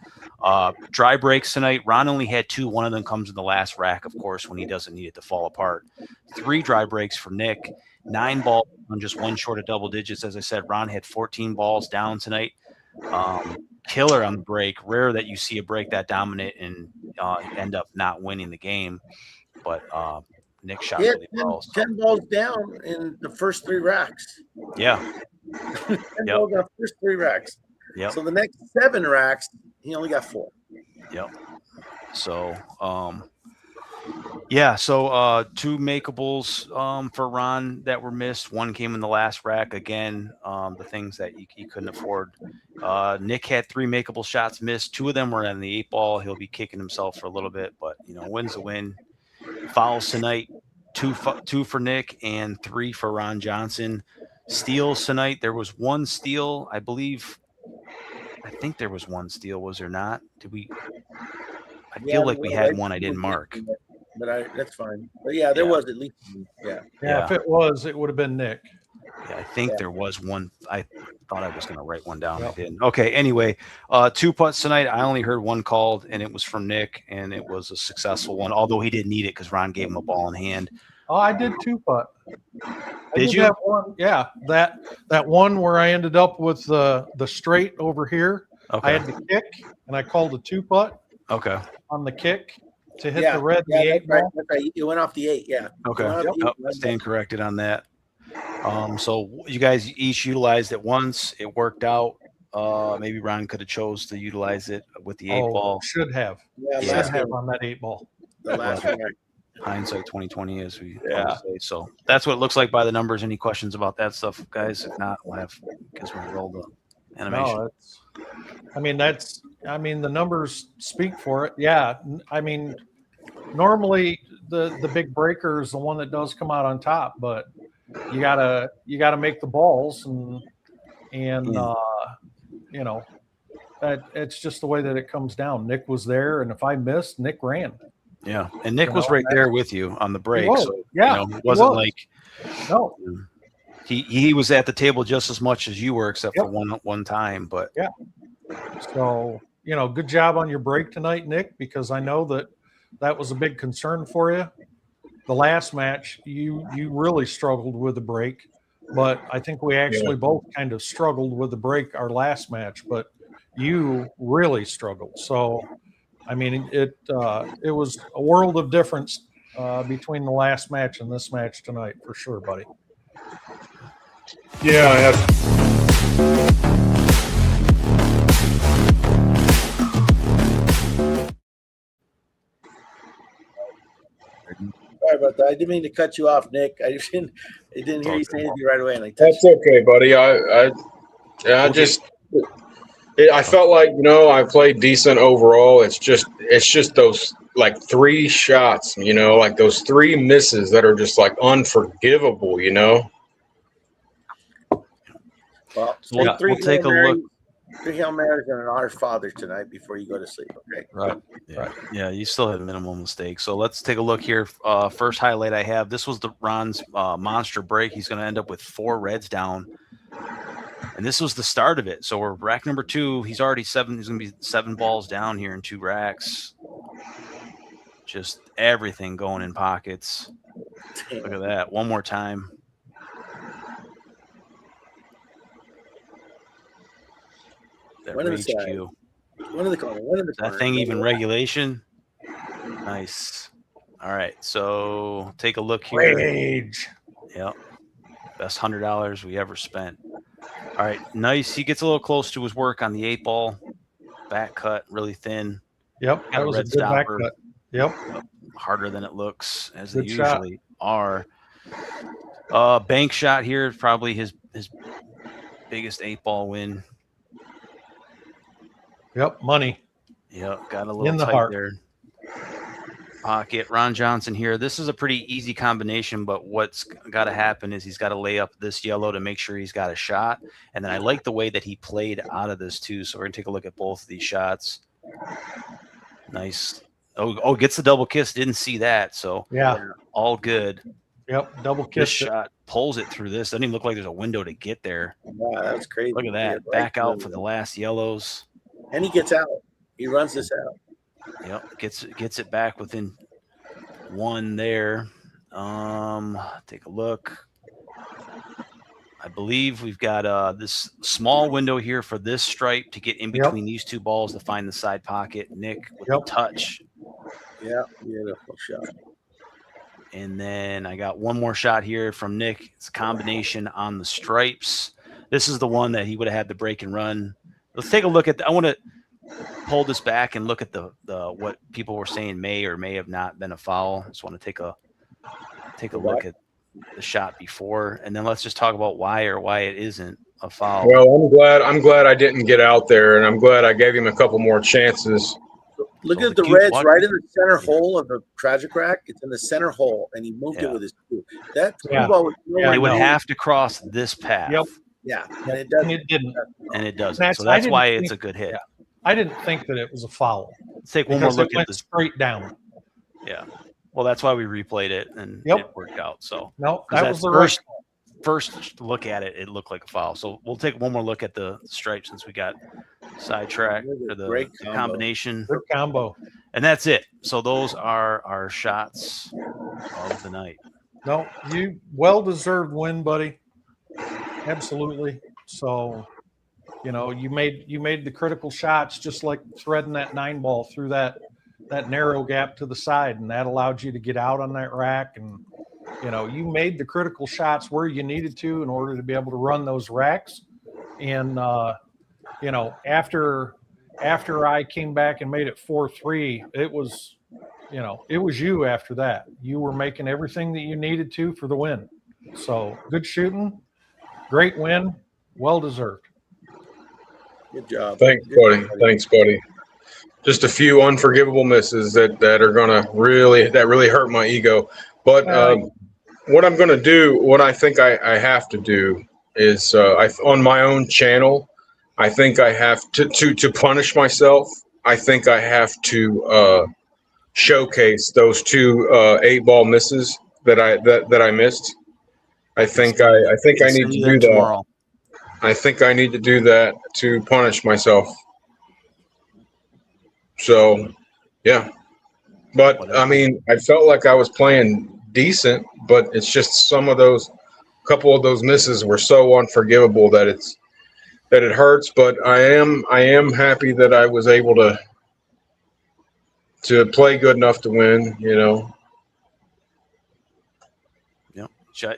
dry breaks tonight, Ron only had 2. One of them comes in the last rack, of course, when he doesn't need it to fall apart. 3 dry breaks for Nick, 9 balls on just 1 short of double digits. As I said, Ron had 14 balls down tonight. Killer on the break. Rare that you see a break that dominant and end up not winning the game. But Nick shot He had really well. So. 10 balls down in the first 3 racks. Yeah. 10 balls on the first 3 racks. Yep. So the next 7 racks, he only got 4. Yep. So, yeah. So, 2 makeables for Ron that were missed. One came in the last rack. Again, the things that you couldn't afford. Nick had 3 makeable shots missed. 2 of them were on the 8 ball. He'll be kicking himself for a little bit, but win's a win. Fouls tonight. 2 for Nick and 3 for Ron Johnson. Steals tonight. There was 1 steal, I believe. I think there was 1 steal. Was there not? Did we? I feel like we had one I didn't mark. But that's fine. But yeah, there was at least. Yeah. If it was, it would have been Nick. Yeah, I think there was one. I thought I was going to write one down. Yep. I didn't. Okay. Anyway, 2 putts tonight. I only heard 1 called, and it was from Nick, and it was a successful one. Although he didn't need it because Ron gave him a ball in hand. Oh, I did 2 putt. Did you? Have one, yeah, that one where I ended up with the straight over here. Okay. I had the kick, and I called a 2 putt. Okay. On the kick to hit the red. Yeah, the 8 ball. right. You went off the 8. Yeah. Okay. Staying corrected on that. So you guys each utilized it once. It worked out. Maybe Ron could have chose to utilize it with the 8 ball. Should have. Yeah, should have on that 8 ball. The last one. Hindsight 2020, as we say. So that's what it looks like by the numbers. Any questions about that stuff, guys? If not, we'll have because we'll roll the animation. No, the numbers speak for it. Yeah, I mean, normally the big breaker is the one that does come out on top, but you gotta make the balls and that it's just the way that it comes down. Nick was there, and if I missed, Nick ran. Yeah, and Nick was right there with you on the break. So, it wasn't like no. He was at the table just as much as you were, except for one time. But yeah, so good job on your break tonight, Nick, because I know that was a big concern for you. The last match, you really struggled with the break, but I think we actually both kind of struggled with the break our last match, but you really struggled. So. I mean, it was a world of difference between the last match and this match tonight, for sure, buddy. Yeah, I have. Sorry about that. I didn't mean to cut you off, Nick. I didn't hear you say anything right away. And That's okay, buddy. I felt like I played decent overall. It's just those like 3 shots, like those 3 misses that are just like unforgivable, Well, we'll take a look. 3 Hail Marys and an Our Father tonight before you go to sleep. Okay. Right. Yeah. You still had minimal mistakes. So let's take a look here. First highlight I have. This was the Ron's monster break. He's going to end up with 4 reds down. And this was the start of it. So we're rack number 2. He's already 7. He's going to be 7 balls down here in 2 racks. Just everything going in pockets. Look at that. One more time. That rage cue. One in the corner. That thing even regulation. Nice. All right. So take a look here. Rage. Yep. Best $100 we ever spent. All right, nice. He gets a little close to his work on the 8 ball. Back cut, really thin. Yep, that was a good back cut. Yep. Harder than it looks, as good they usually are. Bank shot here, probably his biggest 8 ball win. Yep, money. Yep, got a little in the tight heart there. Pocket. Ron Johnson here. This is a pretty easy combination, but what's got to happen is he's got to lay up this yellow to make sure he's got a shot. And then I like the way that he played out of this too. So we're going to take a look at both of these shots. Nice. Oh, gets the double kiss. Didn't see that. So yeah, all good. Yep, double kiss. This shot pulls it through this. Doesn't even look like there's a window to get there. Wow, that's crazy. Look at that. Back out for the last yellows. And he gets out. He runs this out. Yep, gets it back within 1 there. Take a look. I believe we've got this small window here for this stripe to get in between these 2 balls to find the side pocket. Nick with the touch. Yeah, beautiful shot. And then I got one more shot here from Nick. It's a combination on the stripes. This is the one that he would have had the break and run. Let's take a look at I want to pull this back and look at the what people were saying may or may have not been a foul. Just want to take a look at the shot before, and then let's just talk about why it isn't a foul. Well, I'm glad I didn't get out there, and I'm glad I gave him a couple more chances. Look at the Reds right in the center hole of the tragic rack. It's in the center hole, and he moved it with his two. That ball was they would have to cross this path. Yep. Yeah, and it doesn't. And it didn't. And it doesn't. So that's why it's a good hit. Yeah. I didn't think that it was a foul. Let's take one more look at this straight down. Yeah. Well, that's why we replayed it, and it worked out. So no, that was the first look at it. It looked like a foul. So we'll take one more look at the stripe since we got sidetracked for the combination. Good combo. And that's it. So those are our shots of the night. No, you well-deserved win, buddy. Absolutely. So, you made the critical shots, just like threading that 9-ball through that narrow gap to the side, and that allowed you to get out on that rack. And you made the critical shots where you needed to in order to be able to run those racks. And after I came back and made it 4-3, it was you after that. You were making everything that you needed to for the win. So good shooting, great win, well deserved. Good job. Thanks, buddy. Just a few unforgivable misses that are gonna really hurt my ego. But what I'm gonna do, what I think I have to do is on my own channel, I think I have to punish myself. I think I have to showcase those two 8-ball misses that I missed. I think I need to do that. Tomorrow. I think I need to do that to punish myself. So, yeah. But I mean, I felt like I was playing decent, but it's just couple of those misses were so unforgivable that it hurts. But I am happy that I was able to play good enough to win. Yeah,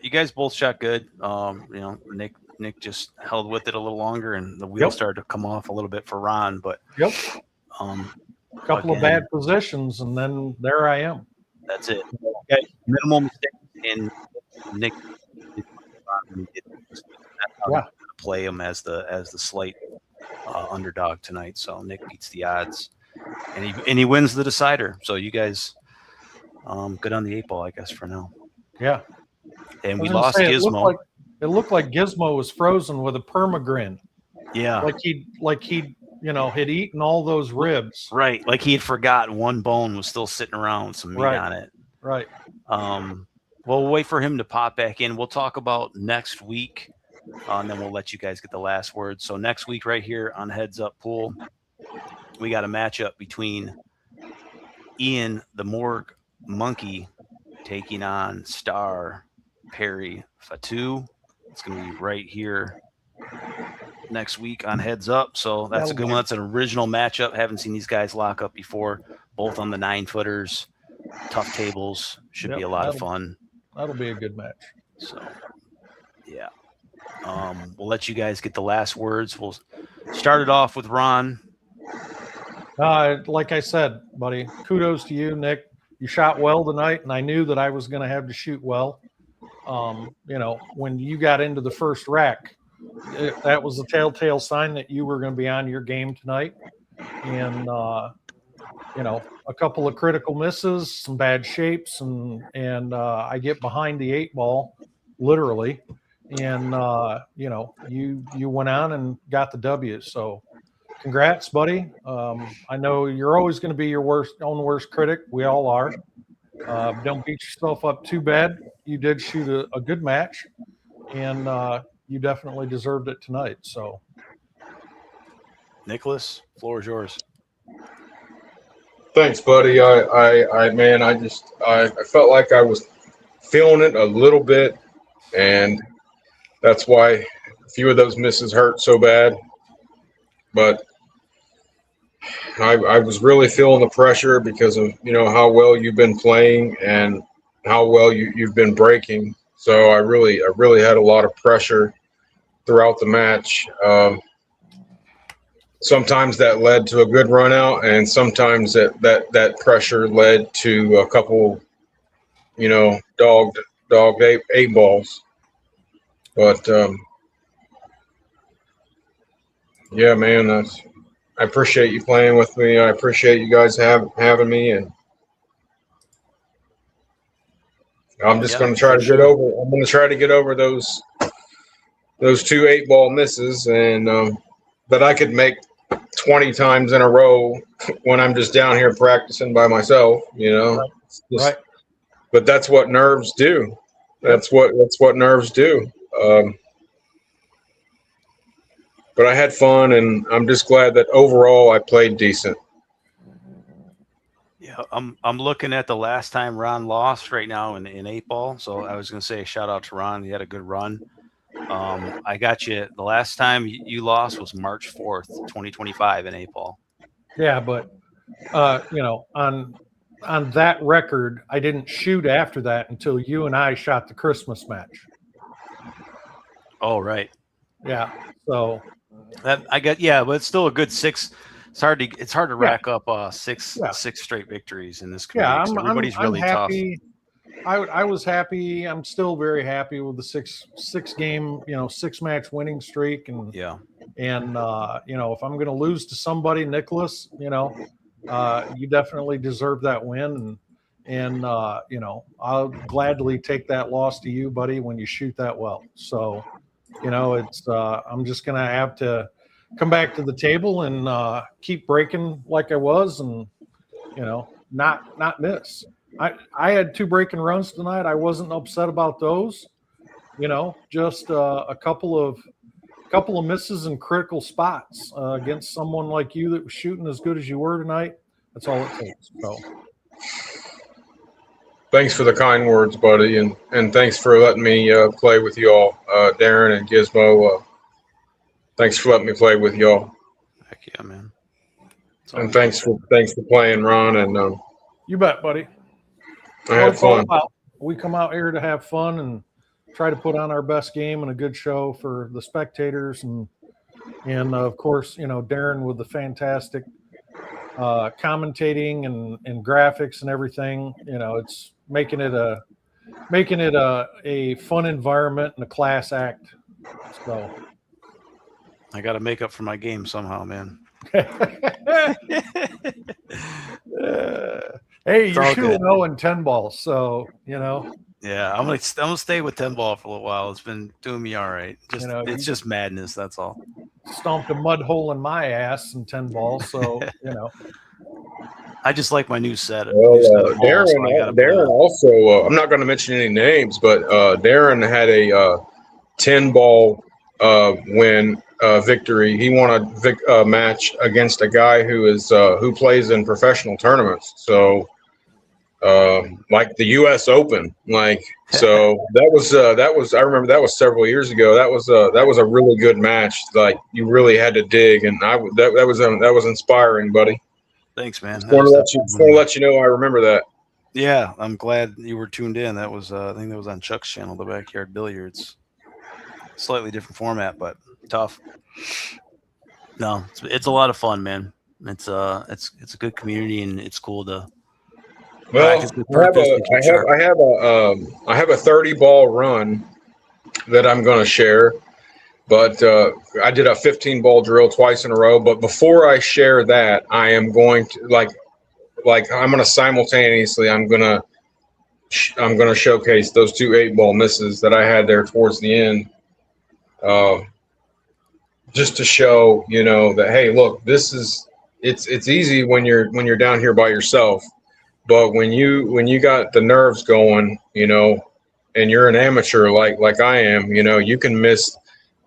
you guys both shot good. Nick just held with it a little longer, and the wheel started to come off a little bit for Ron. But a couple of bad positions, and then there I am. That's it. Yeah, minimal mistakes, and Nick. Play him as the slight underdog tonight. So Nick beats the odds, and he wins the decider. So you guys, good on the 8-ball, I guess, for now. Yeah. And we lost Gizmo. It looked like Gizmo was frozen with a permagrin. Yeah. Like he had eaten all those ribs. Right. Like he had forgotten one bone was still sitting around with some meat on it. Right. We'll wait for him to pop back in. We'll talk about next week, and then we'll let you guys get the last word. So next week right here on Heads Up Pool, we got a matchup between Ian the Morgue Monkey taking on Star Perry Fatu. It's going to be right here next week on Heads Up. So that's a good one. That's an original matchup. Haven't seen these guys lock up before, both on the 9-footers. Tough tables. Should be a lot of fun. That'll be a good match. So, yeah. We'll let you guys get the last words. We'll start it off with Ron. Like I said, buddy, kudos to you, Nick. You shot well tonight, and I knew that I was going to have to shoot well. When you got into the first rack, that was a telltale sign that you were going to be on your game tonight. And, a couple of critical misses, some bad shapes, and I get behind the 8-ball, literally. And, you went on and got the W. So congrats, buddy. I know you're always going to be your own worst critic. We all are. Don't beat yourself up too bad. You did shoot a good match, and you definitely deserved it tonight. So, Nicholas, floor is yours. Thanks, buddy. I felt like I was feeling it a little bit, and that's why a few of those misses hurt so bad. But I was really feeling the pressure because of how well you've been playing, and how well you've been breaking. So I really had a lot of pressure throughout the match. Sometimes that led to a good run out, and sometimes that pressure led to a couple, dogged eight balls. But yeah, man, I appreciate you playing with me. I appreciate you guys having me, and I'm just going to try to get over. I'm going to try to get over those 2 8-ball misses, and that I could make 20 times in a row when I'm just down here practicing by myself. Right. But that's what nerves do. That's what nerves do. But I had fun, and I'm just glad that overall I played decent. Yeah, I'm looking at the last time Ron lost right now in 8-ball. So I was going to say shout out to Ron. He had a good run. I got you. The last time you lost was March 4th, 2025 in 8-ball. Yeah, but on that record, I didn't shoot after that until you and I shot the Christmas match. Oh, right. Yeah. So that I got, but it's still a good 6. It's hard to rack up 6 straight victories in this community. Yeah, everybody's really happy. Tough. I was happy. I'm still very happy with the 6 game, 6 match winning streak. And if I'm going to lose to somebody, Nicholas, you definitely deserve that win. And I'll gladly take that loss to you, buddy, when you shoot that well. So, it's I'm just going to have to come back to the table and keep breaking like I was, and not miss. I had 2 breaking runs tonight. I wasn't upset about those. Just a couple of misses in critical spots against someone like you that was shooting as good as you were tonight. That's all it takes. So thanks for the kind words, buddy, and thanks for letting me play with y'all, Darren and Gizmo. Thanks for letting me play with y'all. Heck yeah, man. And thanks for playing, Ron. And you bet, buddy. I had fun. We come out here to have fun and try to put on our best game and a good show for the spectators, and of course, Darren with the fantastic commentating and graphics and everything. It's making it a fun environment and a class act. So I got to make up for my game somehow, man. Hey, you're 2-0 in 10 balls, so Yeah, I'm gonna stay with 10 ball for a little while. It's been doing me all right. It's just madness. That's all. Stomped a mud hole in my ass in 10 balls, so I just like my new set. Well, Darren also. I'm not going to mention any names, but Darren had a 10 ball win victory. He won a match against a guy who plays in professional tournaments. So. Like the U.S. Open, so that was I remember that was several years ago. That was a really good match. Like you really had to dig, and that was inspiring, buddy. Thanks, man. Just want to let you know I remember that. Yeah, I'm glad you were tuned in. That was I think that was on Chuck's channel, the Backyard Billiards. Slightly different format, but tough. No, it's a lot of fun, man. It's a good community, and it's cool to. Well, I have a 30 ball run that I'm going to share, but I did a 15 ball drill twice in a row. But before I share that, I am going to I'm going to simultaneously I'm going to showcase those 2 8-ball misses that I had there towards the end, just to show that hey, look, it's easy when you're down here by yourself. But when you got the nerves going, and you're an amateur like I am, you can miss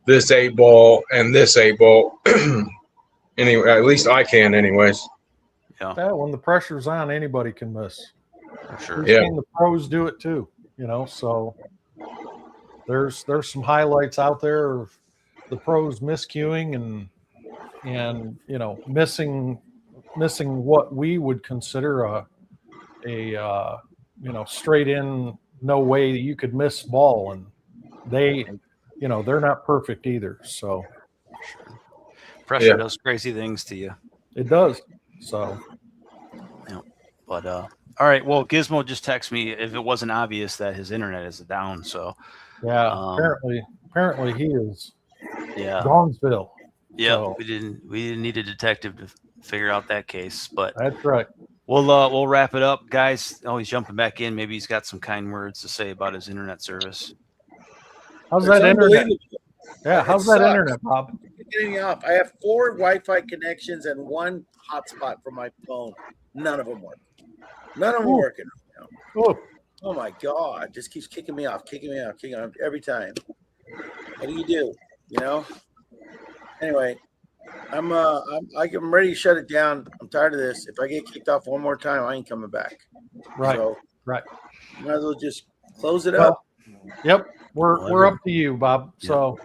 this 8-ball and this 8-ball. Anyway, at least I can, anyways. Yeah, when the pressure's on, anybody can miss. For sure. We've seen the pros do it too, So there's some highlights out there of the pros miscuing and missing what we would consider a straight in, no way you could miss ball, and they, they're not perfect either. So pressure does crazy things to you. It does. So, yeah. But all right. Well, Gizmo just texted me if it wasn't obvious that his internet is down. So yeah, apparently he is. Yeah, Gonsville. Yeah, So, we didn't need a detective to figure out that case, but that's right. We'll wrap it up, guys. Oh, he's jumping back in. Maybe he's got some kind words to say about his internet service. How's that internet? Yeah, how's that internet, Bob? Getting me off. I have 4 Wi-Fi connections and 1 hotspot for my phone. None of them work. None of them working right now. Oh my God! It just keeps kicking me off every time. What do? Anyway, I'm ready to shut it down. I'm tired of this. If I get kicked off one more time, I ain't coming back. Right. So, right. Might as well just close it up. Yep. We're up to you, Bob. Yeah. So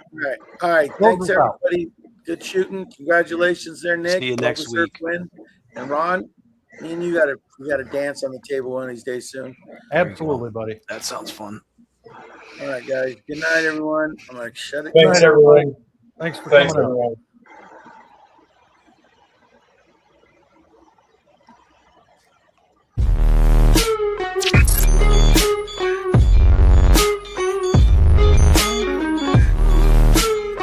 all right. Thanks everybody. Good shooting. Congratulations there, Nick. See you next week. Win. And Ron, me and you gotta dance on the table one of these days soon. Absolutely, buddy. That sounds fun. All right, guys. Good night, everyone. I'm gonna shut it down. Thanks, everyone. Thanks for coming out.